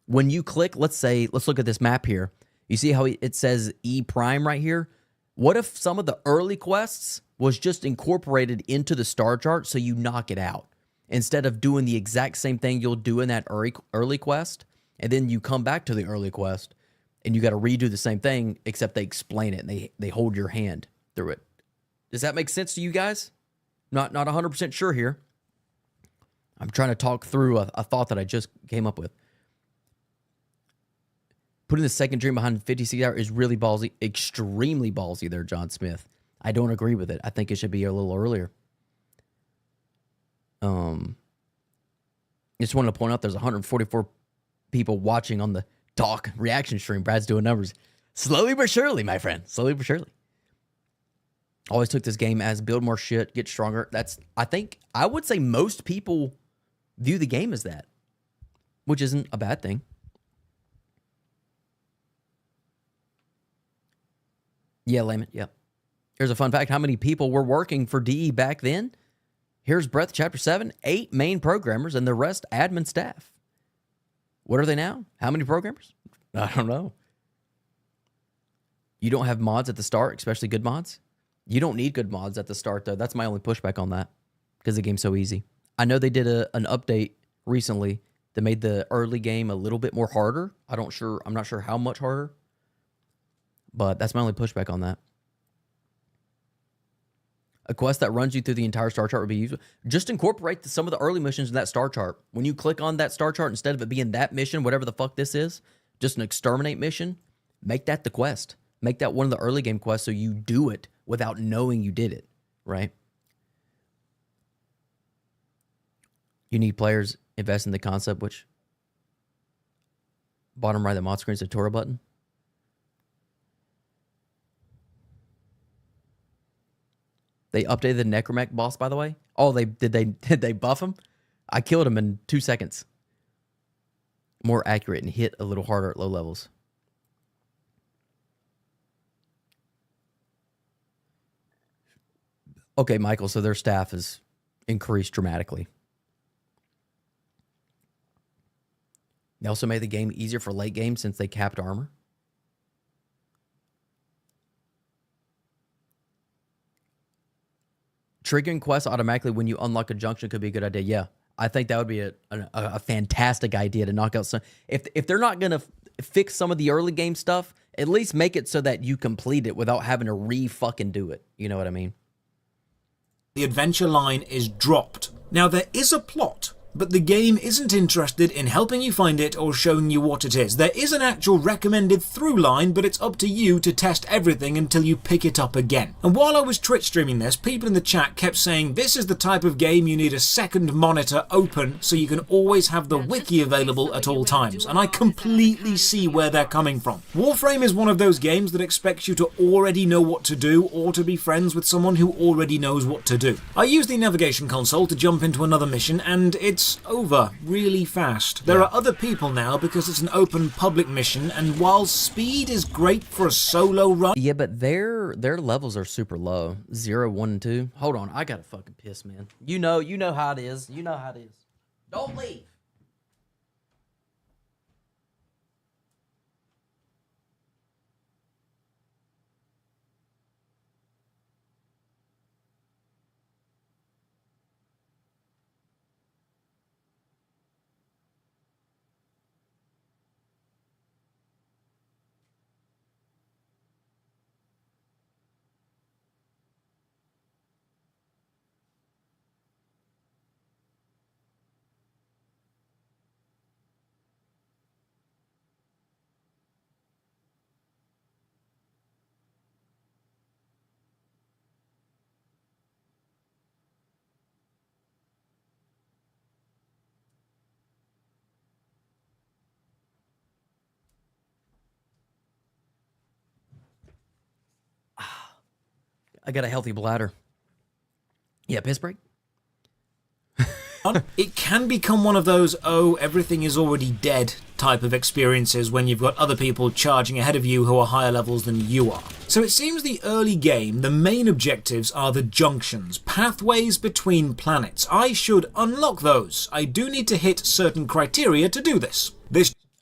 When you click, let's look at this map here. You see how it says E prime right here? What if some of the early quests was just incorporated into the star chart so you knock it out? Instead of doing the exact same thing you'll do in that early quest, and then you come back to the early quest, and you got to redo the same thing, except they explain it, and they hold your hand through it. Does that make sense to you guys? Not 100% sure here. I'm trying to talk through a thought that I just came up with. Putting the second dream behind 56 hours is really ballsy, extremely ballsy there, John Smith. I don't agree with it. I think it should be a little earlier. Just wanted to point out there's 144 people watching on the talk reaction stream. Brad's doing numbers. Slowly but surely, my friend. Slowly but surely. Always took this game as build more shit, get stronger. I would say most people view the game as that, which isn't a bad thing. Yeah, Layman, yeah. Here's a fun fact. How many people were working for DE back then? Here's Breath Chapter 7. 8 main programmers and the rest admin staff. What are they now? How many programmers? I don't know. You don't have mods at the start, especially good mods? You don't need good mods at the start, though. That's my only pushback on that, because the game's so easy. I know they did an update recently that made the early game a little bit more harder. I'm not sure how much harder, but that's my only pushback on that. A quest that runs you through the entire star chart would be useful. Just incorporate some of the early missions in that star chart. When you click on that star chart, instead of it being that mission, whatever the fuck this is, just an exterminate mission, make that the quest. Make that one of the early game quests so you do it without knowing you did it, right? You need players invest in the concept, which bottom right of the mod screen is a tutorial button. They updated the Necromech boss, by the way. Oh, did they buff him? I killed him in 2 seconds. More accurate and hit a little harder at low levels. Okay, Michael, so their staff has increased dramatically. They also made the game easier for late game since they capped armor. Triggering quests automatically when you unlock a junction could be a good idea. Yeah, I think that would be a fantastic idea to knock out some. If they're not going to fix some of the early game stuff, at least make it so that you complete it without having to re-fucking do it. You know what I mean? The adventure line is dropped. Now, there is a plot, but the game isn't interested in helping you find it or showing you what it is. There is an actual recommended through line, but it's up to you to test everything until you pick it up again. And while I was Twitch streaming this, people in the chat kept saying this is the type of game you need a second monitor open so you can always have the wiki available at all times. And I completely see where they're coming from. Warframe is one of those games that expects you to already know what to do or to be friends with someone who already knows what to do. I use the navigation console to jump into another mission, and it's over really fast. There are other people now because it's an open public mission, and while speed is great for a solo run... Yeah, but their levels are super low. 0, 1, and 2. Hold on, I gotta fucking piss, man. You know how it is. You know how it is. Don't leave. I got a healthy bladder. Yeah, piss break. It can become one of those, oh, everything is already dead type of experiences when you've got other people charging ahead of you who are higher levels than you are. So it seems the early game, the main objectives are the junctions, pathways between planets. I should unlock those. I do need to hit certain criteria to do this.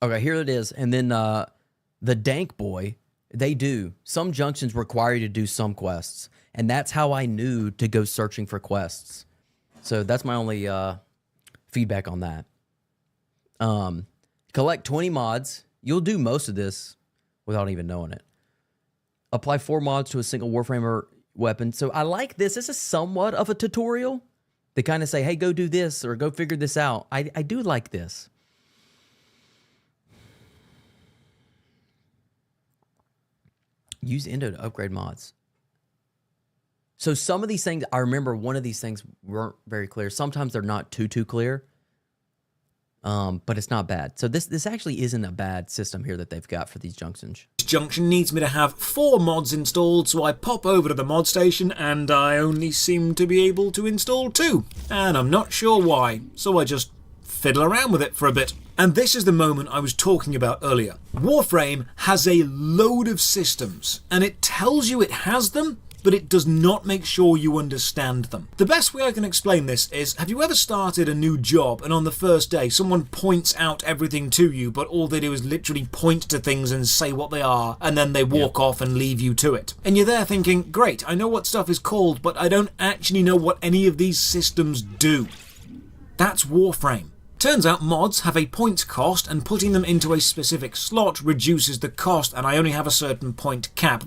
Okay, here it is. And then the Dank Boy, they do. Some junctions require you to do some quests. And that's how I knew to go searching for quests. So that's my only feedback on that. Collect 20 mods. You'll do most of this without even knowing it. Apply 4 mods to a single Warframer weapon. So I like this. This is somewhat of a tutorial. They kind of say, hey, go do this or go figure this out. I do like this. Use Endo to upgrade mods. So some of these things, I remember one of these things weren't very clear. Sometimes they're not too clear, but it's not bad. So this actually isn't a bad system here that they've got for these junctions. This junction needs me to have 4 mods installed, so I pop over to the mod station and I only seem to be able to install 2. And I'm not sure why, so I just fiddle around with it for a bit. And this is the moment I was talking about earlier. Warframe has a load of systems, and it tells you it has them, but it does not make sure you understand them. The best way I can explain this is, have you ever started a new job and on the first day someone points out everything to you, but all they do is literally point to things and say what they are, and then they walk off and leave you to it? And you're there thinking, great, I know what stuff is called, but I don't actually know what any of these systems do. That's Warframe. Turns out mods have a point cost, and putting them into a specific slot reduces the cost, and I only have a certain point cap.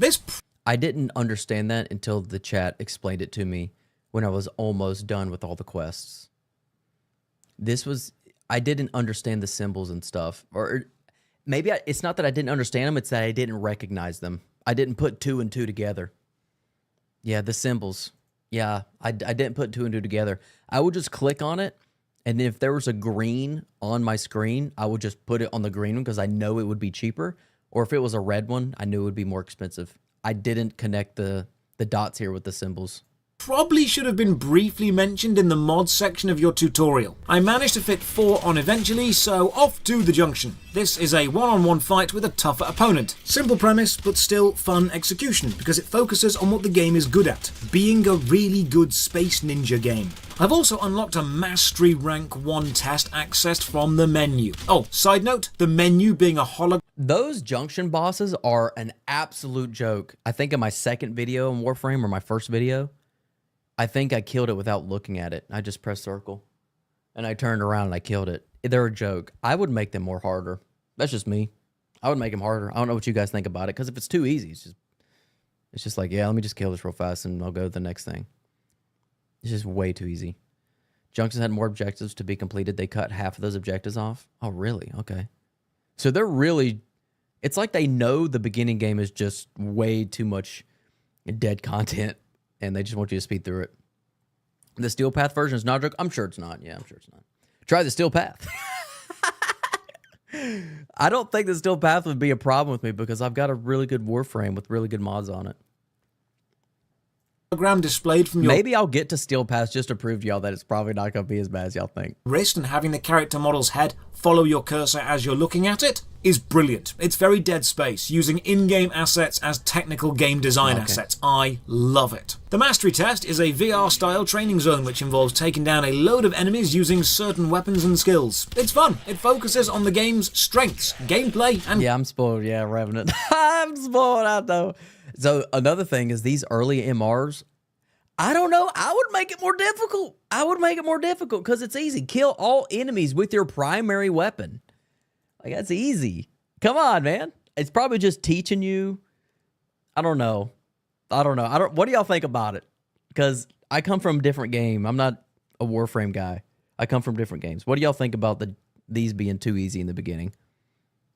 I didn't understand that until the chat explained it to me when I was almost done with all the quests. I didn't understand the symbols and stuff. Or maybe it's not that I didn't understand them, it's that I didn't recognize them. I didn't put 2 and 2 together. Yeah, the symbols. Yeah, I didn't put 2 and 2 together. I would just click on it, and if there was a green on my screen, I would just put it on the green one because I know it would be cheaper. Or if it was a red one, I knew it would be more expensive. I didn't connect the dots here with the symbols. Probably should have been briefly mentioned in the mods section of your tutorial. I managed to fit 4 on eventually, so off to the junction. This is a one-on-one fight with a tougher opponent. Simple premise, but still fun execution, because it focuses on what the game is good at, being a really good space ninja game. I've also unlocked a Mastery Rank 1 test accessed from the menu. Oh, side note, the menu being a hologram. Those junction bosses are an absolute joke. I think in my second video on Warframe, or my first video, I think I killed it without looking at it. I just pressed circle, and I turned around and I killed it. They're a joke. I would make them more harder. That's just me. I would make them harder. I don't know what you guys think about it, because if it's too easy, it's just like, yeah, let me just kill this real fast and I'll go to the next thing. It's just way too easy. Junctions had more objectives to be completed. They cut half of those objectives off. Oh, really? Okay. So they're really... It's like they know the beginning game is just way too much dead content, and they just want you to speed through it. The Steel Path version is not a joke. I'm sure it's not. Yeah, I'm sure it's not. Try the Steel Path. I don't think the Steel Path would be a problem with me because I've got a really good Warframe with really good mods on it. Displayed from your Maybe I'll get to Steel Path just to prove to y'all that it's probably not going to be as bad as y'all think. wrist, and having the character model's head follow your cursor as you're looking at it is brilliant. It's very Dead Space, using in-game assets as technical game design assets. I love it. The Mastery Test is a VR-style training zone which involves taking down a load of enemies using certain weapons and skills. It's fun. It focuses on the game's strengths, gameplay, and... Yeah, I'm spoiled. Yeah, Revenant. I'm spoiled out, though. So another thing is these early MRs, I don't know. I would make it more difficult. I would make it more difficult because it's easy. Kill all enemies with your primary weapon. Like, that's easy. Come on, man. It's probably just teaching you. I don't know. What do y'all think about it? Because I come from a different game. I'm not a Warframe guy. I come from different games. What do y'all think about these being too easy in the beginning?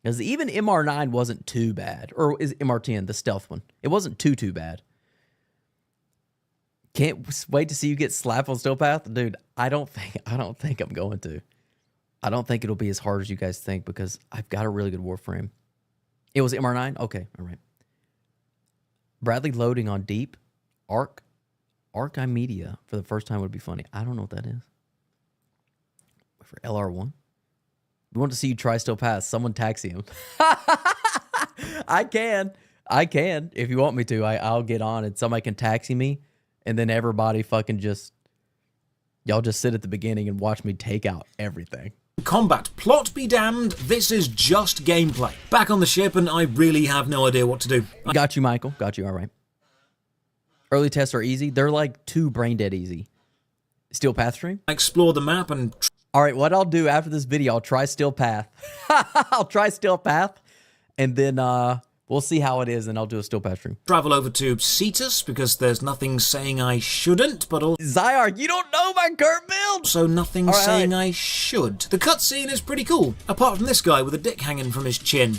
Because even MR9 wasn't too bad. Or is MR10, the stealth one? It wasn't too bad. Can't wait to see you get slapped on Steel Path. Dude, I don't think I'm going to. I don't think it'll be as hard as you guys think because I've got a really good Warframe. It was MR9? Okay, all right. Bradley loading on deep. Archi Media for the first time would be funny. I don't know what that is. For LR1? We want to see you try still pass. Someone taxi him. I can. If you want me to, I'll get on and somebody can taxi me. And then everybody fucking y'all just sit at the beginning and watch me take out everything. Combat. Plot be damned, this is just gameplay. Back on the ship and I really have no idea what to do. Got you, Michael. Got you. All right. Early tests are easy. They're like too brain dead easy. Steel path stream? I explore the map and... All right, what I'll do after this video, I'll try steel path. I'll try steel path, and then we'll see how it is, and I'll do a steel path stream. Travel over to Cetus, because there's nothing saying I shouldn't, but also... Zyark, you don't know my current build! So nothing saying I should. The cutscene is pretty cool, apart from this guy with a dick hanging from his chin.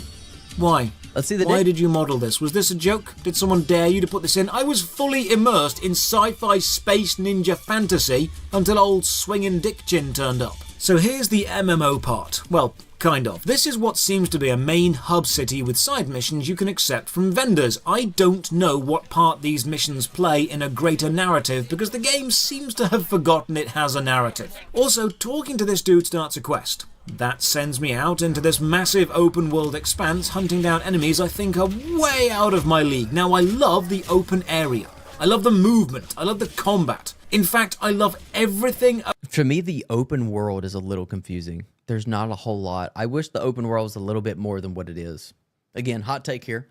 Why? Let's see the Why dick. did you model this? Was this a joke? Did someone dare you to put this in? I was fully immersed in sci-fi space ninja fantasy until old swinging dick chin turned up. So here's the MMO part. Well, kind of. This is what seems to be a main hub city with side missions you can accept from vendors. I don't know what part these missions play in a greater narrative because the game seems to have forgotten it has a narrative. Also, talking to this dude starts a quest. That sends me out into this massive open world expanse, hunting down enemies I think are way out of my league. Now, I love the open area. I love the movement. I love the combat. In fact, I love everything. For me, the open world is a little confusing. There's not a whole lot. I wish the open world was a little bit more than what it is. Again, hot take here.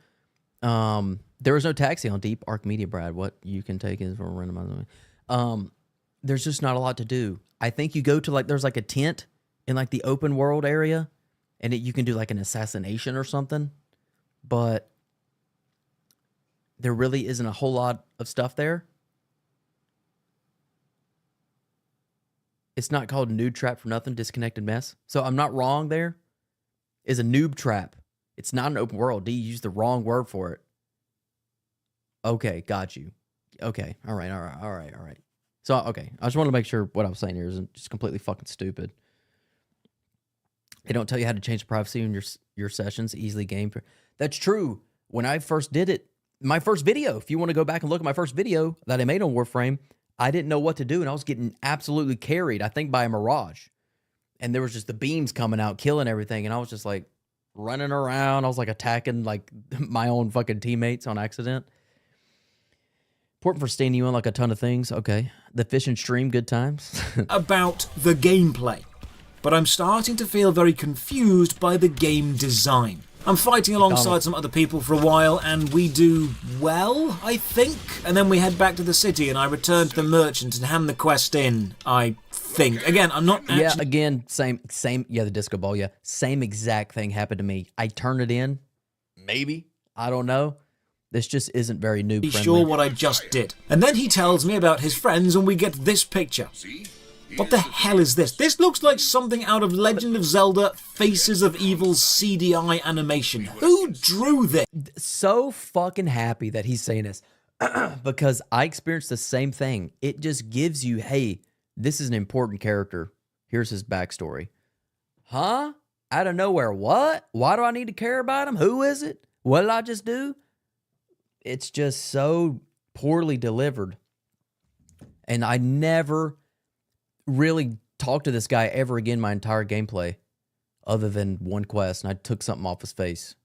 There was no taxi on Deep Arc Media, Brad. What you can take is for a randomized. There's just not a lot to do. I think you go to there's like a tent in like the open world area, and you can do like an assassination or something, but there really isn't a whole lot of stuff there. It's not called Noob Trap for nothing, Disconnected Mess. So I'm not wrong there. It's a noob trap. It's not an open world. D used the wrong word for it. Okay, got you. Okay, all right. So, okay, I just want to make sure what I was saying here isn't just completely fucking stupid. They don't tell you how to change the privacy in your sessions, easily game. That's true. When I first did it, my first video, if you want to go back and look at my first video that I made on Warframe, I didn't know what to do, and I was getting absolutely carried, I think, by a Mirage. And there was just the beams coming out, killing everything, and I was just, like, running around. I was, like, attacking, like, my own fucking teammates on accident. Important for staying you on, like, a ton of things. Okay. The fish and stream, good times. About the gameplay. But I'm starting to feel very confused by the game design. I'm fighting alongside some other people for a while, and we do well, I think. And then we head back to the city, and I return to the merchant and hand the quest in, I think. Again, I'm not actually... Yeah, again, same, yeah, the disco ball, yeah. Same exact thing happened to me. I turn it in, maybe, I don't know. This just isn't very noob friendly. Sure what I just did. And then he tells me about his friends, and we get this picture. What the hell is this? This looks like something out of Legend of Zelda Faces of Evil's CDI animation. Who drew this? So fucking happy that he's saying this because I experienced the same thing. It just gives you, hey, this is an important character. Here's his backstory. Huh? Out of nowhere. What? Why do I need to care about him? Who is it? What did I just do? It's just so poorly delivered. And I never really talked to this guy ever again my entire gameplay other than one quest, and I took something off his face.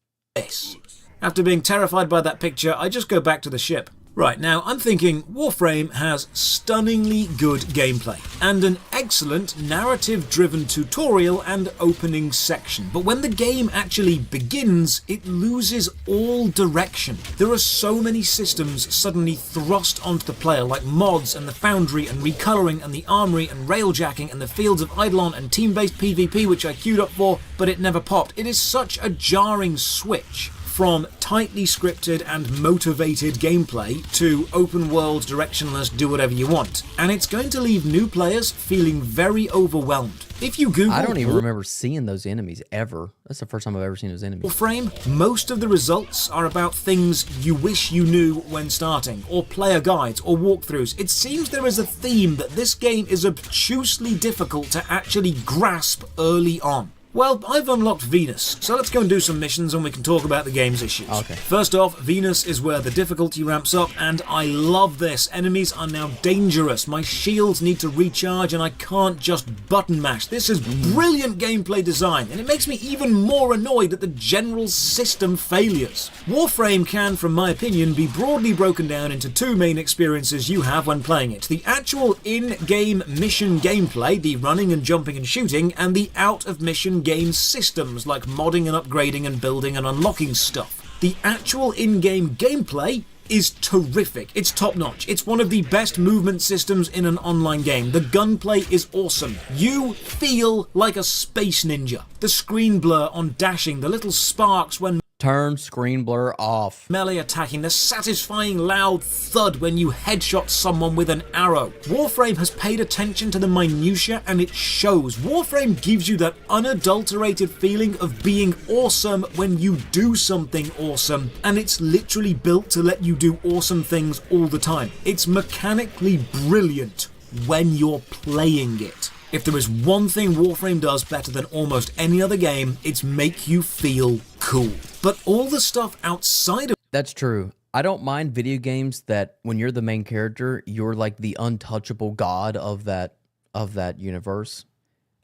After being terrified by that picture, I just go back to the ship. Right, now I'm thinking Warframe has stunningly good gameplay and an excellent narrative-driven tutorial and opening section. But when the game actually begins, it loses all direction. There are so many systems suddenly thrust onto the player, like mods and the Foundry and recoloring and the Armory and Railjacking and the Fields of Eidolon and team-based PvP, which I queued up for, but it never popped. It is such a jarring switch from tightly scripted and motivated gameplay to open world directionless do whatever you want. And it's going to leave new players feeling very overwhelmed. If you Google... I don't even remember seeing those enemies ever. That's the first time I've ever seen those enemies. Warframe, most of the results are about things you wish you knew when starting, or player guides, or walkthroughs. It seems there is a theme that this game is obtusely difficult to actually grasp early on. Well, I've unlocked Venus, so let's go and do some missions and we can talk about the game's issues. Okay. First off, Venus is where the difficulty ramps up, and I love this. Enemies are now dangerous. My shields need to recharge and I can't just button mash. This is brilliant gameplay design, and it makes me even more annoyed at the general system failures. Warframe can, from my opinion, be broadly broken down into two main experiences you have when playing it. The actual in-game mission gameplay, the running and jumping and shooting, and the out-of-mission game systems like modding and upgrading and building and unlocking stuff. The actual in-game gameplay is terrific. It's top-notch. It's one of the best movement systems in an online game. The gunplay is awesome. You feel like a space ninja. The screen blur on dashing, the little sparks when Turn screen blur off. melee attacking, the satisfying loud thud when you headshot someone with an arrow. Warframe has paid attention to the minutiae and it shows. Warframe gives you that unadulterated feeling of being awesome when you do something awesome, and it's literally built to let you do awesome things all the time. It's mechanically brilliant when you're playing it. If there is one thing Warframe does better than almost any other game, it's make you feel cool. But all the stuff outside of That's true. I don't mind video games that when you're the main character, you're like the untouchable god of that universe.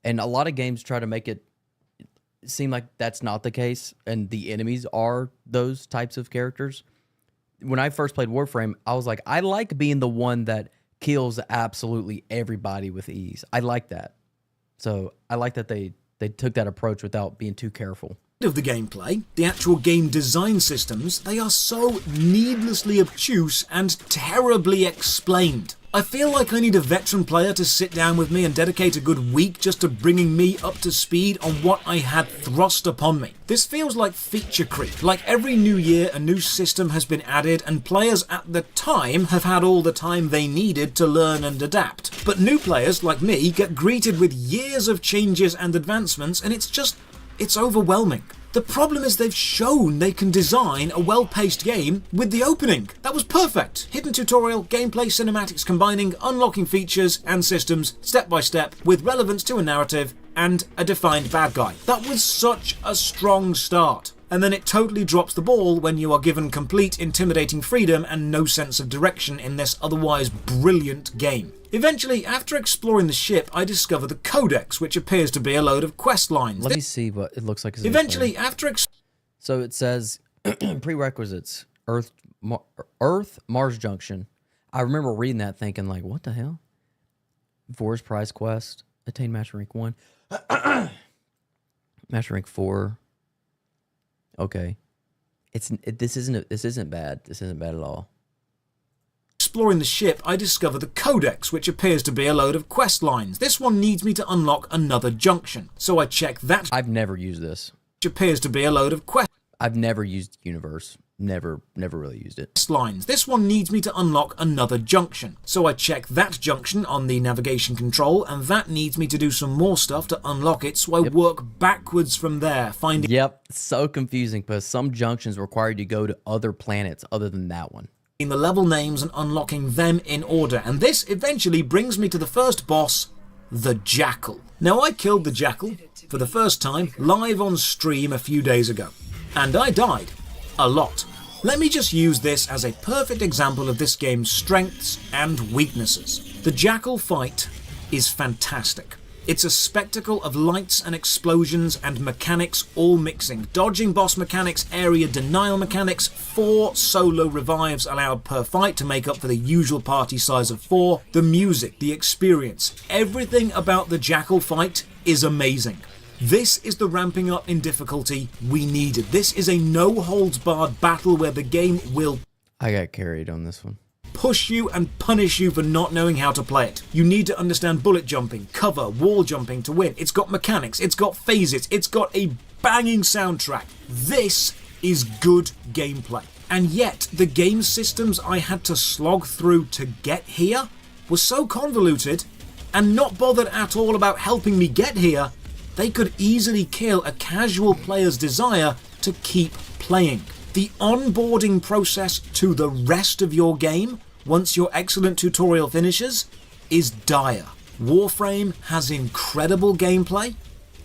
And a lot of games try to make it seem like that's not the case, and the enemies are those types of characters. When I first played Warframe, I was like, I like being the one that kills absolutely everybody with ease. I like that. So I like that they took that approach without being too careful. Of the gameplay, the actual game design systems, they are so needlessly obtuse and terribly explained. I feel like I need a veteran player to sit down with me and dedicate a good week just to bringing me up to speed on what I had thrust upon me. This feels like feature creep, like every new year a new system has been added and players at the time have had all the time they needed to learn and adapt. But new players, like me, get greeted with years of changes and advancements, and it's overwhelming. The problem is they've shown they can design a well-paced game with the opening. That was perfect. Hidden tutorial, gameplay, cinematics combining, unlocking features and systems step by step with relevance to a narrative and a defined bad guy. That was such a strong start. And then it totally drops the ball when you are given complete intimidating freedom and no sense of direction in this otherwise brilliant game. Eventually, after exploring the ship, I discover the Codex, which appears to be a load of quest lines. Let me see what it looks like. Eventually, after so it says prerequisites: Earth, Mars junction. I remember reading that, thinking like, "What the hell?" Forest prize quest: attain master rank 1, master rank 4. Okay, this isn't bad. This isn't bad at all. Exploring the ship, I discover the Codex, which appears to be a load of quest lines. This one needs me to unlock another junction, so I check that. I've never used this. Which appears to be a load of quest. I've never used Universe. Never really used it. Lines. This one needs me to unlock another junction, so I check that junction on the navigation control, and that needs me to do some more stuff to unlock it, so I work backwards from there, finding. Yep, so confusing because some junctions require you to go to other planets other than that one. The level names and unlocking them in order, and this eventually brings me to the first boss, the Jackal. Now I killed the Jackal for the first time live on stream a few days ago, and I died a lot. Let me just use this as a perfect example of this game's strengths and weaknesses. The Jackal fight is fantastic. It's a spectacle of lights and explosions and mechanics all mixing. Dodging boss mechanics, area denial mechanics, 4 solo revives allowed per fight to make up for the usual party size of 4. The music, the experience, everything about the Jackal fight is amazing. This is the ramping up in difficulty we needed. This is a no-holds-barred battle where the game will... I got carried on this one. Push you and punish you for not knowing how to play it. You need to understand bullet jumping, cover, wall jumping to win. It's got mechanics, it's got phases, it's got a banging soundtrack. This is good gameplay. And yet, the game systems I had to slog through to get here were so convoluted and not bothered at all about helping me get here, they could easily kill a casual player's desire to keep playing. The onboarding process to the rest of your game, once your excellent tutorial finishes, is dire. Warframe has incredible gameplay,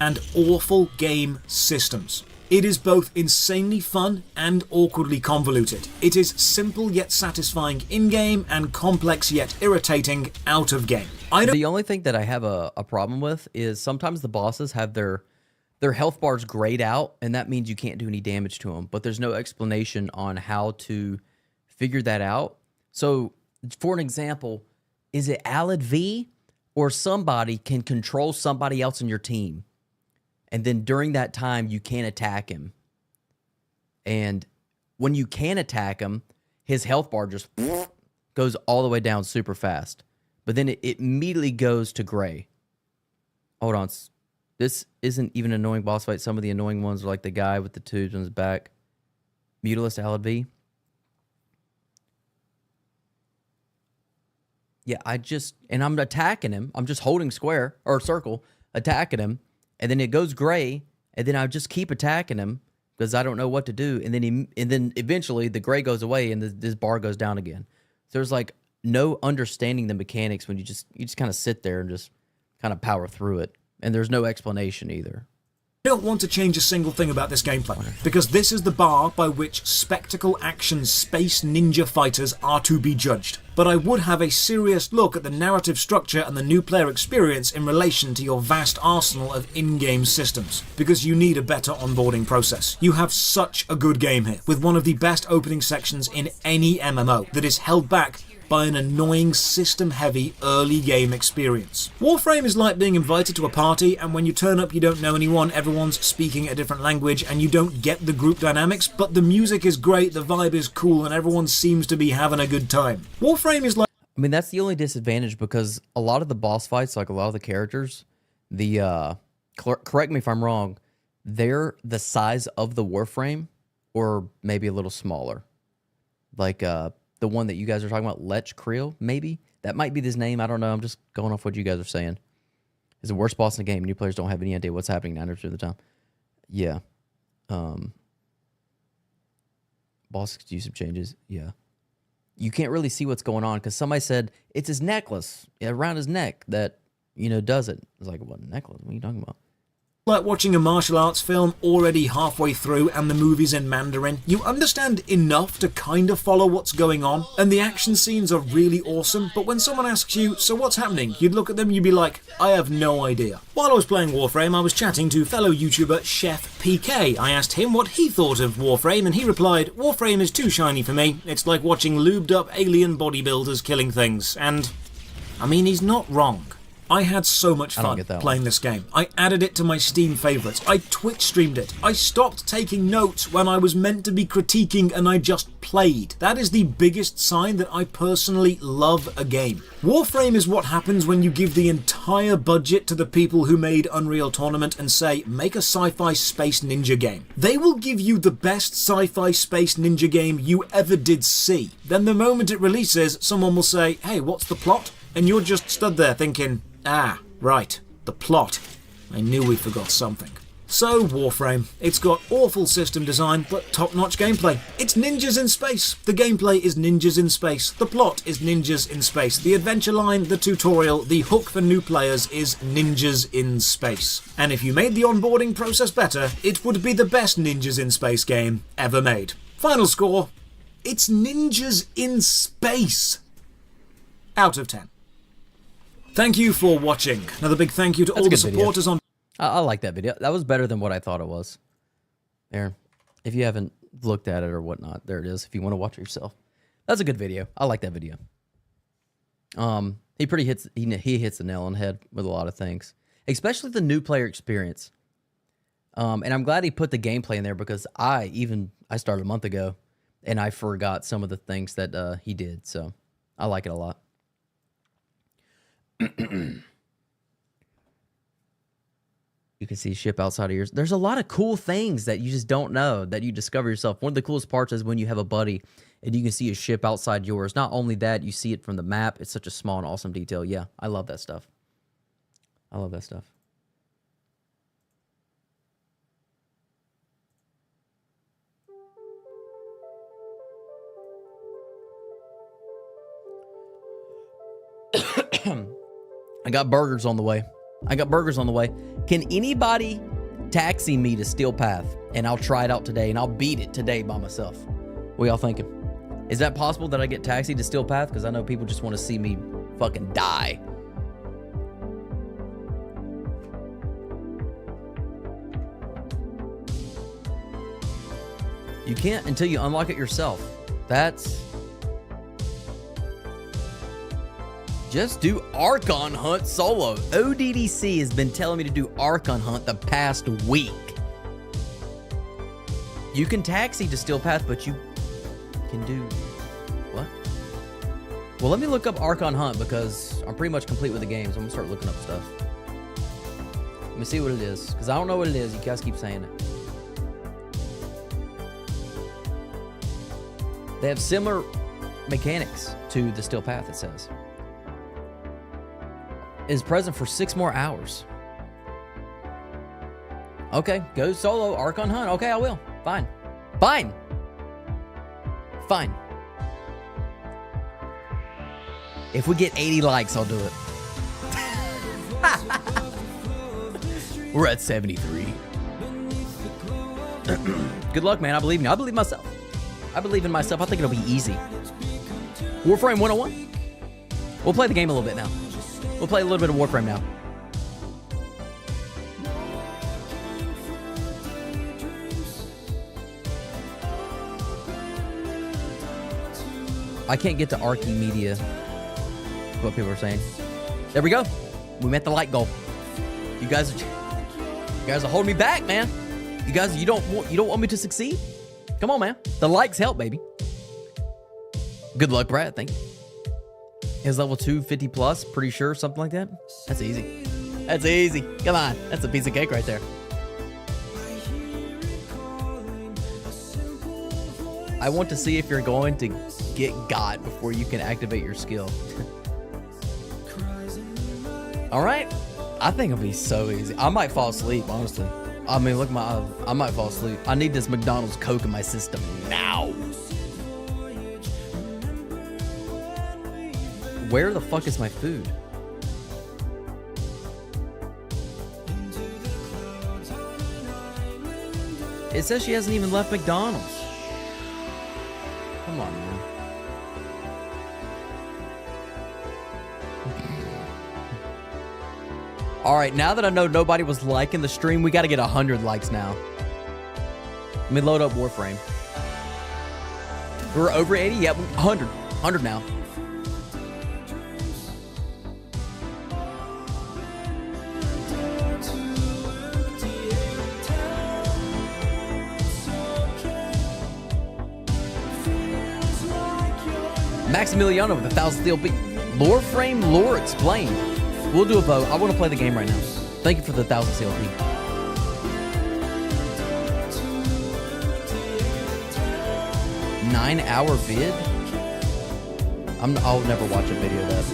and awful game systems. It is both insanely fun and awkwardly convoluted. It is simple yet satisfying in-game and complex yet irritating out-of-game. The only thing that I have a problem with is sometimes the bosses have their health bars grayed out, and that means you can't do any damage to them, but there's no explanation on how to figure that out. So, for an example, is it Alad V or somebody can control somebody else in your team? And then during that time, you can't attack him. And when you can attack him, his health bar just goes all the way down super fast. But then it immediately goes to gray. Hold on. This isn't even an annoying boss fight. Some of the annoying ones are like the guy with the tubes on his back. Mutilist Alad V. Yeah, I'm attacking him. I'm just holding square or circle, attacking him. And then it goes gray, and then I just keep attacking him because I don't know what to do. And then eventually the gray goes away, and this bar goes down again. So there's like no understanding the mechanics when you just kind of sit there and just kind of power through it. And there's no explanation either. I don't want to change a single thing about this gameplay, because this is the bar by which spectacle action space ninja fighters are to be judged. But I would have a serious look at the narrative structure and the new player experience in relation to your vast arsenal of in-game systems, because you need a better onboarding process. You have such a good game here, with one of the best opening sections in any MMO that is held back by an annoying system-heavy early game experience. Warframe is like being invited to a party, and when you turn up you don't know anyone, everyone's speaking a different language, and you don't get the group dynamics, but the music is great, the vibe is cool, and everyone seems to be having a good time. Warframe is like... I mean, that's the only disadvantage, because a lot of the boss fights, like a lot of the characters, correct me if I'm wrong, they're the size of the Warframe, or maybe a little smaller. Like, the one that you guys are talking about, Lech Creel, maybe? That might be his name. I don't know. I'm just going off what you guys are saying. He's the worst boss in the game. New players don't have any idea what's happening 90% of the time. Yeah. Boss exclusive changes. Yeah. You can't really see what's going on because somebody said it's his necklace around his neck that, does it. It's like, what necklace? What are you talking about? Like watching a martial arts film already halfway through and the movie's in Mandarin. You understand enough to kind of follow what's going on, and the action scenes are really awesome, but when someone asks you, so what's happening? You'd look at them and you'd be like, I have no idea. While I was playing Warframe, I was chatting to fellow YouTuber Chef PK. I asked him what he thought of Warframe, and he replied, Warframe is too shiny for me. It's like watching lubed up alien bodybuilders killing things. And, I mean, he's not wrong. I had so much fun playing this game. I added it to my Steam favourites. I Twitch streamed it. I stopped taking notes when I was meant to be critiquing and I just played. That is the biggest sign that I personally love a game. Warframe is what happens when you give the entire budget to the people who made Unreal Tournament and say, make a sci-fi space ninja game. They will give you the best sci-fi space ninja game you ever did see. Then the moment it releases, someone will say, hey, what's the plot? And you're just stood there thinking, ah, right, the plot. I knew we forgot something. So, Warframe. It's got awful system design, but top-notch gameplay. It's ninjas in space. The gameplay is ninjas in space. The plot is ninjas in space. The adventure line, the tutorial, the hook for new players is ninjas in space. And if you made the onboarding process better, it would be the best ninjas in space game ever made. Final score, it's ninjas in space. Out of 10. Thank you for watching. Another big thank you to all the supporters on... I like that video. That was better than what I thought it was. There. If you haven't looked at it or whatnot, there it is. If you want to watch it yourself. That's a good video. I like that video. He hits the nail on the head with a lot of things. Especially the new player experience. And I'm glad he put the gameplay in there because I started a month ago and I forgot some of the things that he did. So I like it a lot. You can see ship outside of yours. There's a lot of cool things that you just don't know that you discover yourself. One of the coolest parts is when you have a buddy and you can see a ship outside yours. Not only that, you see it from the map. It's such a small and awesome detail. Yeah, I love that stuff. I love that stuff. I got burgers on the way. Can anybody taxi me to Steel Path? And I'll try it out today, and I'll beat it today by myself. What y'all thinking? Is that possible that I get taxied to Steel Path? Because I know people just want to see me fucking die. You can't until you unlock it yourself. That's... Just do Archon Hunt solo. ODDC has been telling me to do Archon Hunt the past week. You can taxi to Steel Path, but you can do... What? Well, let me look up Archon Hunt because I'm pretty much complete with the game, so I'm gonna start looking up stuff. Let me see what it is, because I don't know what it is. You guys keep saying it. They have similar mechanics to the Steel Path, it says. Is present for 6 more hours. Okay, go solo, Archon Hunt. Okay, I will. Fine. Fine. Fine. If we get 80 likes, I'll do it. We're at 73. Good luck, man. I believe in you. I believe in myself. I believe in myself. I think it'll be easy. Warframe 101. We'll play the game a little bit now. We'll play a little bit of Warframe now. I can't get to Archimedia. Is what people are saying. There we go. We met the like goal. You guys are holding me back, man. You guys, you don't want me to succeed? Come on, man. The likes help, baby. Good luck, Brad. Thank you. His level 250 plus, pretty sure, something like that. That's easy. That's easy. Come on. That's a piece of cake right there. I want to see if you're going to get got before you can activate your skill. All right. I think it'll be so easy. I might fall asleep, honestly. I mean, look, I might fall asleep. I need this McDonald's Coke in my system now. Where the fuck is my food? It says she hasn't even left McDonald's. Come on, man. All right, now that I know nobody was liking the stream, we got to get 100 likes now. Let me load up Warframe. We're over 80? Yep, 100. 100 now. Maximiliano with 1,000 steel beat. Warframe lore explained. We'll do a vote. I want to play the game right now. Thank you for the 1,000 CLP. Nine-hour vid? I'll never watch a video of that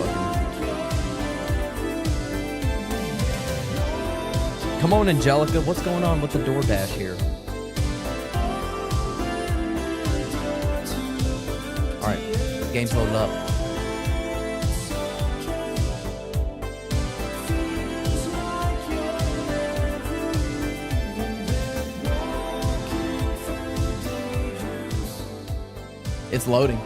fucking... Come on, Angelica. What's going on with the DoorDash here? Alright. Game's loaded up. It's loading.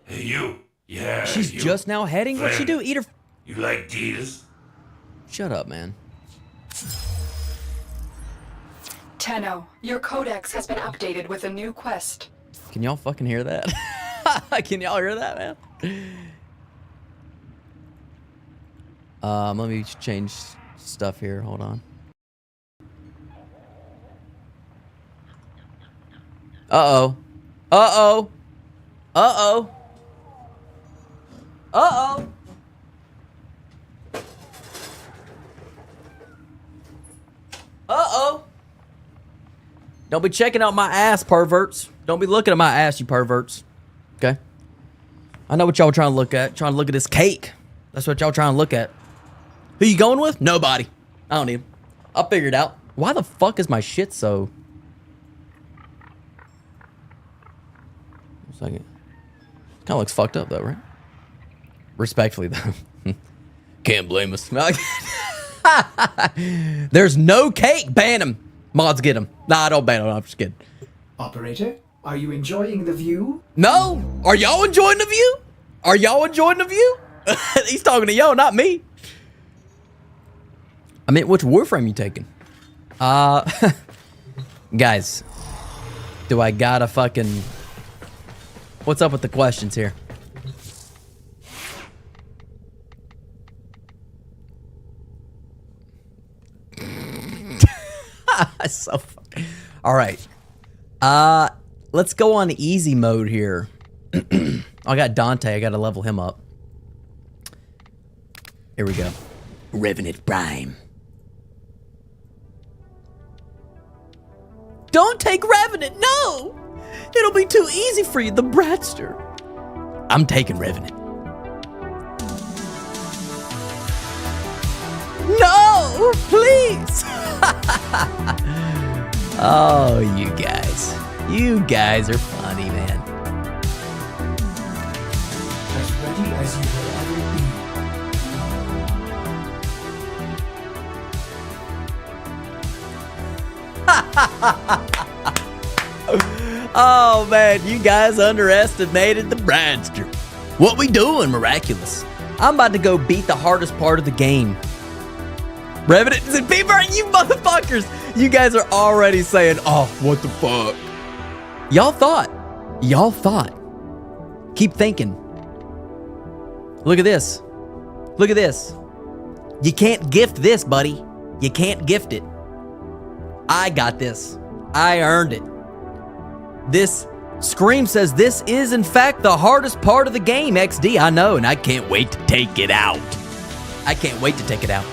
Hey, you. Yeah, She's you. just now heading? What'd she do? Eat her... You like Adidas? Shut up, man. Tenno, your codex has been updated with a new quest. Can y'all fucking hear that? Can y'all hear that, man? Let me change stuff here. Hold on. Uh-oh. Uh-oh. Uh-oh. Uh-oh. Uh-oh. Don't be checking out my ass, perverts. Don't be looking at my ass, you perverts. Okay? I know what y'all trying to look at. Trying to look at this cake. That's what y'all trying to look at. Who you going with? Nobody. I don't need him. I'll figure it out. Why the fuck is my shit so... Second. Kind of looks fucked up though, right? Respectfully though. Can't blame us. There's no cake. Ban him. Mods get him. Nah, don't ban him. I'm just kidding. Operator, are you enjoying the view? No. Are y'all enjoying the view? Are y'all enjoying the view? He's talking to y'all, not me. I mean, which Warframe you taking? Guys, do I gotta fucking... What's up with the questions here? So funny. All right. Let's go on easy mode here. I got Dante. I gotta level him up. Here we go. Revenant Prime. Don't take Revenant. No! It'll be too easy for you, the Bratster. I'm taking Revenant. No! Please! Oh, you guys. You guys are funny, man. As ready as you will ever be. Oh, man, you guys underestimated the Bradster. What we doing, Miraculous? I'm about to go beat the hardest part of the game. Revenant and Beaver, you motherfuckers! You guys are already saying, oh, what the fuck? Y'all thought. Keep thinking. Look at this. Look at this. You can't gift this, buddy. You can't gift it. I got this. I earned it. This scream says this is, in fact, the hardest part of the game, XD. I know, and I can't wait to take it out. I can't wait to take it out.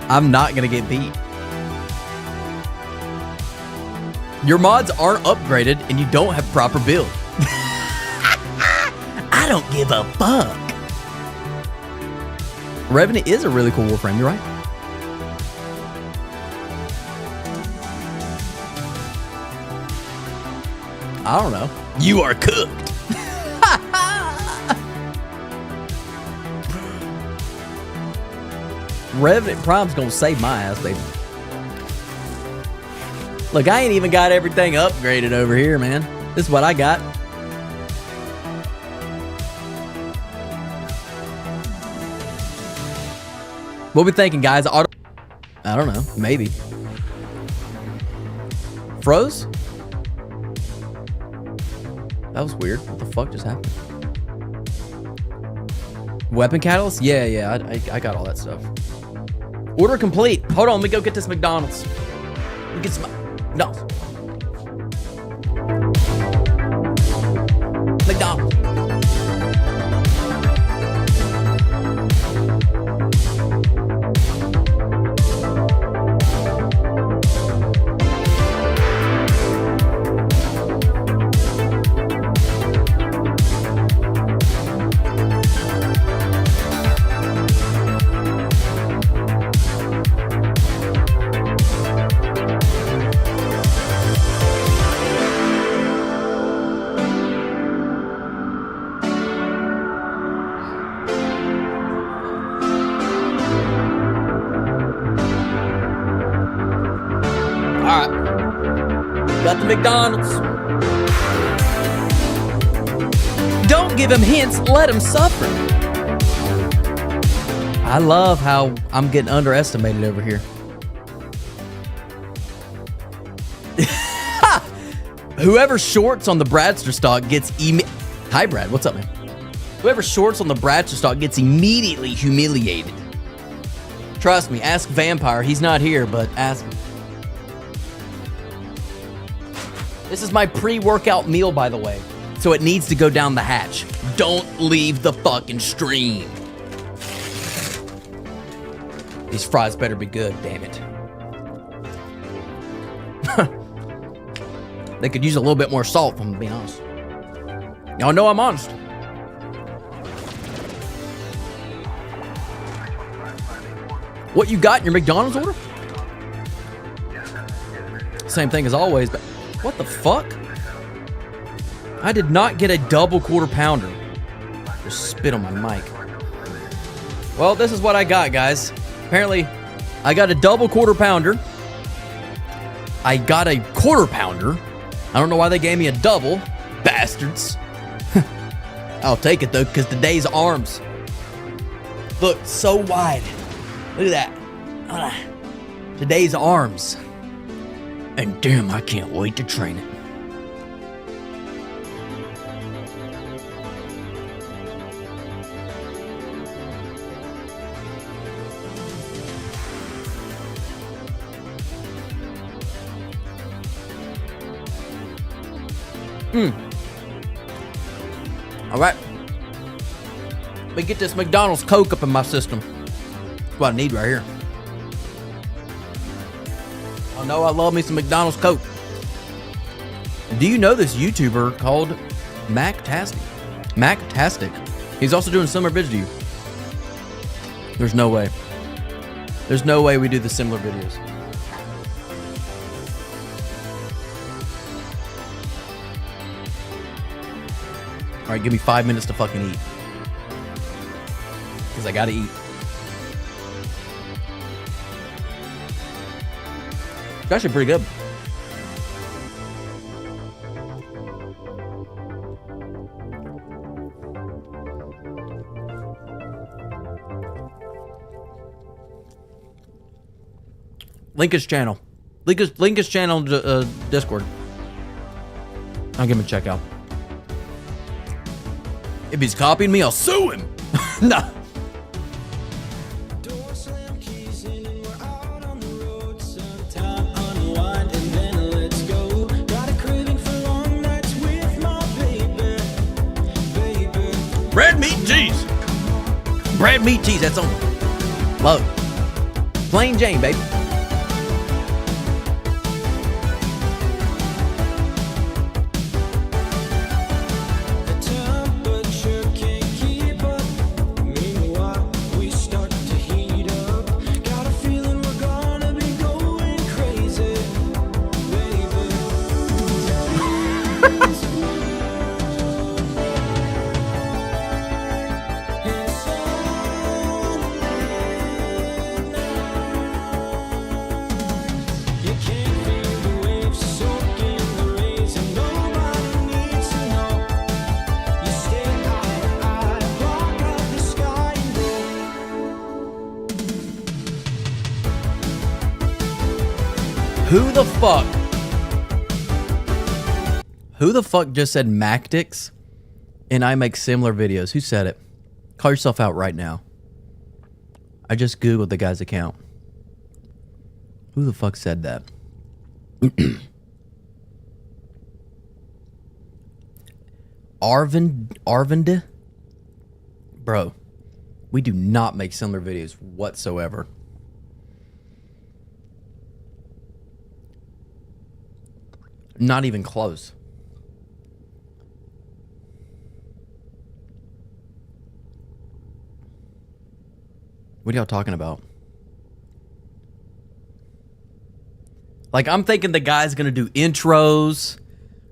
I'm not gonna get beat. Your mods aren't upgraded and you don't have proper build. I don't give a fuck. Revenant is a really cool Warframe, you're right. I don't know. You are cooked. Revenant Prime's gonna save my ass, baby. Look, I ain't even got everything upgraded over here, man. This is what I got. What we thinking, guys? I don't know. Maybe. Froze? That was weird. What the fuck just happened? Weapon catalyst? Yeah. I got all that stuff. Order complete. Hold on, let me go get this McDonald's. Let me get some McDonald's. McDonald's. Got the McDonald's. Don't give him hints, let him suffer. I love how I'm getting underestimated over here. Whoever shorts on the Bradster stock gets Hi Brad, what's up, man? Whoever shorts on the Bradster stock gets immediately humiliated. Trust me, ask Vampire. He's not here, but ask him. This is my pre-workout meal, by the way. So it needs to go down the hatch. Don't leave the fucking stream. These fries better be good, damn it. They could use a little bit more salt, if I'm being honest. Y'all know I'm honest. What you got in your McDonald's order? Same thing as always, but What the fuck? I did not get a double quarter pounder. Just spit on my mic. Well, this is what I got, guys. Apparently, I got a double quarter pounder. I got a quarter pounder. I don't know why they gave me a double. Bastards. I'll take it, though, because today's arms look so wide. Look at that. Today's arms. And damn, I can't wait to train it. All right. Let me get this McDonald's Coke up in my system. That's what I need right here. I know I love me some McDonald's Coke. Do you know this YouTuber called Mactastic? Mactastic. He's also doing similar videos to you. There's no way. There's no way we do the similar videos. All right, give me 5 minutes to fucking eat. Because I gotta eat. It's actually pretty good. Link his channel. Link his channel Discord. I'll give him a check out. If he's copying me, I'll sue him. No. Bread, meat, and cheese. Bread, meat, cheese. That's on. Love it. Plain Jane, baby. Who the fuck just said Mactics and I make similar videos? Who said it? Call yourself out right now. I just Googled the guy's account. Who the fuck said that? Arvind? Bro, we do not make similar videos whatsoever. Not even close. What are y'all talking about? Like, I'm thinking the guy's gonna do intros,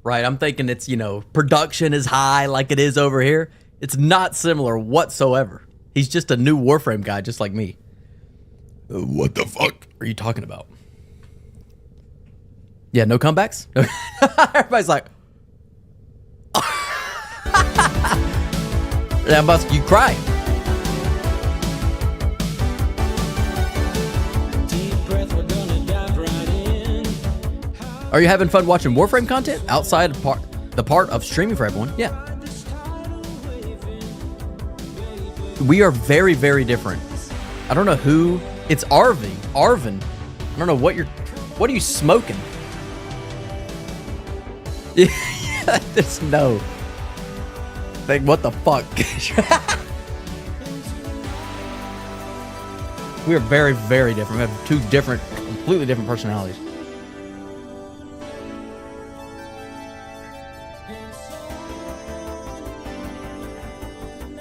right? I'm thinking it's, you know, production is high like it is over here. It's not similar whatsoever. He's just a new Warframe guy, just like me. What the fuck are you talking about? Yeah, no comebacks? Everybody's like... That must... You cry. Are you having fun watching Warframe content outside of the part of streaming for everyone? Yeah. We are very, very different. I don't know who... It's Arvin. I don't know what you're... What are you smoking? Yeah, there's no... Like, what the fuck? We are very, very different. We have two different, completely different personalities.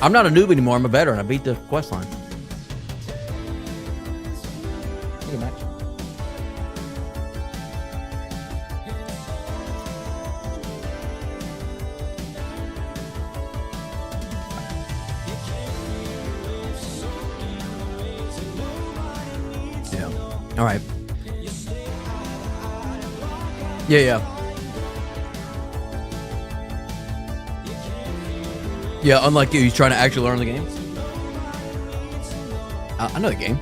I'm not a noob anymore. I'm a veteran. I beat the quest line. Look at Max. All right. Yeah. Yeah, unlike you, he's trying to actually learn the game. I know the game.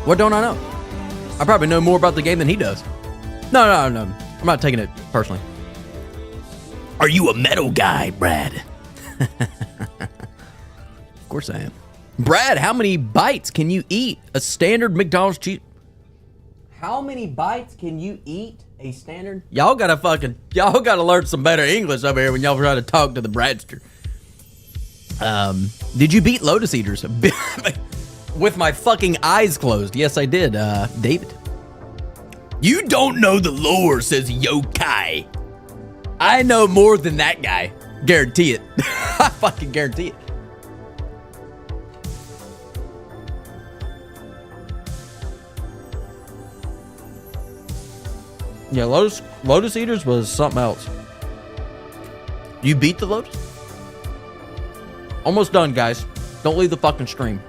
What don't I know? I probably know more about the game than he does. No. I'm not taking it personally. Are you a metal guy, Brad? Of course I am. Brad, how many bites can you eat a standard McDonald's cheese? How many bites can you eat a standard? Y'all gotta learn some better English over here when y'all try to talk to the Bradster. Did you beat Lotus Eaters? With my fucking eyes closed. Yes, I did, David. You don't know the lore, says Yokai. I know more than that guy. Guarantee it. I fucking guarantee it. Yeah, Lotus Eaters was something else. You beat the Lotus? Almost done, guys. Don't leave the fucking stream.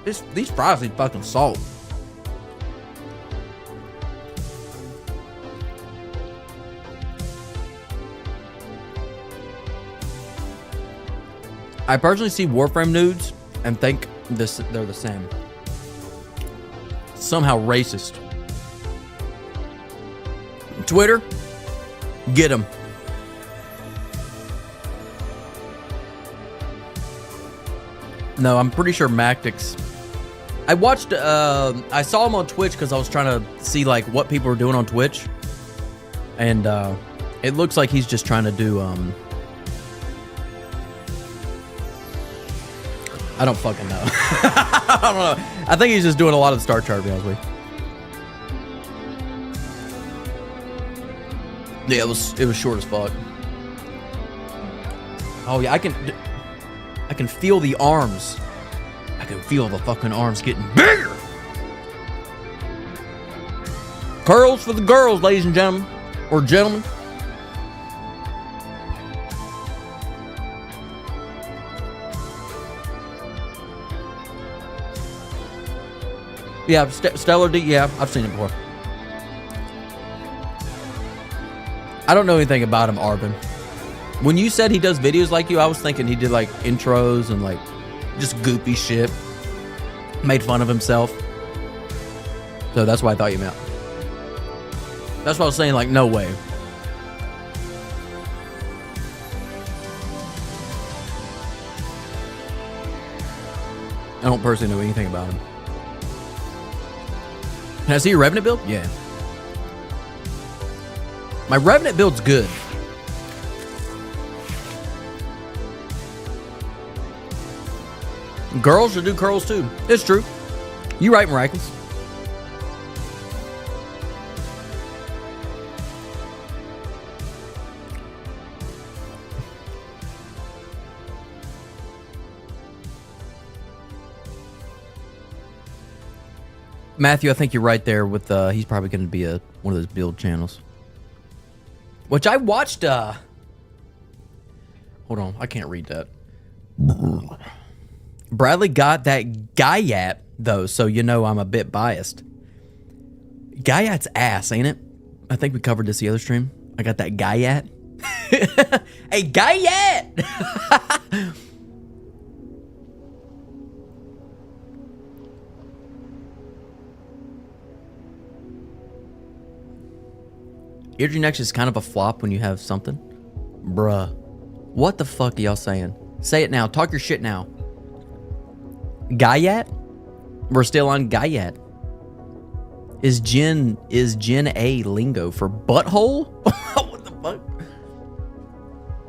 These fries need fucking salt. I personally see Warframe nudes and think they're the same. Somehow racist. Twitter, get them. No, I'm pretty sure Mactix. I watched, I saw him on Twitch because I was trying to see like what people were doing on Twitch. And it looks like he's just trying to do, I don't fucking know. I don't know. I think he's just doing a lot of the star chart, to be honest with you. Yeah, it was short as fuck. Oh yeah, I can feel the arms. I can feel the fucking arms getting bigger. Curls for the girls, ladies and gentlemen, or gentlemen. Yeah, Stellar D. Yeah, I've seen it before. I don't know anything about him, Arvin. When you said he does videos like you, I was thinking he did like intros and like just goopy shit. Made fun of himself. So that's why I thought you meant. That's what I was saying, like, no way. I don't personally know anything about him. Can I see your Revenant build? Yeah. My Revenant build's good. Girls should do curls too. It's true. You right, Miraculous. Matthew, I think you're right there with he's probably going to be one of those build channels. Which I watched hold on, I can't read that. Bradley got that Guyat though, so you know I'm a bit biased. Guyat's ass, ain't it? I think we covered this the other stream. I got that Guyat. Hey, Guyat! Eardream Next is kind of a flop when you have something. Bruh. What the fuck are y'all saying? Say it now. Talk your shit now. Guyat? We're still on Guyat. Is Gen A lingo for butthole? What the fuck?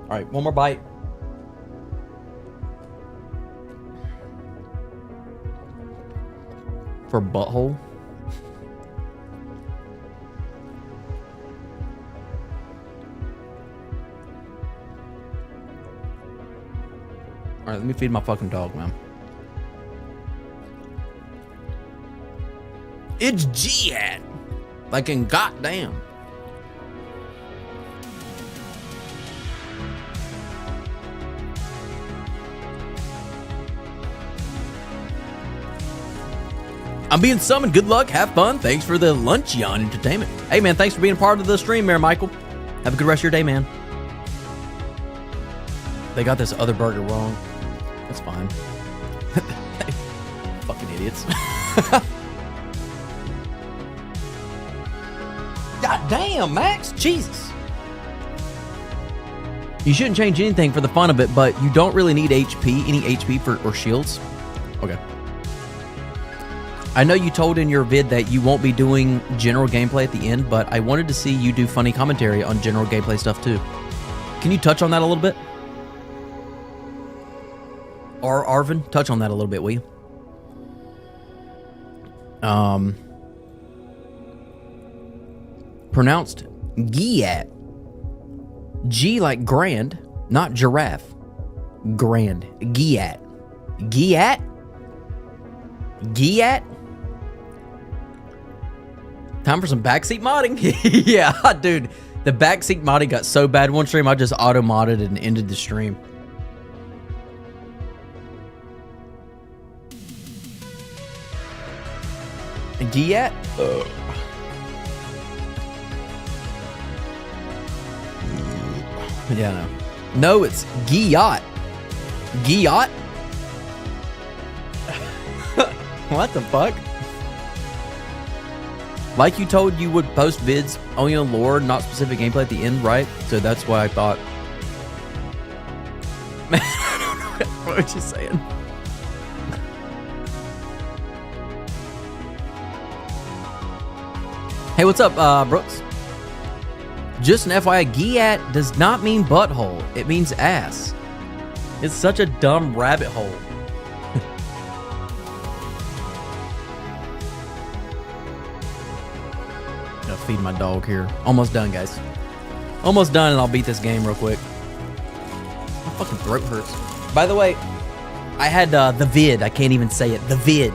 Alright, one more bite. For butthole? Alright, let me feed my fucking dog, man. It's Jihad. Like in goddamn. I'm being summoned. Good luck. Have fun. Thanks for the Luncheon entertainment. Hey, man, thanks for being a part of the stream there, Michael. Have a good rest of your day, man. They got this other burger wrong. That's fine. Fucking idiots. God damn, Max. Jesus. You shouldn't change anything for the fun of it, but you don't really need HP, any HP or shields. Okay. I know you told in your vid that you won't be doing general gameplay at the end, but I wanted to see you do funny commentary on general gameplay stuff too. Can you touch on that a little bit? Or Arvin, touch on that a little bit, will you? Pronounced Giat. G like grand, not giraffe. Grand. Giat. Giat? Giat? Time for some backseat modding. Yeah, dude. The backseat modding got so bad one stream, I just auto-modded and ended the stream. Giat? Yeah, no, it's Giat. Giat? What the fuck? Like you told you would post vids only on lore, not specific gameplay at the end, right? So that's why I thought. Man, I don't know what you're saying. Hey, what's up, Brooks? Just an FYI, Giat does not mean butthole. It means ass. It's such a dumb rabbit hole. Gotta feed my dog here. Almost done, guys. Almost done, and I'll beat this game real quick. My fucking throat hurts. By the way, I had the vid. I can't even say it. The vid.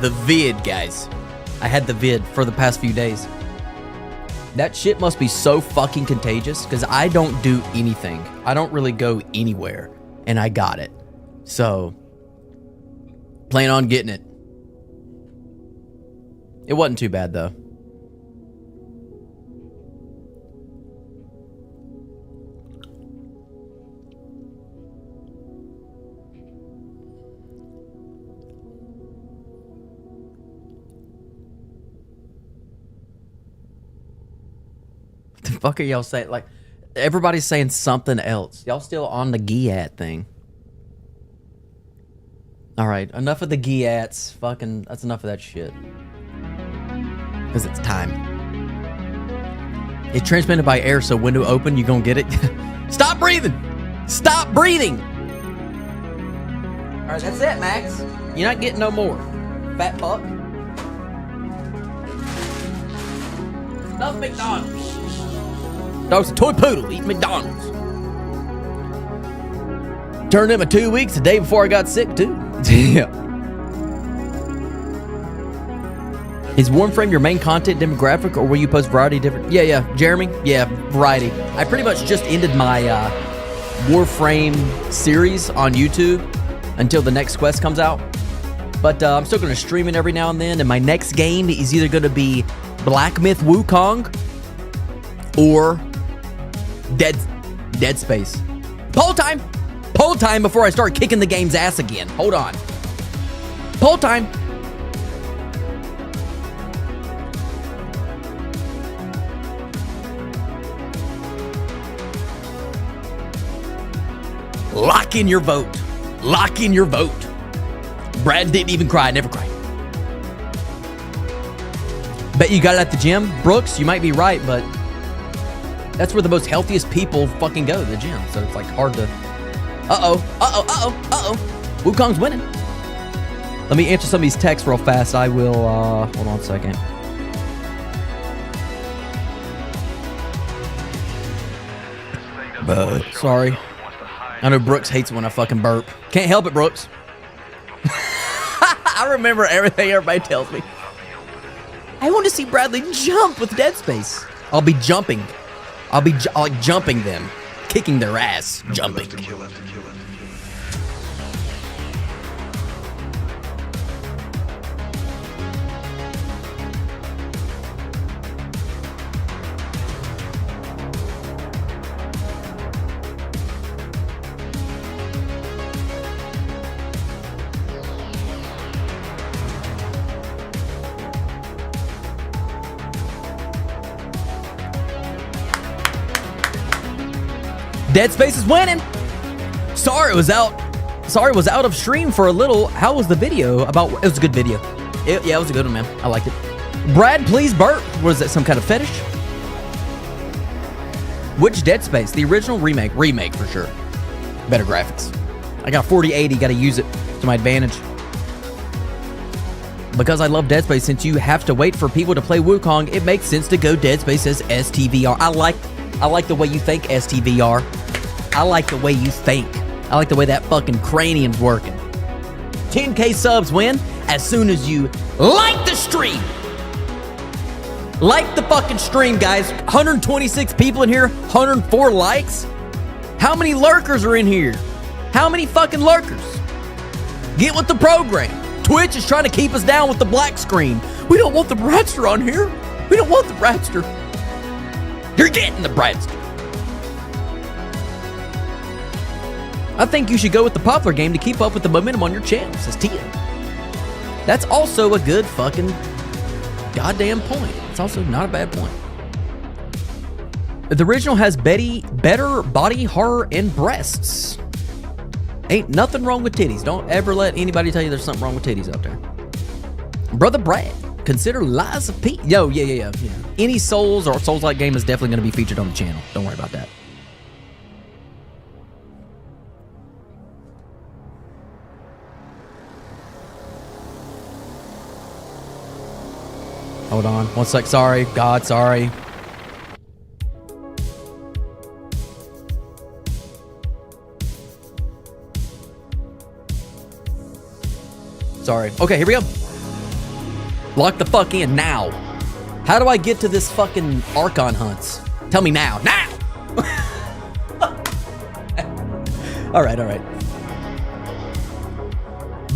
The vid, guys. I had the vid for the past few days. That shit must be so fucking contagious because I don't do anything. I don't really go anywhere. And I got it. So, plan on getting it. It wasn't too bad though. What the fuck are y'all saying? Like, everybody's saying something else. Y'all still on the Giat thing. Alright, enough of the Giats. Fucking, that's enough of that shit. Because it's time. It's transmitted by air, so window open, you gonna get it? Stop breathing! Stop breathing! Alright, that's it, Max. You're not getting no more. Fat fuck. Love McDonald's. Dog's a toy poodle eating McDonald's. Turned in my 2 weeks the day before I got sick too. Yeah. Is Warframe your main content demographic, or will you post variety different? Yeah, Jeremy. Yeah, variety. I pretty much just ended my Warframe series on YouTube until the next quest comes out. But I'm still going to stream it every now and then. And my next game is either going to be Black Myth Wukong or Dead Space. Poll time! Poll time before I start kicking the game's ass again. Hold on. Poll time! Lock in your vote. Lock in your vote. Brad didn't even cry. Never cried. Bet you got it at the gym? Brooks, you might be right, but that's where the most healthiest people fucking go, the gym. So it's like hard to... Uh-oh. Wukong's winning. Let me answer some of these texts real fast. I will, hold on a second. Sorry. I know Brooks hates it when I fucking burp. Can't help it, Brooks. I remember everything everybody tells me. I want to see Bradley jump with Dead Space. I'll be jumping. I'll be like jumping them. Kicking their ass. Jumping. Dead Space is winning. Sorry it was out of stream for a little. How was the video about? It was a good video. Yeah, it was a good one, man. I liked it. Brad, please burp. Was that some kind of fetish? Which Dead Space? The original, remake? Remake for sure. Better graphics. I got 4080. Got to use it to my advantage. Because I love Dead Space, since you have to wait for people to play Wukong, it makes sense to go Dead Space as STVR. I like the way you think, STVR. I like the way you think. I like the way that fucking cranium's working. 10K subs win as soon as you like the stream. Like the fucking stream, guys. 126 people in here, 104 likes. How many lurkers are in here? How many fucking lurkers? Get with the program. Twitch is trying to keep us down with the black screen. We don't want the Bradster on here. We don't want the Bradster. You're getting the Bradster. I think you should go with the popular game to keep up with the momentum on your channel, says Tia. That's also a good fucking goddamn point. It's also not a bad point. The original has better body, horror, and breasts. Ain't nothing wrong with titties. Don't ever let anybody tell you there's something wrong with titties out there. Brother Brad, consider Lies of P. Yo, yeah. Any Souls or Souls-like game is definitely going to be featured on the channel. Don't worry about that. Hold on. 1 sec. Sorry. God, sorry. Sorry. Okay, here we go. Lock the fuck in now. How do I get to this fucking Archon hunts? Tell me now. Now! All right.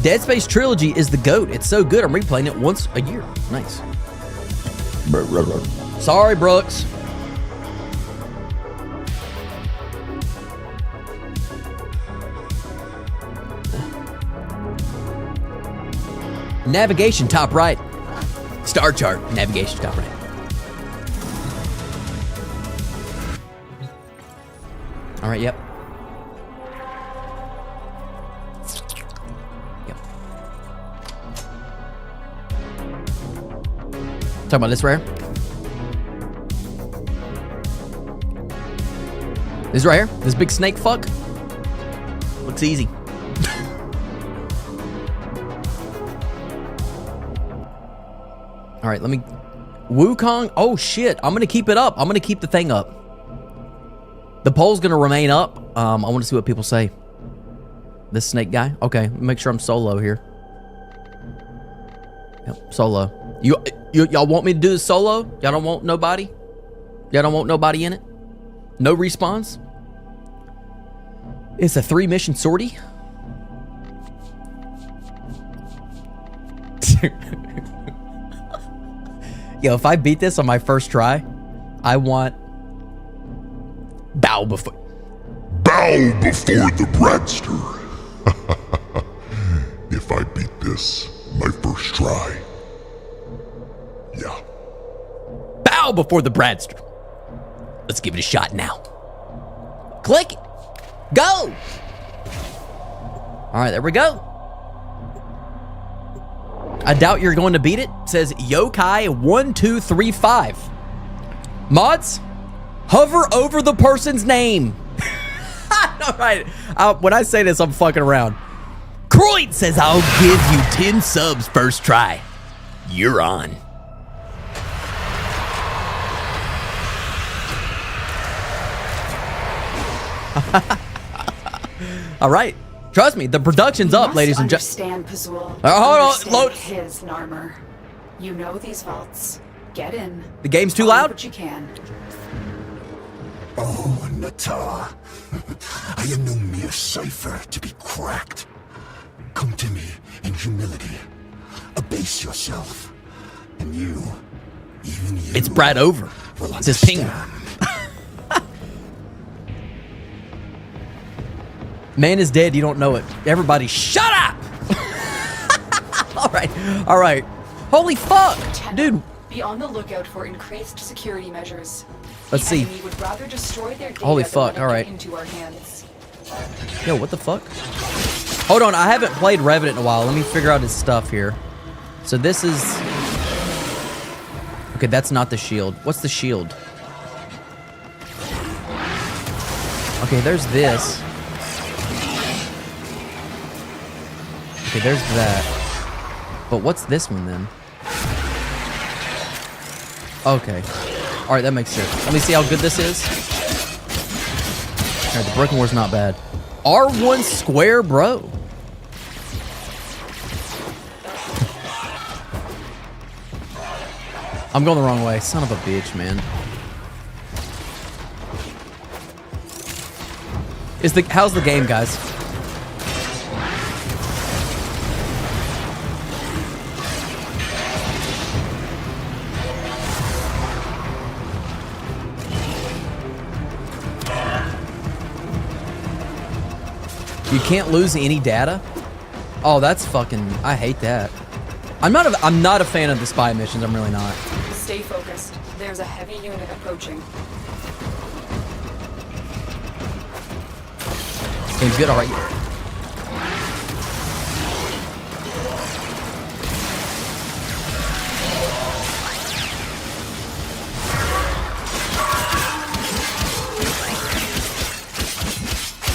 Dead Space Trilogy is the GOAT. It's so good, I'm replaying it once a year. Nice. Sorry, Brooks. Navigation top right. Star chart. Navigation top right. All right, yep. Talking about this right here. This right here. This big snake fuck. Looks easy. All right, let me... Wukong. Oh, shit. I'm going to keep it up. I'm going to keep the thing up. The poll's going to remain up. I want to see what people say. This snake guy. Okay, make sure I'm solo here. Yep, solo. Y'all want me to do this solo? Y'all don't want nobody? Y'all don't want nobody in it? No respawns? It's a 3-mission sortie? Yo, if I beat this on my first try, I want... Bow before the Bradster. If I beat this, my first try. Yeah. Bow before the Bradster. Let's give it a shot now. Click it. Go. All right, there we go. I doubt you're going to beat it. It says Yokai1235. Mods, hover over the person's name. All right. When I say this, I'm fucking around. Croyd says, I'll give you 10 subs first try. You're on. All right. Trust me, the production's up, ladies and gentlemen. Hold on, load. His Narmer. You know these vaults. Get in. The game's too loud? But you can. Oh, Natar. I am no mere cipher to be cracked. Come to me in humility. Abase yourself. And you, even you... It's Brad Over. It's his ping. Man is dead, you don't know it. Everybody, shut up! All right. Holy fuck, dude. Be on the lookout for increased security measures. Let's see. enemy would rather destroy their data Holy than fuck, let it alright. get into our hands. Yo, what the fuck? Hold on, I haven't played Revenant in a while. Let me figure out his stuff here. So this is... Okay, that's not the shield. What's the shield? Okay, there's this. Okay, there's that. But what's this one then? Okay. Alright, that makes sense. Let me see how good this is. Alright, the Broken War's not bad. R1 square, bro. I'm going the wrong way. Son of a bitch, man. How's the game, guys? You can't lose any data? Oh, that's fucking... I hate that. I'm not a fan of the spy missions. I'm really not. Stay focused. There's a heavy unit approaching. Game's good, alright.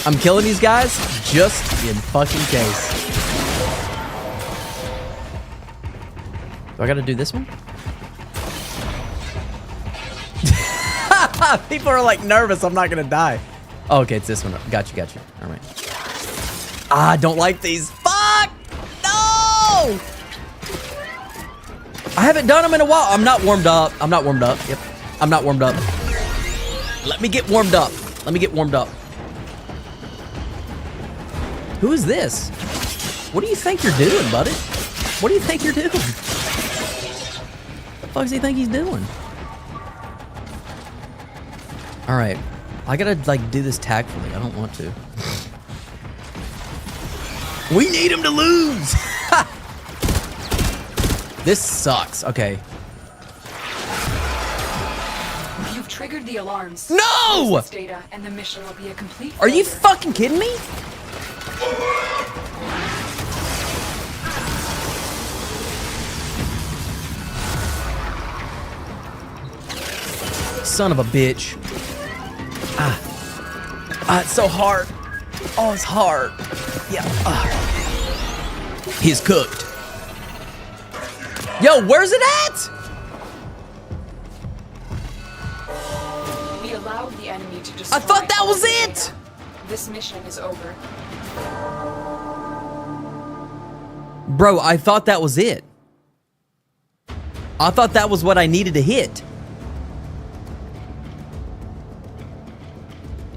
I'm killing these guys just in fucking case. Do I gotta do this one? People are like nervous I'm not gonna die. Oh, okay, it's this one. Got you. All right. Ah, I don't like these. Fuck! No! I haven't done them in a while. I'm not warmed up. Yep. I'm not warmed up. Let me get warmed up. Who is this? What do you think you're doing, buddy? What do you think you're doing? What the fuck does he think he's doing? Alright. I gotta, like, do this tactfully. I don't want to. We need him to lose! This sucks. Okay. You've triggered the alarms. No! Use this data and the mission will be a complete Are you failure. fucking kidding me? Son of a bitch. It's so hard. Oh, it's hard. Yeah. He's cooked. Yo, where's it at? We allowed the enemy to destroy. I thought that all was the it. data. This mission is over. Bro, I thought that was it. I thought that was what I needed to hit.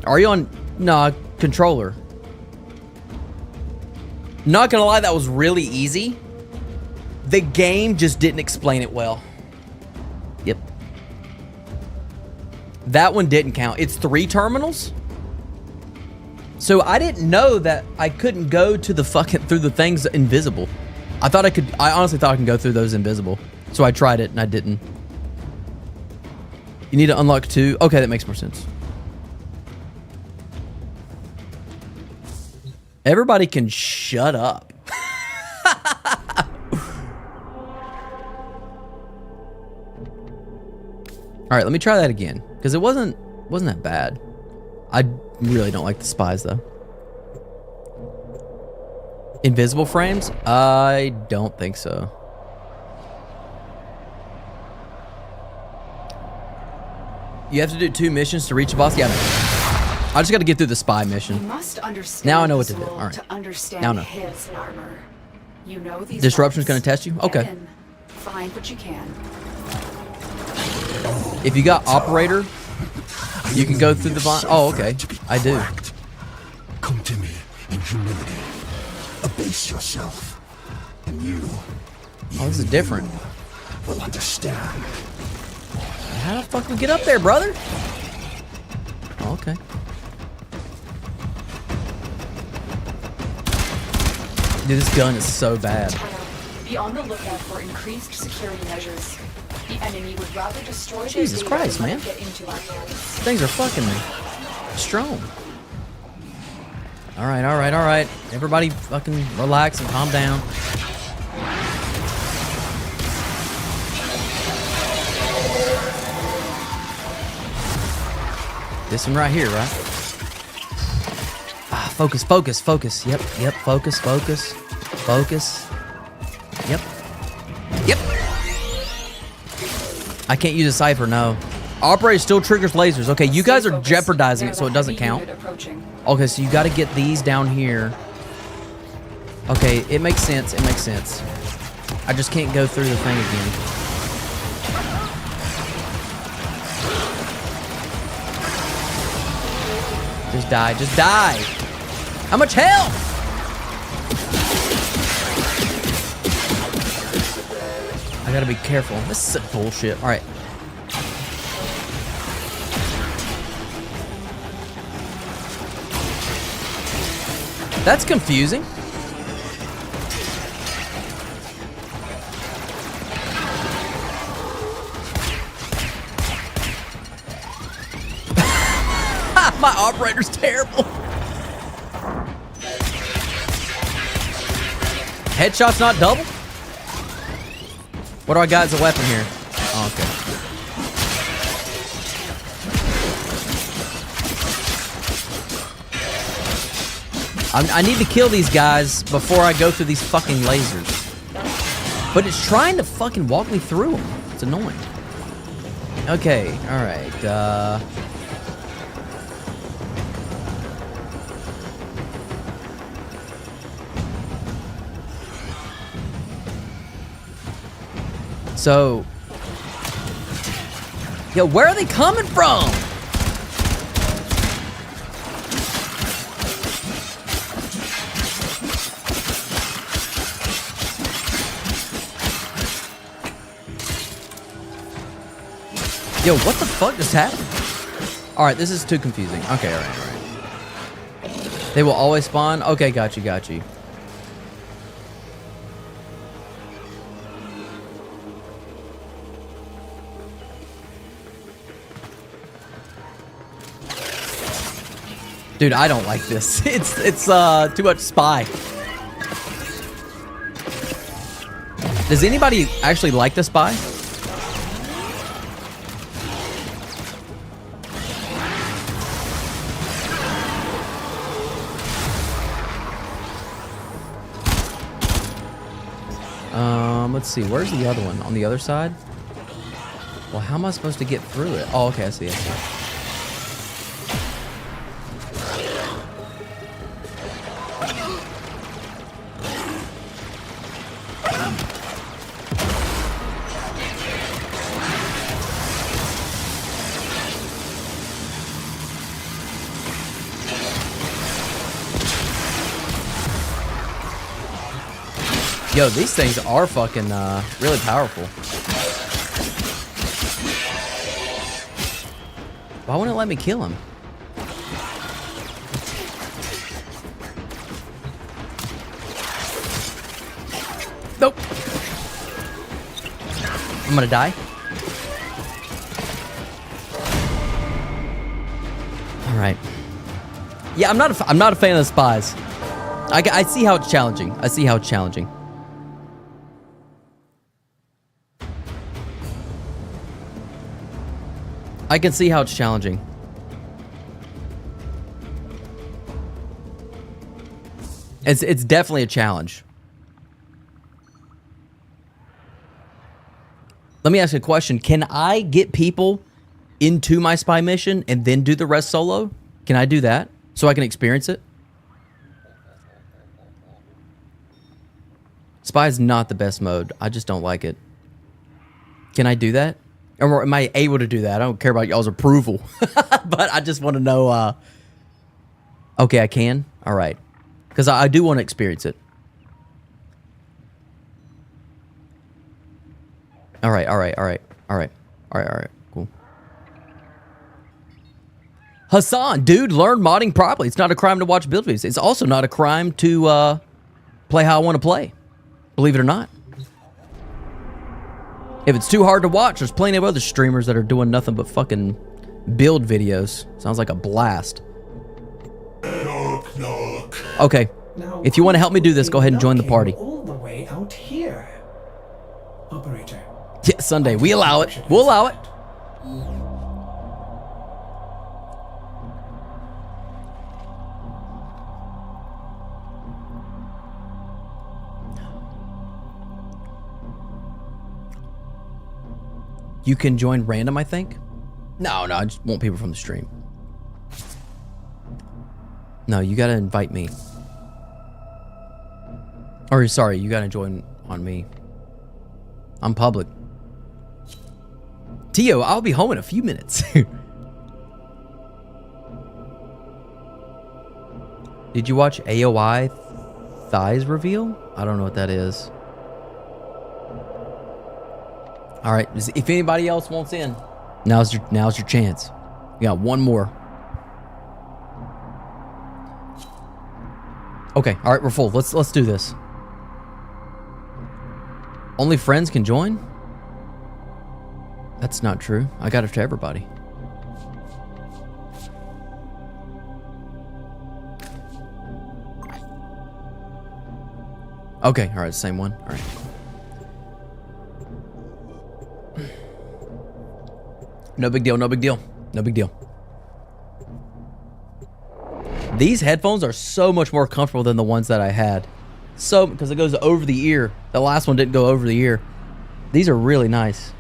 Are you on... Nah, controller. Not gonna lie, that was really easy. The game just didn't explain it well. Yep. That one didn't count. It's 3 terminals? So I didn't know that I couldn't go to the fucking... through the things invisible. I thought I could... I honestly thought I could go through those invisible. So I tried it and I didn't. You need to unlock 2? Okay, that makes more sense. Everybody can shut up. All right, let me try that again because it wasn't that bad. I really don't like the spies though. Invisible frames? I don't think so. You have to do 2 missions to reach a boss? Yeah, I just got to get through the spy mission. You must understand Now I know what to his do. role All right. to understand Now I know. his armor. You know these Disruption's bugs. gonna test you? Get Okay. in. Find what you can. If you got operator, you can go through the vine. Oh, okay. I do. Come to me in humility. Abase yourself. And you Oh, this is different. will understand. How the fuck we get up there, brother? Oh, okay. Dude, this gun is so bad. Be on the lookout for increased security measures. The enemy would rather destroy Jesus their Christ, data than man. get into our hands. Things are fucking strong. All right, all right, all right. Everybody fucking relax and calm down. This one right here, right? Ah, focus, focus, focus. Yep, yep, focus, focus, focus. Yep. Yep. I can't use a cipher, no. Operator still triggers lasers. Okay, you guys are jeopardizing it so it doesn't count. Okay, so you got to get these down here. Okay, it makes sense. It makes sense. I just can't go through the thing again. Just die. Just die. How much health? I gotta be careful. This is bullshit. All right. That's confusing. My operator's terrible. Headshot's not double? What do I got as a weapon here? Oh, okay. I need to kill these guys before I go through these fucking lasers. But it's trying to fucking walk me through them. It's annoying. Okay, alright, So, yo, where are they coming from? Yo, what the fuck just happened? Alright, this is too confusing. Okay, alright, alright. They will always spawn? Okay, got you, got you. Dude, I don't like this. It's too much spy. Does anybody actually like the spy? Let's see. Where's the other one? On the other side? Well, how am I supposed to get through it? Oh, okay, I see. I see. Yo, these things are fucking really powerful. Why wouldn't it let me kill him? Nope. I'm gonna die. All right. Yeah, I'm not a fan of the spies. I see how it's challenging. I see how it's challenging. I can see how it's challenging. It's definitely a challenge. Let me ask you a question. Can I get people into my spy mission and then do the rest solo? Can I do that so I can experience it? Spy is not the best mode. I just don't like it. Can I do that? Or am I able to do that? I don't care about y'all's approval. But I just want to know, okay, I can? All right. Because I do want to experience it. All right, all right, all right, all right, all right, all right, cool. Hassan, dude, learn modding properly. It's not a crime to watch build videos. It's also not a crime to play how I want to play. Believe it or not. If it's too hard to watch, there's plenty of other streamers that are doing nothing but fucking build videos. Sounds like a blast. Knock, knock. Okay. Now, If you want to help me do this, go ahead and join the party. All the way out here. Operator. Yeah, Sunday. We allow it. We'll allow it. You can join random, I think. No, I just want people from the stream. No, you gotta invite me. Or sorry, you gotta join on me. I'm public. Tio, I'll be home in a few minutes. Did you watch AOI Thighs reveal? I don't know what that is. All right, if anybody else wants in, now's your chance. You got one more. Okay, all right, we're full. Let's do this. Only friends can join? That's not true. I got it to everybody. Okay, all right, same one. All right. No big deal, no big deal, no big deal. These headphones are so much more comfortable than the ones that I had. So, because it goes over the ear. The last one didn't go over the ear. These are really nice.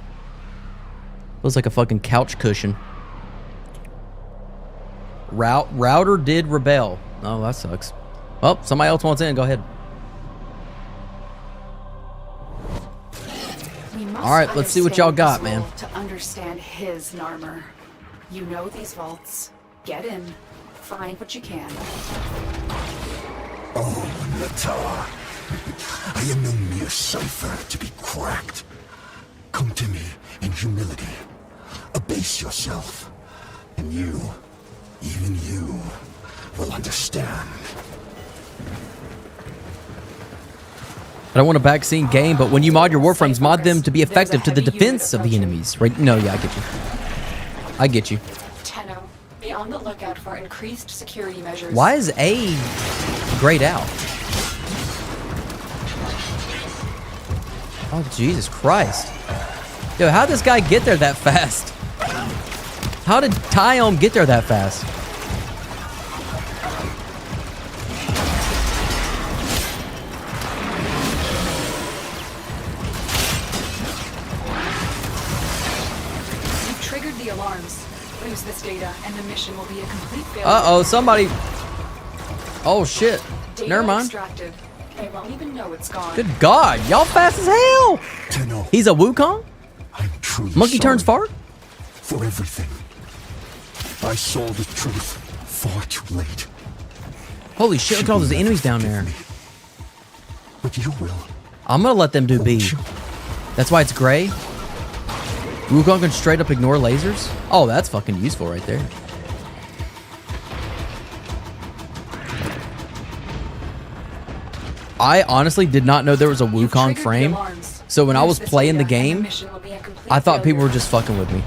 Looks like a fucking couch cushion. Router did rebel. Oh, that sucks. Well, somebody else wants in. Go ahead. All right, let's see what y'all got, man. To understand his Narmer. You know these vaults. Get in. Find what you can. Oh, Natar. I am no mere cipher to be cracked. Come to me in humility. Abase yourself. And you, even you, will understand. I don't want a backseat game, but when you mod your Warframes, mod them to be effective to the defense of the enemies, right? No, yeah, I get you. I get you. Tenno, be on the lookout for increased security measures. Why is A grayed out? Oh, Jesus Christ. Yo, how'd this guy get there that fast? How did Tyom get there that fast? The alarms. Lose this data, and the mission will be a complete failure. Uh-oh, somebody... Oh, shit. Data Never mind. Extracted. They won't even know it's gone. Good God, y'all fast as hell! Tenno, He's a Wukong? I'm truly Monkey sorry turns fart? for everything. I saw the truth far too late. Holy shit, look at all those enemies down there. But you will. I'm gonna let them do B. That's why it's gray. Wukong can straight up ignore lasers? Oh, that's fucking useful right there. I honestly did not know there was a Wukong frame. So when I was playing the game, I thought people were just fucking with me.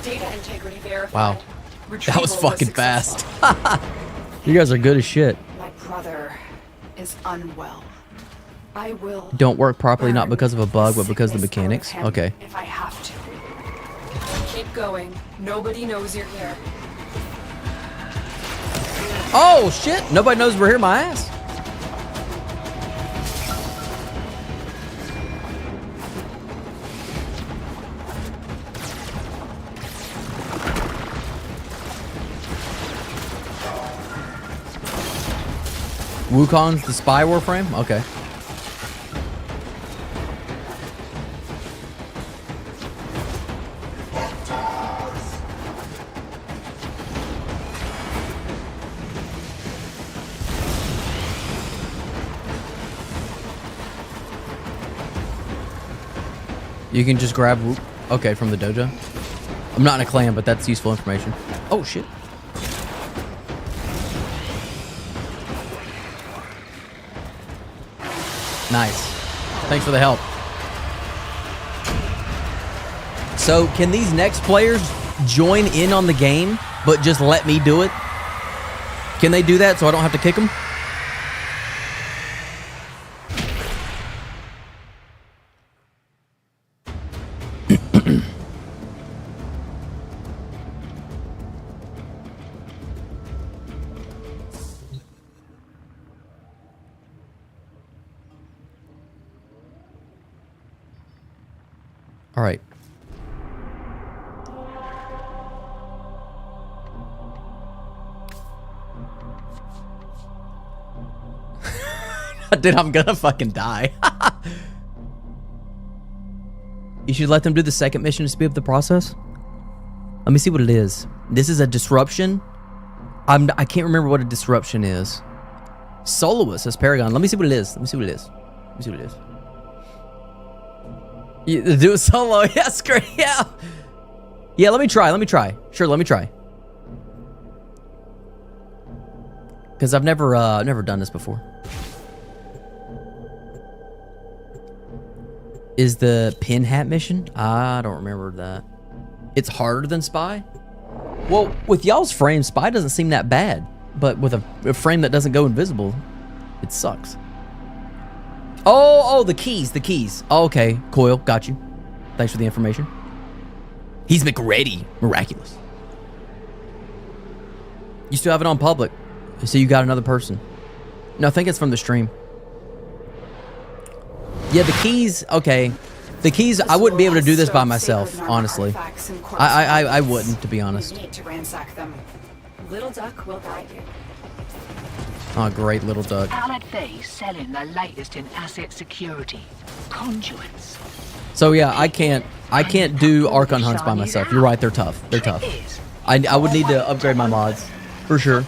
Data integrity verified. Wow. That was Retrieval fucking successful. fast. You guys are good as shit. My brother is unwell. I will. Don't work properly, not because of a bug, but because of the mechanics. Okay. If I have to. Keep going. Nobody knows you're here. Oh shit! Nobody knows we're here, my ass. Wukong's the spy Warframe? Okay. You can just grab... Okay, from the dojo. I'm not in a clan, but that's useful information. Oh, shit. Nice. Thanks for the help. So, can these next players join in on the game, but just let me do it? Can they do that so I don't have to kick them? All right. Dude, I'm gonna fucking die. You should let them do the second mission to speed up the process. Let me see what it is. This is a disruption. I can't remember what a disruption is. Soloist says Paragon. Let me see what it is. Let me see what it is. Let me see what it is. You do it solo. Yes, great. Yeah. Yeah, let me try. Let me try. Sure, let me try. Because I've never done this before. Is the pin hat mission? I don't remember that. It's harder than Spy? Well, with y'all's frame, Spy doesn't seem that bad. But with a frame that doesn't go invisible, it sucks. Oh, the keys, the keys. Oh, okay, Coil, got you. Thanks for the information. He's McReady. Miraculous. You still have it on public. So you got another person. No, I think it's from the stream. Yeah, the keys, okay. The keys, I wouldn't be able to do this by myself, honestly. I wouldn't, to be honest. You need to ransack them. Little Duck will guide you. Oh, great, Little Duck. Allied Faye selling the latest in asset security. Conduits. So yeah, I can't do Archon hunts by myself. You're right, they're tough. They're tough. I would need to upgrade my mods. For sure.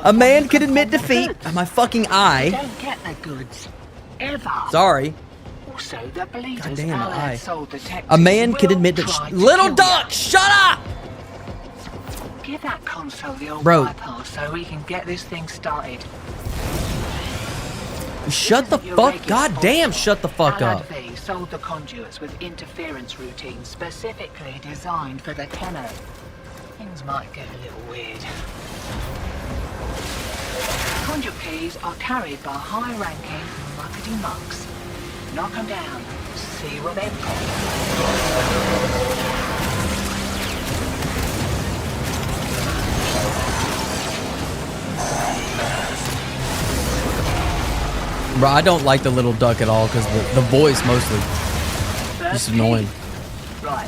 A man can admit defeat. My fucking eye. Don't get the goods. Ever. Sorry. Also, the believers God damn, my eye. sold the tech. A man can admit that. Little Duck, shut up! Give that console the old Bro. bypass so we can get this thing started. Shut the fuck. God damn, shut the fuck Allied up. Faye sold the conduits with interference routines specifically designed for the Tenno. Things might get a little weird. Conduit keys are carried by high-ranking muckety mucks. Knock them down. See what they've got. Bro, I don't like the Little Duck at all because the voice mostly. Just annoying. Right.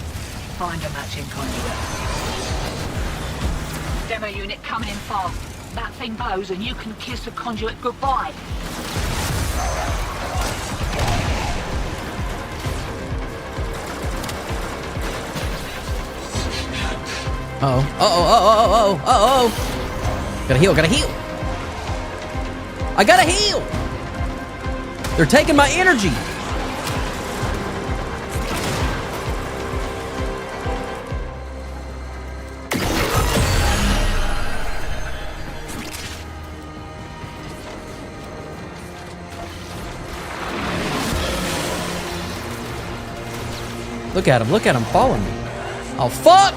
Find a matching conduit. Demo unit coming in fast. That thing blows and you can kiss the conduit goodbye. Gotta heal, gotta heal. I gotta heal. They're taking my energy. Look at him falling. Oh, fuck!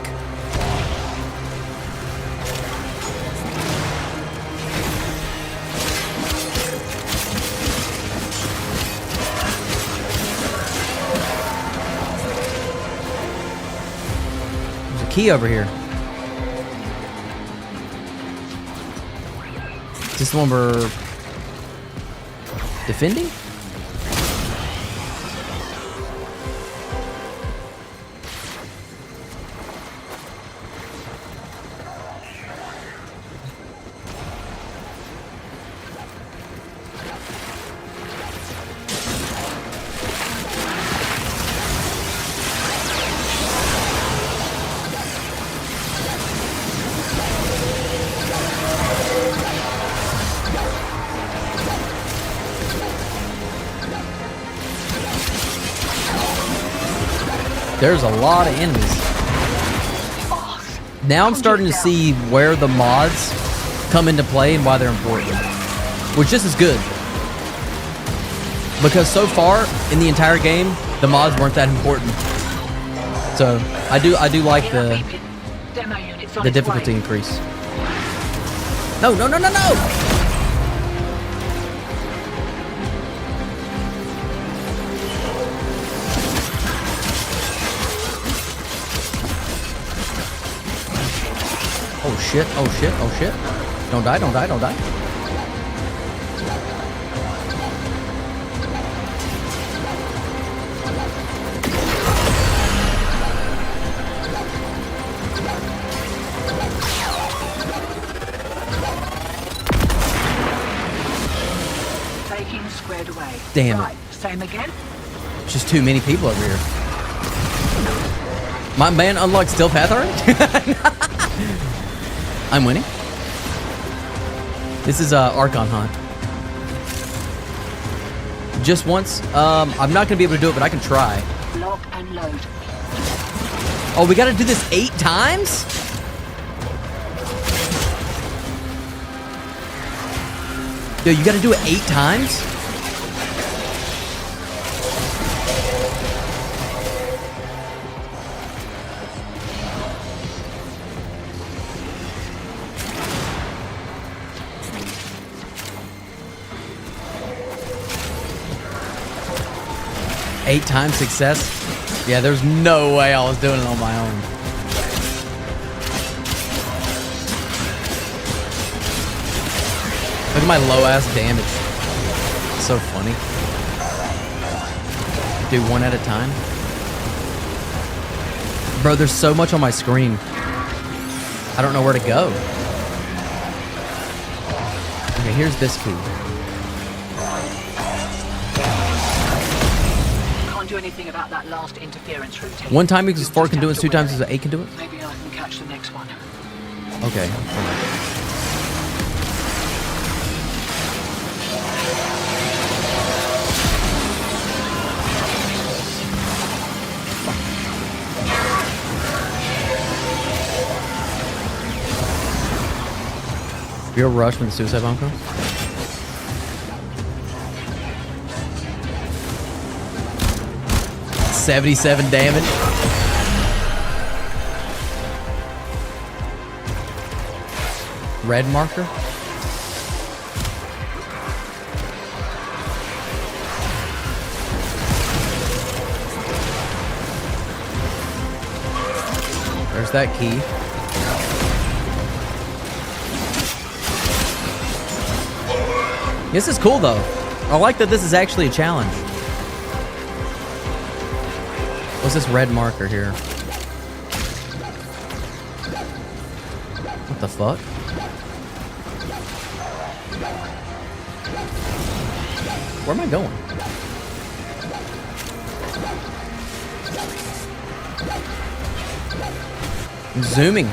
There's a key over here. Is this the one we're defending? There's a lot of enemies. Now I'm starting to see where the mods come into play and why they're important. Which this is good. Because so far in the entire game, the mods weren't that important. So I do like the difficulty increase. No, no, no, no, no! Oh shit, oh shit, oh shit. Don't die, don't die, don't die. Taking squared away. Damn it. Right, same again. It's just too many people over here. My man unlocked stealth path already? I'm winning. This is Archon Hunt. Just once. I'm not gonna be able to do it, but I can try. Lock and load. Oh, we gotta do this 8 times? Yo, you gotta do it 8 times? Eight times success? Yeah, there's no way I was doing it on my own. Look at my low ass damage. So funny. Do one at a time. Bro, there's so much on my screen. I don't know where to go. Okay, here's this key. Do anything about that last interference routine. 1 time equals 4 can do it, 2 times equals 8 can do it? Maybe I can catch the next one. Okay. You're rushed when the suicide bomb comes? $77 damage. Red marker. There's that key. This is cool though. I like that this is actually a challenge. What's this red marker here? What the fuck? Where am I going? I'm zooming.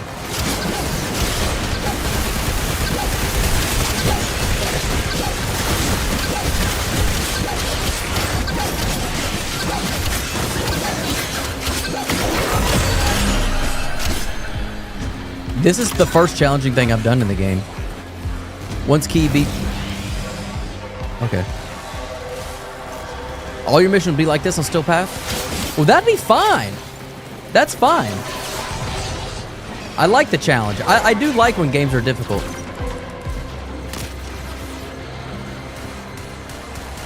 This is the first challenging thing I've done in the game. Once key beat. Okay. All your missions will be like this on Still Path? Well, that'd be fine. That's fine. I like the challenge. I do like when games are difficult.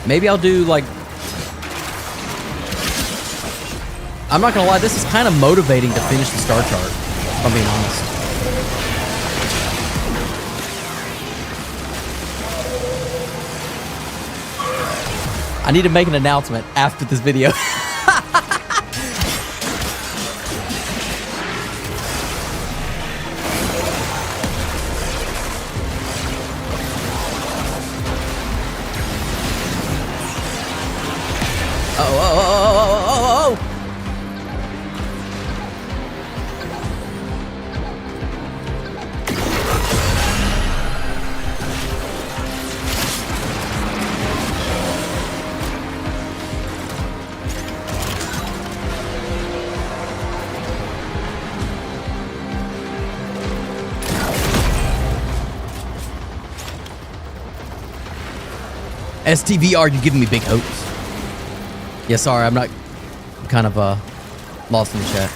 Maybe I'll do like... I'm not gonna lie, this is kind of motivating to finish the star chart, if I'm being honest. I need to make an announcement after this video. Oh. STVR, you giving me big hopes. Yeah, sorry, I'm kind of lost in the chat.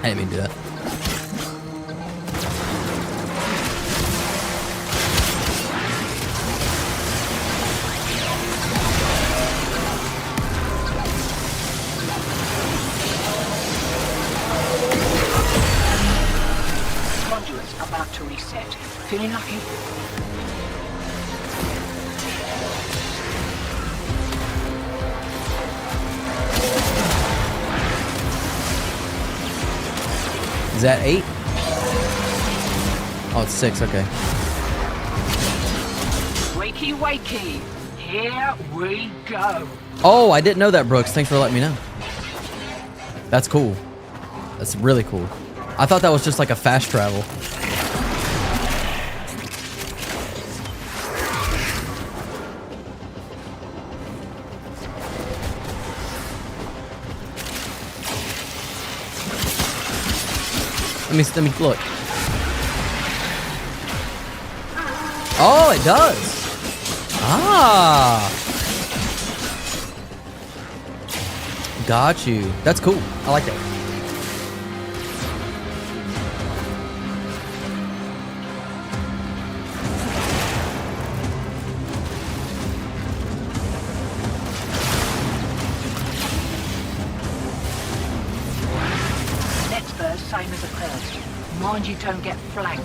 I didn't mean to do that. Conduits about to reset. Feeling lucky? Is that 8? Oh, it's 6, okay. Wakey, wakey. Here we go. Oh, I didn't know that, Brooks. Thanks for letting me know. That's cool. That's really cool. I thought that was just like a fast travel. Let me look. Oh, it does. Ah. Got you. That's cool. I like that. Same as a first. Mind you don't get flanked.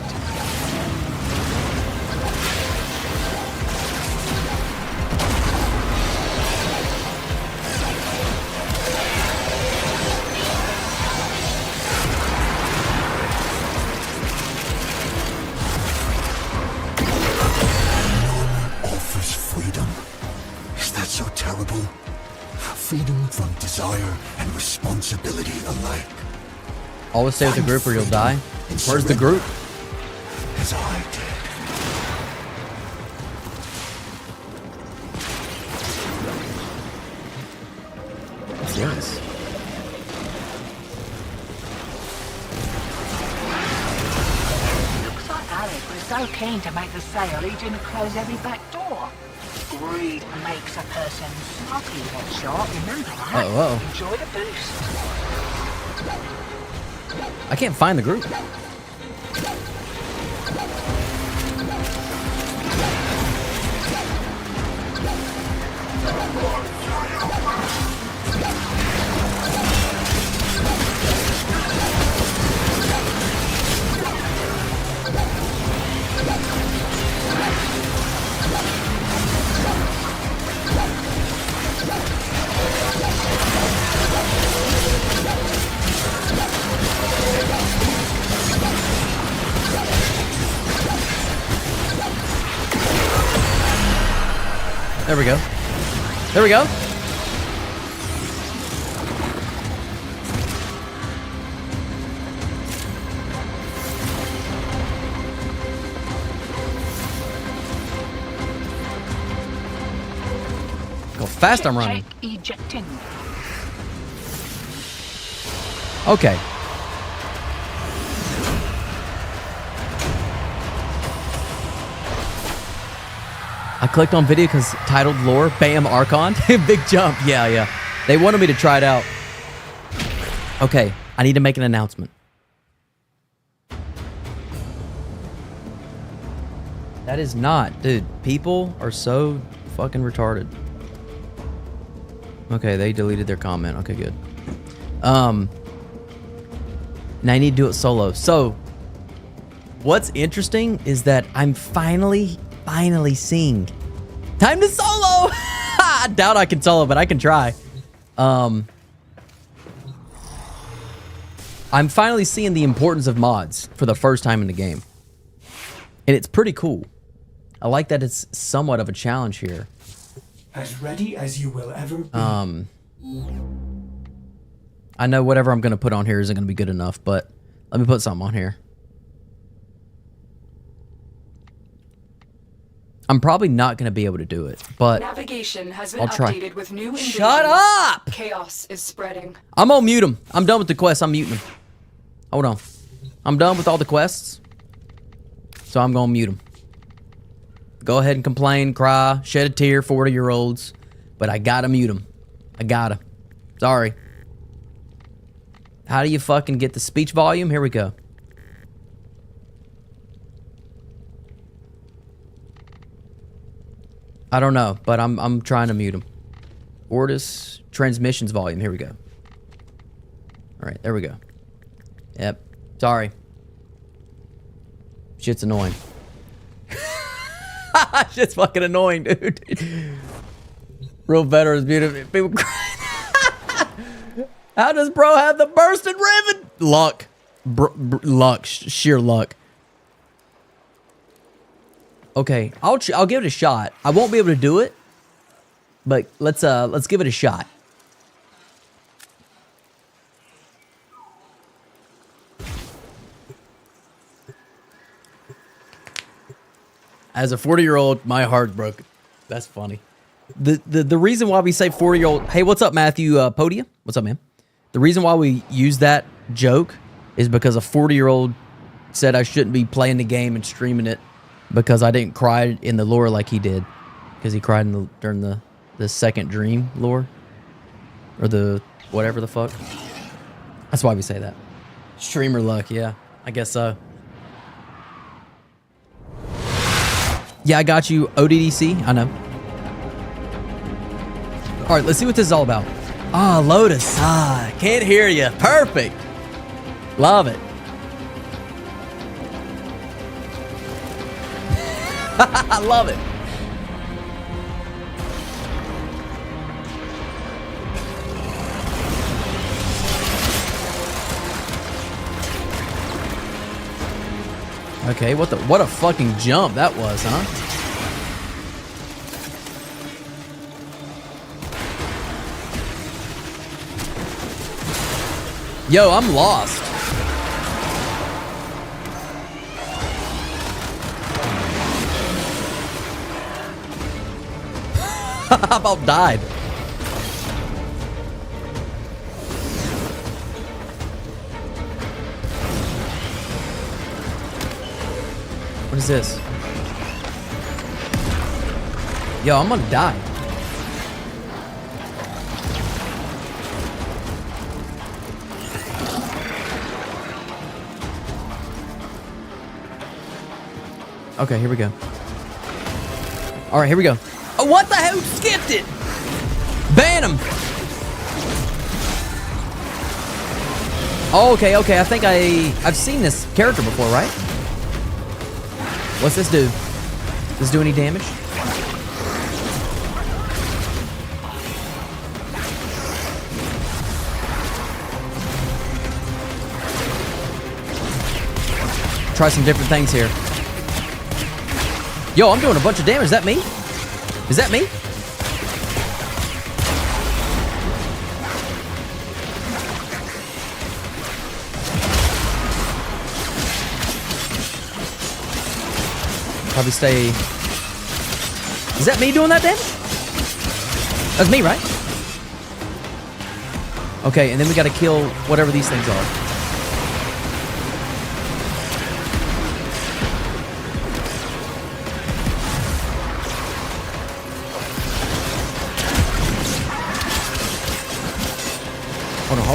Offers freedom. Is that so terrible? Freedom from desire and responsibility alike. Always stay with the group or you'll die. Where's the group? As I did. What's this? Looks like Alec was so keen to make the sale he didn't close every back door. Greed makes a person snotty, headshot. Remember that? Oh, whoa. Enjoy the boost. I can't find the group. There we go. There we go. How fast I'm running. Ejecting. Okay. I clicked on video because titled lore, bam, Archon. Big jump. Yeah. They wanted me to try it out. Okay, I need to make an announcement. That is not, dude, people are so fucking retarded. Okay, they deleted their comment. Okay, good. Now I need to do it solo. So, what's interesting is that I'm finally seeing time to solo. I doubt I can solo, but I can try. I'm finally seeing the importance of mods for the first time in the game, and it's pretty cool. I like that it's somewhat of a challenge here. As ready as you will ever be. I know whatever I'm gonna put on here isn't gonna be good enough, but let me put something on here. I'm probably not going to be able to do it, but Navigation has been I'll try. updated with new invasions. Shut up! Chaos is spreading. I'm gonna mute him. I'm done with the quest. I'm muting him. Hold on. I'm done with all the quests. So I'm gonna mute him. Go ahead and complain, cry, shed a tear, 40-year-olds. But I gotta mute him. I gotta. Sorry. How do you fucking get the speech volume? Here we go. I don't know, but I'm trying to mute him. Ortis transmissions volume. Here we go. All right, there we go. Yep. Sorry. Shit's annoying. Shit's fucking annoying, dude. Real veterans beautiful. People crying. How does bro have the bursted ribbon? Luck. Luck. Sheer luck. Okay, I'll give it a shot. I won't be able to do it, but let's give it a shot. As a 40-year-old, my heart broke. That's funny. The reason why we say 40-year-old... Hey, what's up, Matthew Podia? What's up, man? The reason why we use that joke is because a 40-year-old said I shouldn't be playing the game and streaming it because I didn't cry in the lore like he did. Because he cried during the second dream lore. Or the... whatever the fuck. That's why we say that. Streamer luck, yeah. I guess so. Yeah, I got you, ODDC. I know. All right, let's see what this is all about. Ah, Lotus. Ah, can't hear you. Perfect. Love it. I love it. Okay, what a fucking jump that was, huh? Yo, I'm lost. I about died. What is this? Yo, I'm gonna die. Okay, here we go. All right, here we go. Oh, what the hell? Skipped it. Ban him. Oh, okay. I think I've seen this character before, right? What's this do? Does this do any damage? Try some different things here. Yo, I'm doing a bunch of damage. Is that me? Is that me? Probably stay. Is that me doing that damage? That's me, right? Okay, and then we gotta kill whatever these things are.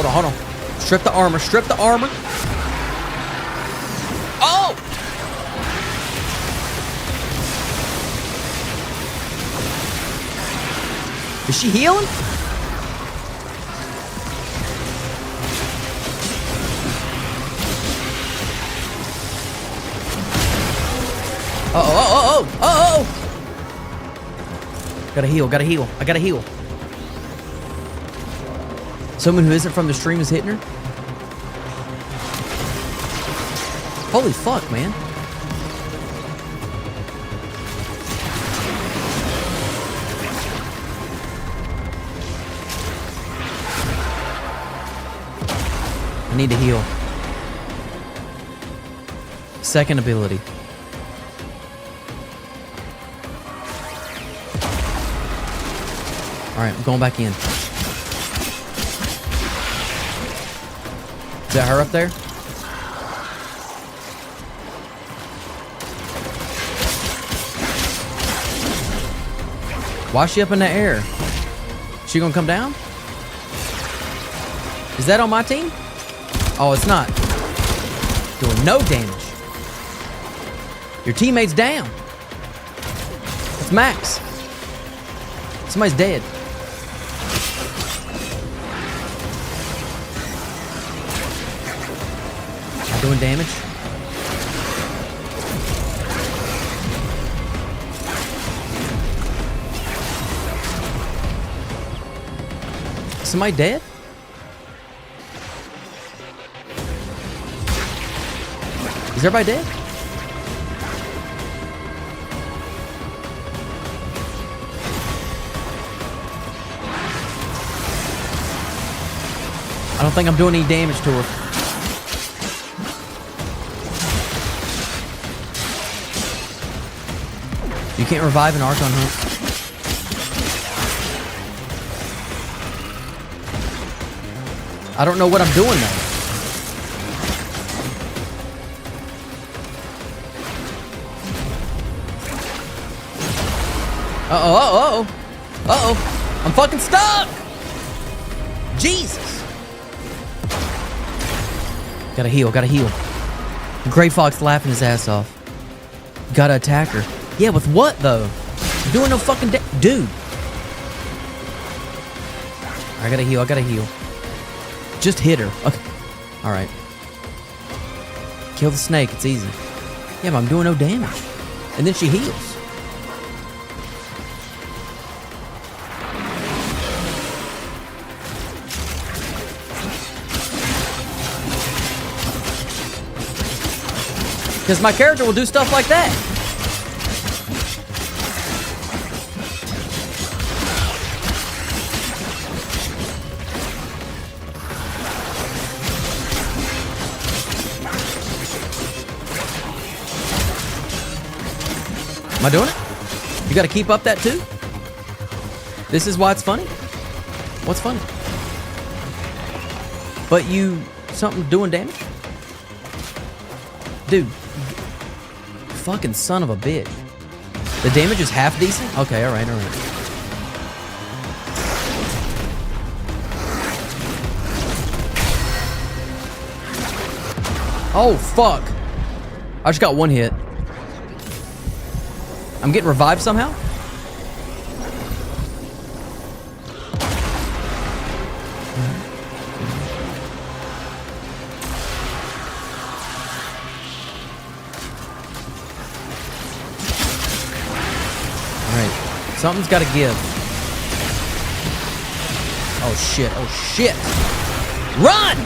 Hold on. Strip the armor. Oh! Is she healing? Uh-oh. Gotta heal. I gotta heal. Someone who isn't from the stream is hitting her? Holy fuck, man. I need to heal. Alright, I'm going back in. Is that her up there? Why is she up in the air? She gonna come down? Is that on my team? Oh, it's not. Doing no damage. Your teammate's down. It's Max. Somebody's dead. Not doing damage. Somebody dead? Is everybody dead? I don't think I'm doing any damage to her. You can't revive an Archon hunt. I don't know what I'm doing though. Uh-oh. I'm fucking stuck! Jesus! Gotta heal. Gray Fox laughing his ass off. Gotta attack her. Yeah, with what though? I'm doing no fucking dude. I gotta heal. Just hit her. Okay. Alright. Kill the snake, it's easy. Yeah, but I'm doing no damage. And then she heals. Because my character will do stuff like that. Am I doing it? You gotta keep up that too? This is why it's funny? What's funny? But you... something doing damage? Dude. Fucking son of a bitch. The damage is half decent? Okay, alright. Oh, fuck. I just got one hit. I'm getting revived somehow? Alright. Something's gotta give. Oh shit. Run!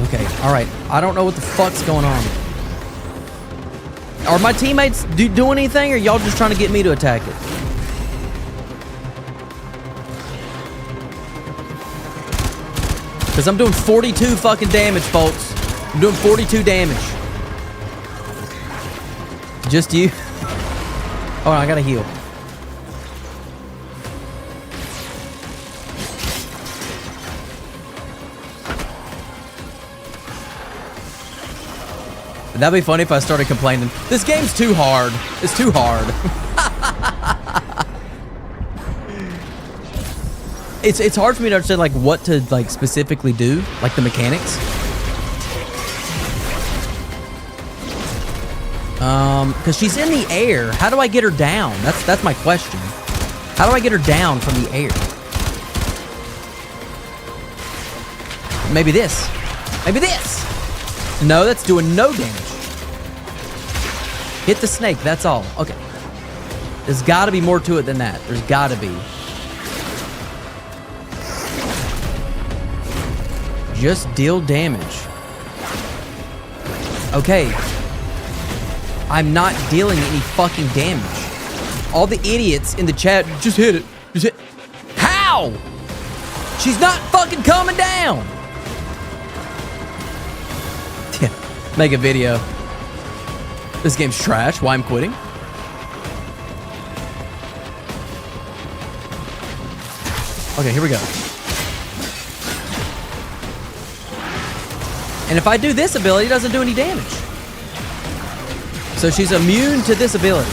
Okay, alright. I don't know what the fuck's going on. Are my teammates doing anything, or y'all just trying to get me to attack it? Because I'm doing 42 fucking damage, folks. I'm doing 42 damage. Just you? Oh, I gotta heal. That'd be funny if I started complaining. This game's too hard. It's too hard. It's hard for me to understand like what to like specifically do, like the mechanics. Because she's in the air. How do I get her down? That's my question. How do I get her down from the air? Maybe this. Maybe this. No, that's doing no damage. Hit the snake, that's all. Okay. There's gotta be more to it than that. There's gotta be. Just deal damage. Okay. I'm not dealing any fucking damage. All the idiots in the chat, just hit it. Just hit. How? She's not fucking coming down. Make a video. This game's trash. Why I'm quitting? Okay, here we go. And if I do this ability, it doesn't do any damage. So she's immune to this ability.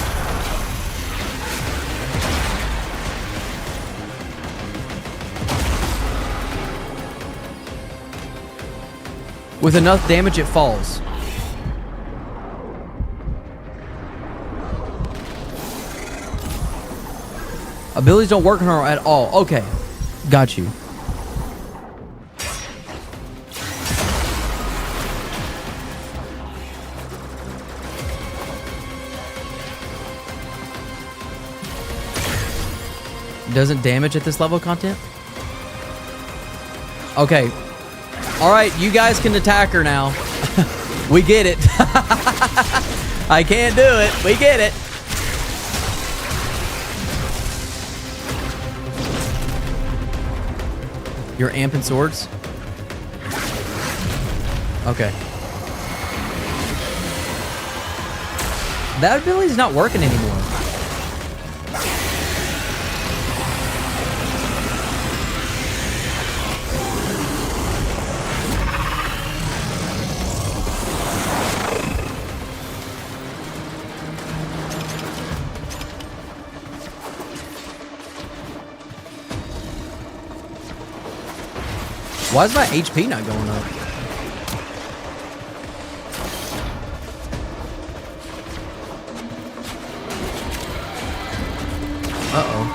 With enough damage, it falls. Abilities don't work on her at all. Okay. Got you. Doesn't damage at this level of content? Okay. Alright, you guys can attack her now. We get it. I can't do it. We get it. You're amping swords? Okay. That ability's not working anymore. Why is my HP not going up? Uh-oh.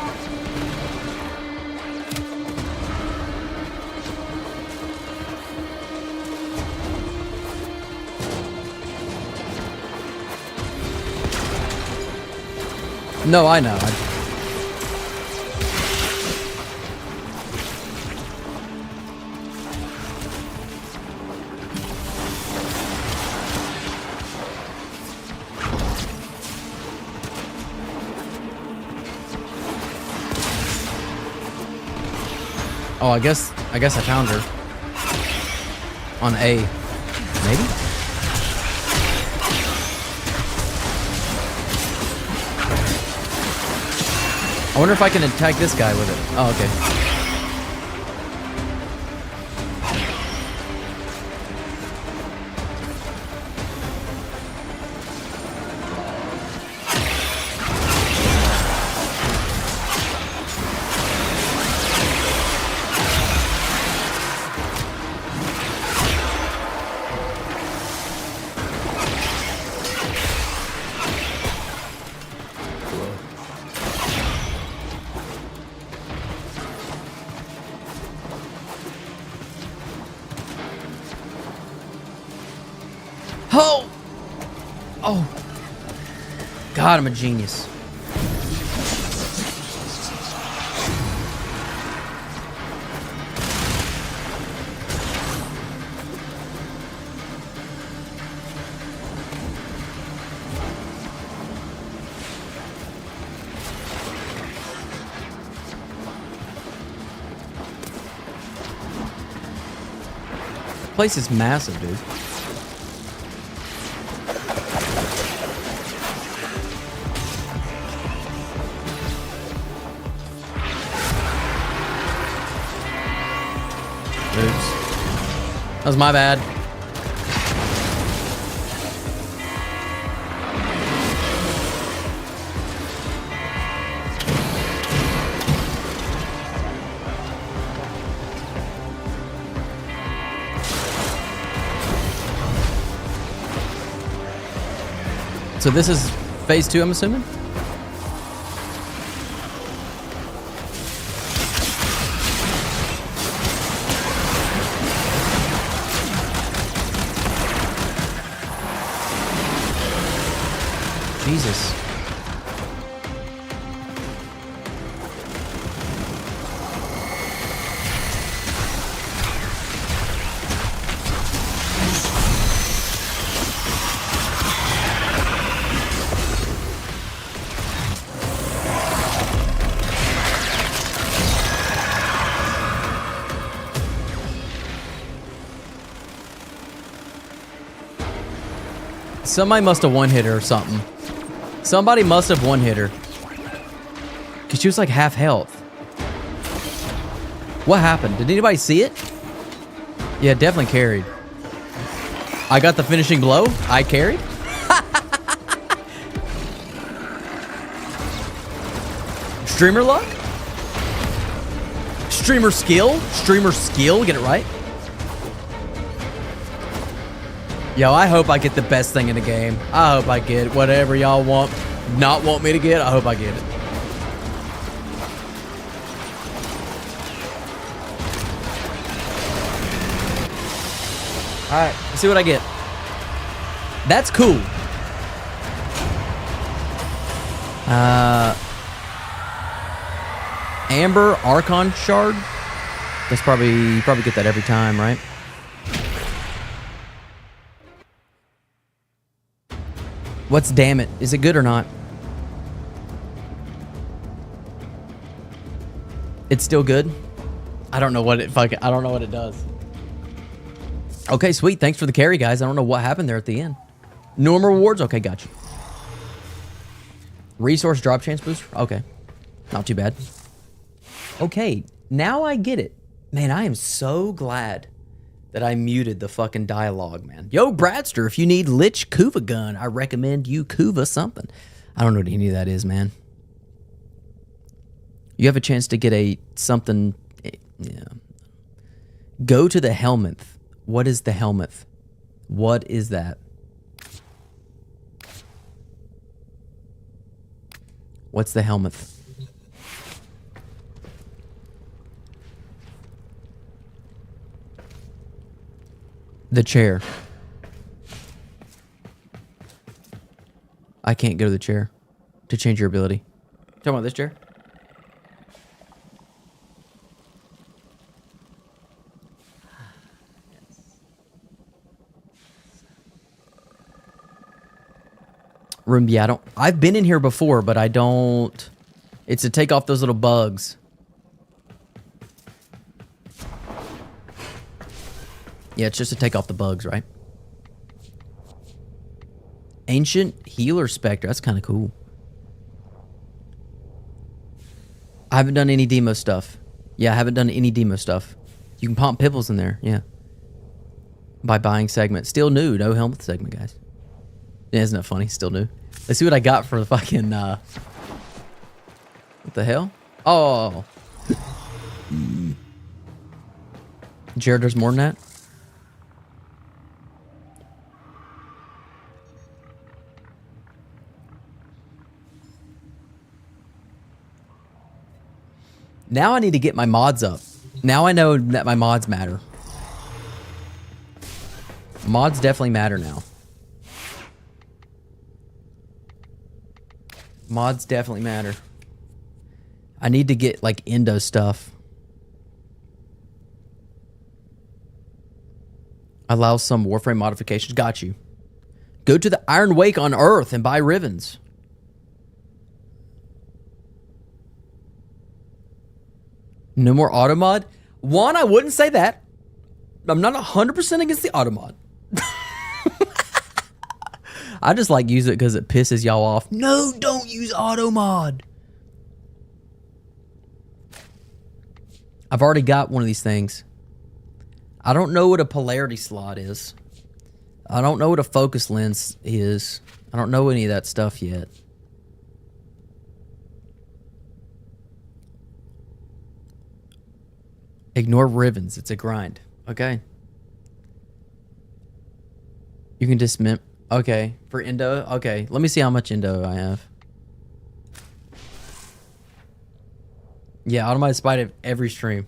No, I know. Oh, I guess I found her. On A. Maybe? I wonder if I can attack this guy with it. Oh, okay. Oh! Oh! God, I'm a genius. The place is massive, dude. That was my bad. So this is phase 2, I'm assuming? Jesus. Somebody must have one-hit her or something. Somebody must have one-hit her. Because she was like half health. What happened? Did anybody see it? Yeah, definitely carried. I got the finishing blow. I carried. Streamer luck? Streamer skill? Streamer skill? Get it right? Yo, I hope I get the best thing in the game. I hope I get whatever y'all not want me to get. I hope I get it. Alright, let's see what I get. That's cool. Amber Archon Shard. That's you probably get that every time, right? What's damn it? Is it good or not? It's still good. I don't know what it I don't know what it does. Okay, sweet. Thanks for the carry, guys. I don't know what happened there at the end. Normal rewards? Okay, gotcha. Resource drop chance booster? Okay. Not too bad. Okay, now I get it. Man, I am so glad that I muted the fucking dialogue, man. Yo, Bradster, if you need Lich Kuva gun, I recommend you Kuva something. I don't know what any of that is, man. You have a chance to get a something. Yeah. Go to the helmet. What is the helmet? What is that? What's the helmet? The chair. I can't go to the chair to change your ability. Talking about this chair? Room, yeah, I've been in here before, but I don't. It's to take off those little bugs. Yeah, it's just to take off the bugs, right? Ancient Healer Spectre. That's kind of cool. I haven't done any demo stuff. Yeah, I haven't done any demo stuff. You can pump pimples in there, yeah. By buying segment. Still new. No helmet segment, guys. Yeah, isn't that funny? Still new. Let's see what I got for the fucking, what the hell? Oh. Jared, there's more than that? Now I need to get my mods up. Now I know that my mods matter. Mods definitely matter now. Mods definitely matter. I need to get like endo stuff. Allow some Warframe modifications. Got you. Go to the Iron Wake on Earth and buy ribbons. No more auto mod? One, I wouldn't say that. I'm not 100% against the auto mod. I just like use it because it pisses y'all off. No, don't use auto mod. I've already got one of these things. I don't know what a polarity slot is. I don't know what a focus lens is. I don't know any of that stuff yet. Ignore ribbons. It's a grind. Okay. You can dismember. Okay. For endo. Okay. Let me see how much endo I have. Yeah, automated spite every stream.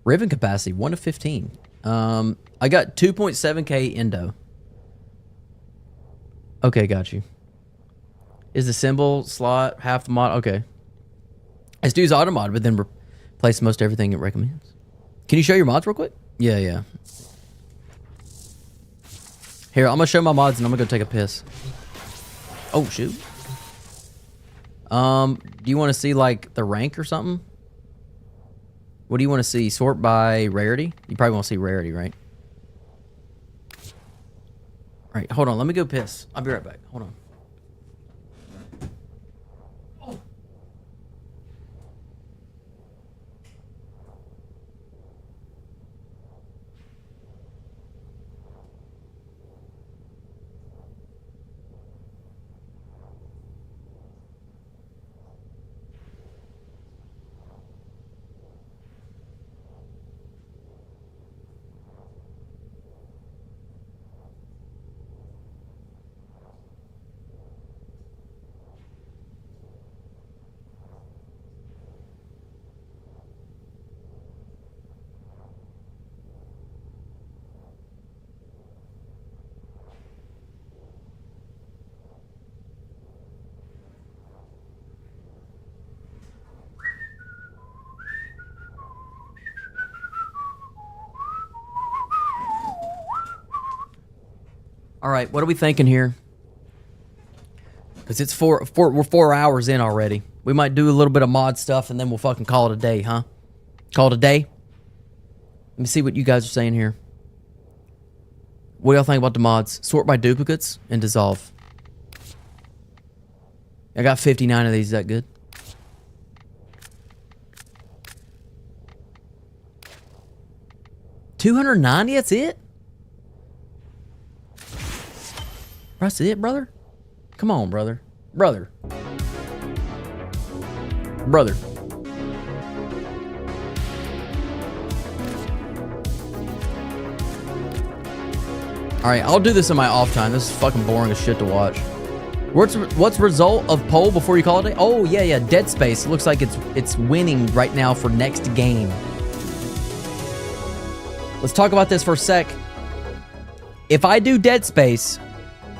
Ribbon capacity 1 to 15. I got 2.7k endo. Okay, got you. Is the symbol slot half the mod? Okay. Let's do his auto mod, but then replace most everything it recommends. Can you show your mods real quick? Yeah. Here, I'm gonna show my mods and I'm gonna go take a piss. Oh shoot. Do you want to see like the rank or something? What do you want to see? Sort by rarity? You probably want to see rarity, right? right, hold on. Let me go piss. I'll be right back. Hold on. All right, what are we thinking here? Because it's we're 4 hours in already. We might do a little bit of mod stuff and then we'll fucking call it a day, huh? Call it a day? Let me see what you guys are saying here. What do y'all think about the mods? Sort by duplicates and dissolve. I got 59 of these. Is that good? $290? That's it? That's it, brother? Come on, brother. Brother. Alright, I'll do this in my off time. This is fucking boring as shit to watch. What's result of poll before you call it a day? Oh, yeah. Dead Space. Looks like it's winning right now for next game. Let's talk about this for a sec. If I do Dead Space,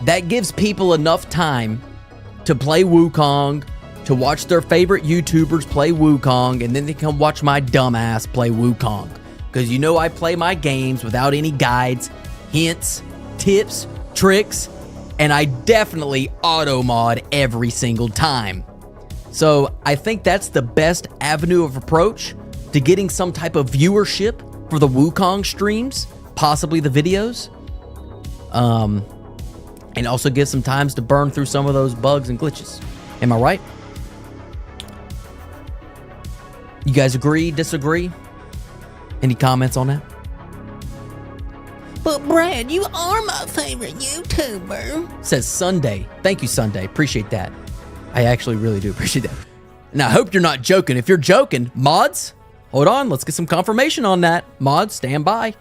that gives people enough time to play Wukong, to watch their favorite YouTubers play Wukong, and then they come watch my dumbass play Wukong. Because you know I play my games without any guides, hints, tips, tricks, and I definitely auto-mod every single time. So I think that's the best avenue of approach to getting some type of viewership for the Wukong streams, possibly the videos. And also give some times to burn through some of those bugs and glitches. Am I right? You guys agree, disagree? Any comments on that? But Brad, you are my favorite YouTuber. Says Sunday. Thank you, Sunday. Appreciate that. I actually really do appreciate that. Now, I hope you're not joking. If you're joking, mods, hold on. Let's get some confirmation on that. Mods, stand by.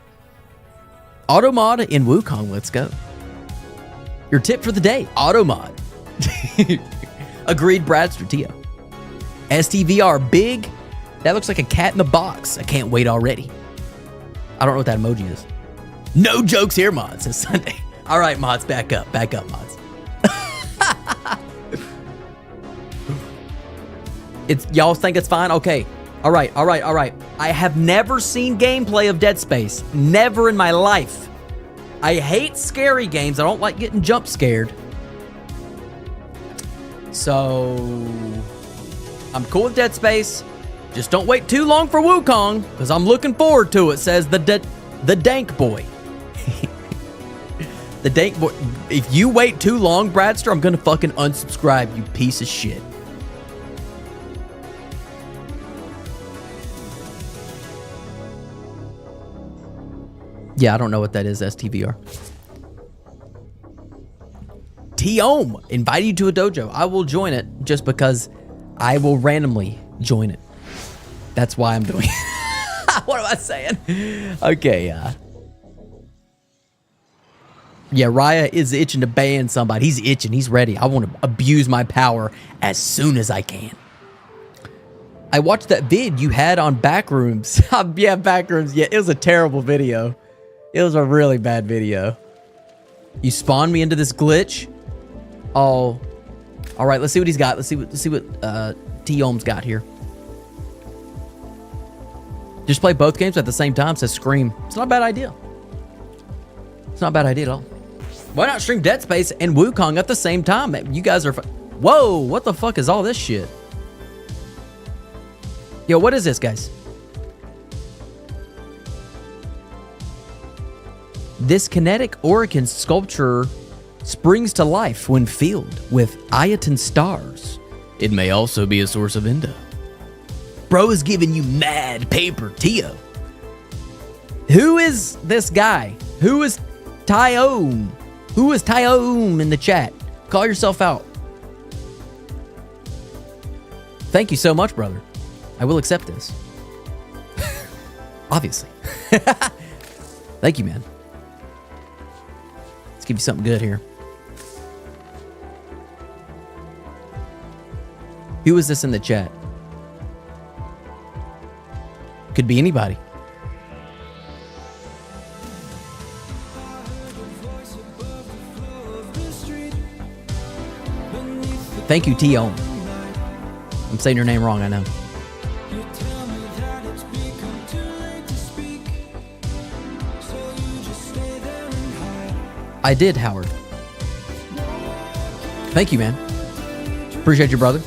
Auto mod in Wukong. Let's go. Your tip for the day, auto mod. Agreed, Bradster Tio. STVR big. That looks like a cat in the box. I can't wait already. I don't know what that emoji is. No jokes here, mods, says Sunday. All right, mods, back up, mods. Y'all think it's fine? Okay. All right. I have never seen gameplay of Dead Space. Never in my life. I hate scary games. I don't like getting jump scared. So, I'm cool with Dead Space. Just don't wait too long for Wukong, because I'm looking forward to it, says the Dank Boy. The Dank Boy. If you wait too long, Bradster, I'm going to fucking unsubscribe, you piece of shit. Yeah, I don't know what that is, STVR. T-Ohm, invite you to a dojo. I will join it just because I will randomly join it. That's why I'm doing it. What am I saying? Okay, yeah, Raya is itching to ban somebody. He's itching. He's ready. I want to abuse my power as soon as I can. I watched that vid you had on Backrooms. Yeah, Backrooms. Yeah, it was a terrible video. It was a really bad video. You spawned me into this glitch. Oh, all right. Let's see what he's got. Let's see what T-Ohm's got here. Just play both games at the same time, says Scream. It's not a bad idea. It's not a bad idea at all. Why not stream Dead Space and Wukong at the same time? You guys are... Whoa, what the fuck is all this shit? Yo, what is this, guys? This kinetic Orokin sculpture springs to life when filled with Ayaton stars. It may also be a source of endo. Bro is giving you mad paper, Tio. Who is this guy? Who is Tyome? Who is Tyome in the chat? Call yourself out. Thank you so much, brother. I will accept this. Obviously. Thank you, man. Let's give you something good here. Who is this in the chat? Could be anybody. Thank you, T.O. I'm saying your name wrong, I know. I did, Howard. Thank you, man. Appreciate you, brother.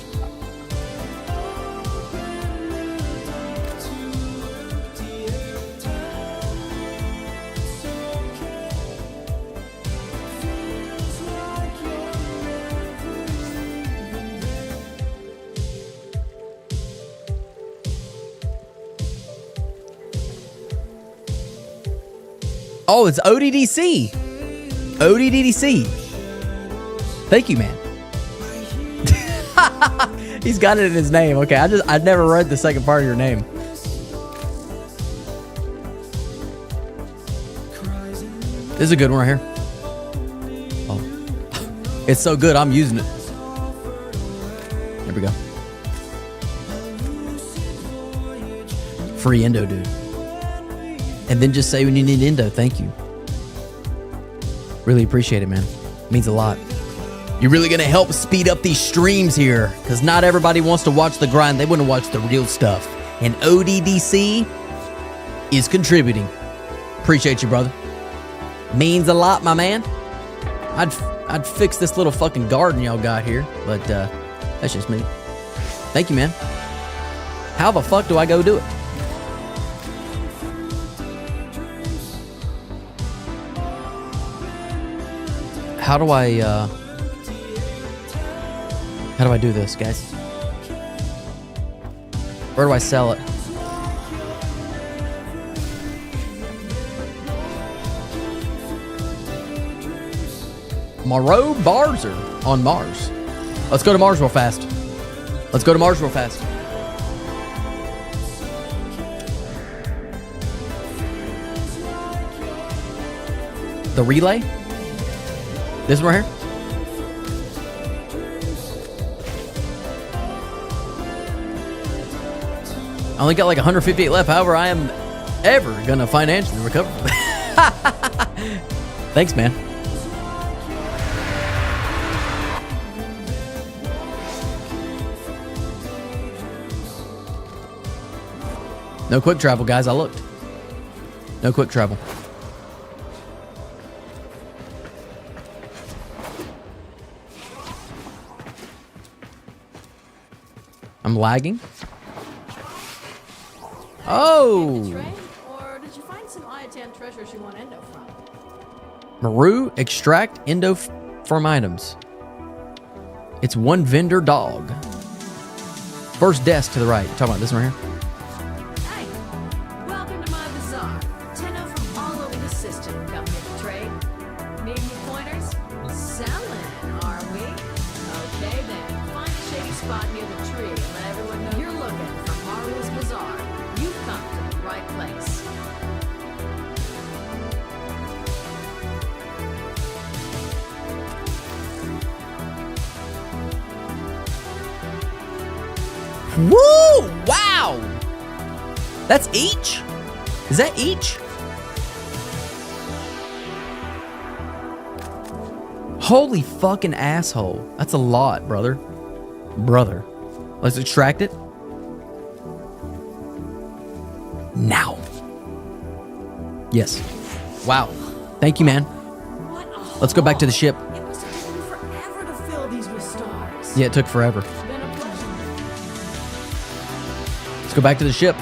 Oh, it's ODDC. ODDC. Thank you, man. He's got it in his name. Okay, I never read the second part of your name. This is a good one right here. Oh. It's so good, I'm using it. There we go. Free endo, dude. And then just say when you need endo. Thank you. Really appreciate it, man. It means a lot. You're really going to help speed up these streams here, because not everybody wants to watch the grind. They want to watch the real stuff. And ODDC is contributing. Appreciate you, brother. Means a lot, my man. I'd fix this little fucking garden y'all got here, but that's just me. Thank you, man. How the fuck do I go do it? How do I do this, guys? Where do I sell it? Moreau bars are on Mars. Let's go to Mars real fast. Let's go to Mars real fast. The relay? This one right here? I only got like 158 left. However, I am ever gonna financially recover from that. Thanks, man. No quick travel, guys. I looked. No quick travel. I'm lagging. Oh! Or did you find some Ayatan treasures you want endo from? Maru, extract endo from items. It's one vendor dog. First desk to the right. You're talking about this one right here? Hey, welcome to my bazaar. Tenno from all over the system come here to trade. Need any pointers? Selling, are we? Okay then, find a shady spot near the tree and let everyone know you're looking for Maru's Bazaar. You've come to the right place. Woo! Wow! That's each? Is that each? Holy fucking asshole. That's a lot, brother. Brother. Let's extract it. Now. Yes. Wow. Thank you, man. Let's go back to the ship. It must have taken forever to fill these with stars. Yeah, it took forever. It's been a pleasure. Let's go back to the ship.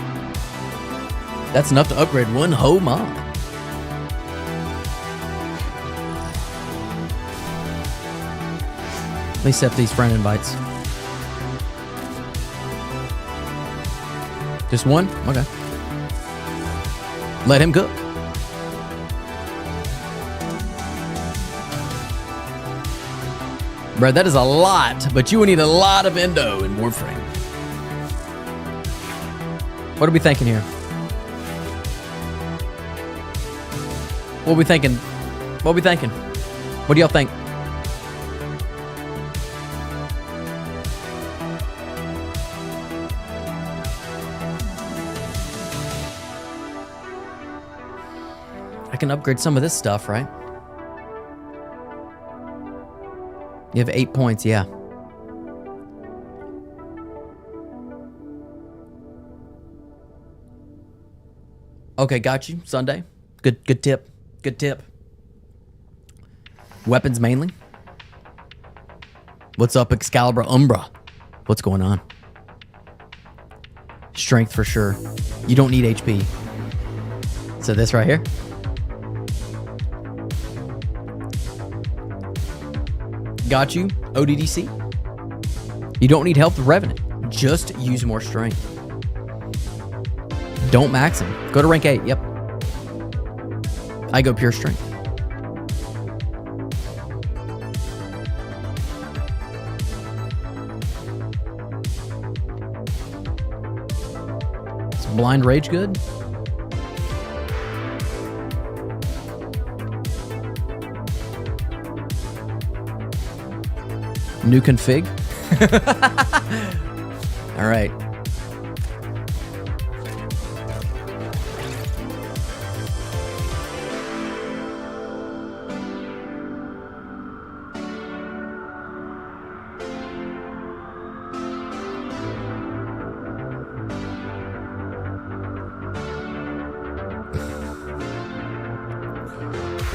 That's enough to upgrade one whole mod. me set these friend invites. Just one? Okay. Let him cook. Bro, that is a lot, but you would need a lot of endo in Warframe. What are we thinking here? What are we thinking? What are we thinking? What do y'all think? I can upgrade some of this stuff, right? You have 8 points, yeah. Okay, got you. Sunday. Good tip. Good tip. Weapons mainly. What's up, Excalibur Umbra? What's going on? Strength for sure. You don't need HP. So this right here. Got you. ODDC. You don't need help with Revenant. Just use more strength. Don't max him. Go to rank 8. Yep. I go pure strength. Is blind rage good? New config. All right.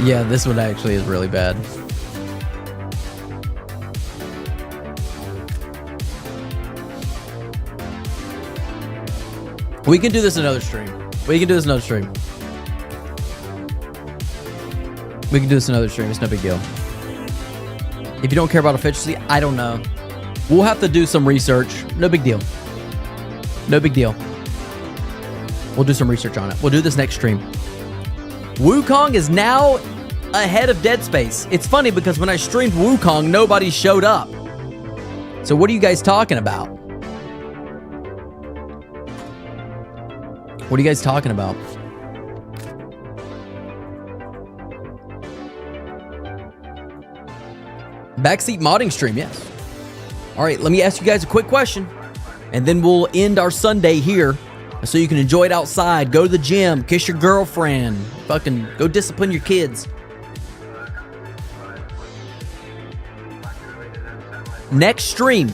Yeah, this one actually is really bad. We can do this another stream. We can do this another stream. We can do this another stream. It's no big deal. If you don't care about efficiency, I don't know. We'll have to do some research. No big deal. No big deal. We'll do some research on it. We'll do this next stream. Wukong is now ahead of Dead Space. It's funny because when I streamed Wukong, nobody showed up. So what are you guys talking about? What are you guys talking about? Backseat modding stream, yes. All right, let me ask you guys a quick question, and then we'll end our Sunday here so you can enjoy it outside. Go to the gym, kiss your girlfriend, fucking go discipline your kids. Next stream,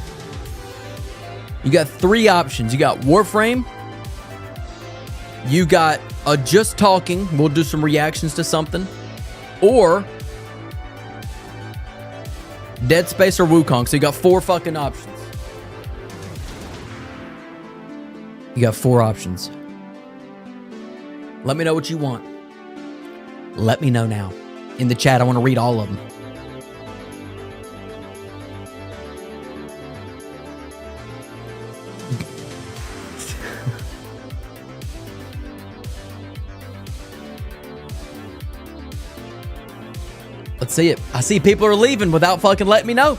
you got 3 options. You got Warframe. You got just talking. We'll do some reactions to something. Or Dead Space or Wukong. So you got 4 fucking options. You got 4 options. Let me know what you want. Let me know now. In the chat, I want to read all of them. Let's see it. I see people are leaving without fucking letting me know.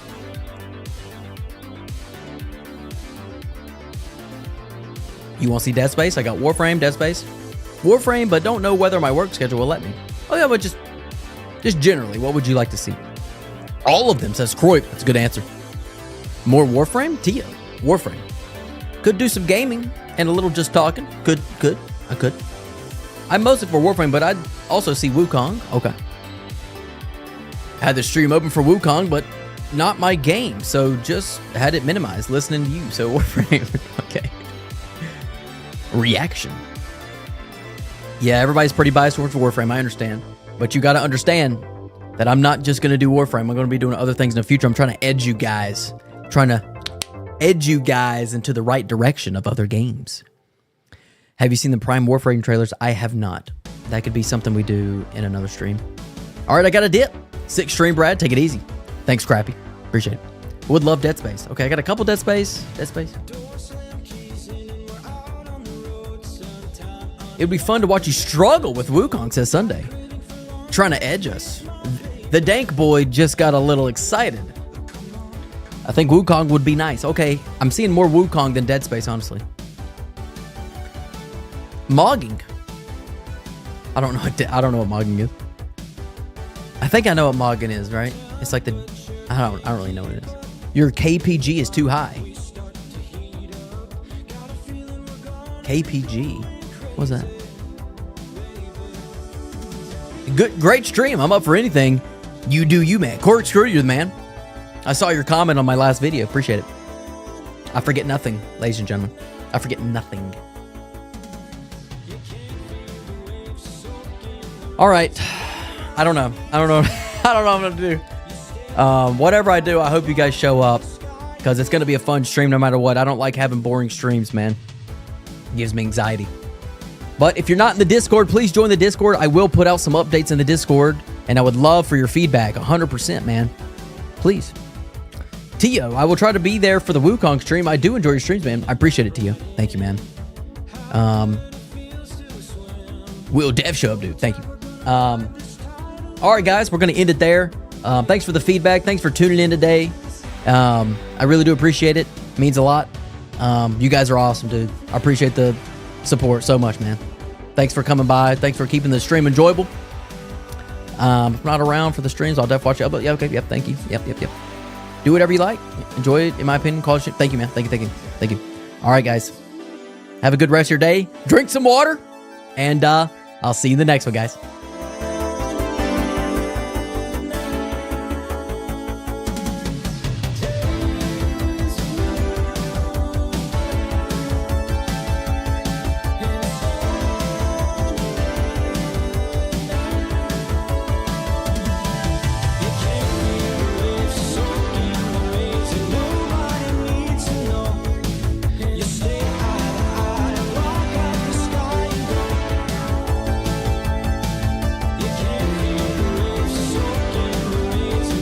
You want to see Dead Space? I got Warframe, Dead Space. Warframe, but don't know whether my work schedule will let me. Oh yeah, but just generally, what would you like to see? All of them, says Croy. That's a good answer. More Warframe? Tia. Warframe. Could do some gaming and a little just talking. Could. I could. I'm mostly for Warframe, but I'd also see Wukong. Okay. Had the stream open for Wukong, but not my game, so just had it minimized listening to you. So Warframe. Okay. Reaction. Yeah, everybody's pretty biased towards Warframe, I understand. But you got to understand that I'm not just going to do Warframe. I'm going to be doing other things in the future. I'm trying to edge you guys. Into the right direction of other games. Have you seen the Prime Warframe trailers? I have not. That could be something we do in another stream. All right, I got a dip. 6 stream, Brad. Take it easy. Thanks, Crappy. Appreciate it. Would love Dead Space. Okay, I got a couple Dead Space. It would be fun to watch you struggle with Wukong, says Sunday. Trying to edge us. The Dank Boy just got a little excited. I think Wukong would be nice. Okay, I'm seeing more Wukong than Dead Space, honestly. Mogging. I don't know what mogging is. I think I know what mogging is, right? It's like I don't really know what it is. Your KPG is too high. KPG. What's that? Great stream. I'm up for anything. You do you, man. Corkscrew, you're the man. I saw your comment on my last video. Appreciate it. I forget nothing, ladies and gentlemen. I forget nothing. All right. I don't know. I don't know what I'm going to do. Whatever I do, I hope you guys show up because it's going to be a fun stream no matter what. I don't like having boring streams, man. It gives me anxiety. But if you're not in the Discord, please join the Discord. I will put out some updates in the Discord, and I would love for your feedback. 100%, man. Please. Tio, I will try to be there for the Wukong stream. I do enjoy your streams, man. I appreciate it, Tio. Thank you, man. Will Dev show up, dude. Thank you. All right, guys, we're going to end it there. Thanks for the feedback. Thanks for tuning in today. I really do appreciate it. It means a lot. You guys are awesome, dude. I appreciate the support so much, man. Thanks for coming by. Thanks for keeping the stream enjoyable. If I'm not around for the streams, I'll definitely watch it. But yeah, okay, yep, thank you. Yep. Do whatever you like. Enjoy it, in my opinion. Call it shit. Thank you, man. Thank you. All right, guys. Have a good rest of your day. Drink some water. And I'll see you in the next one, guys.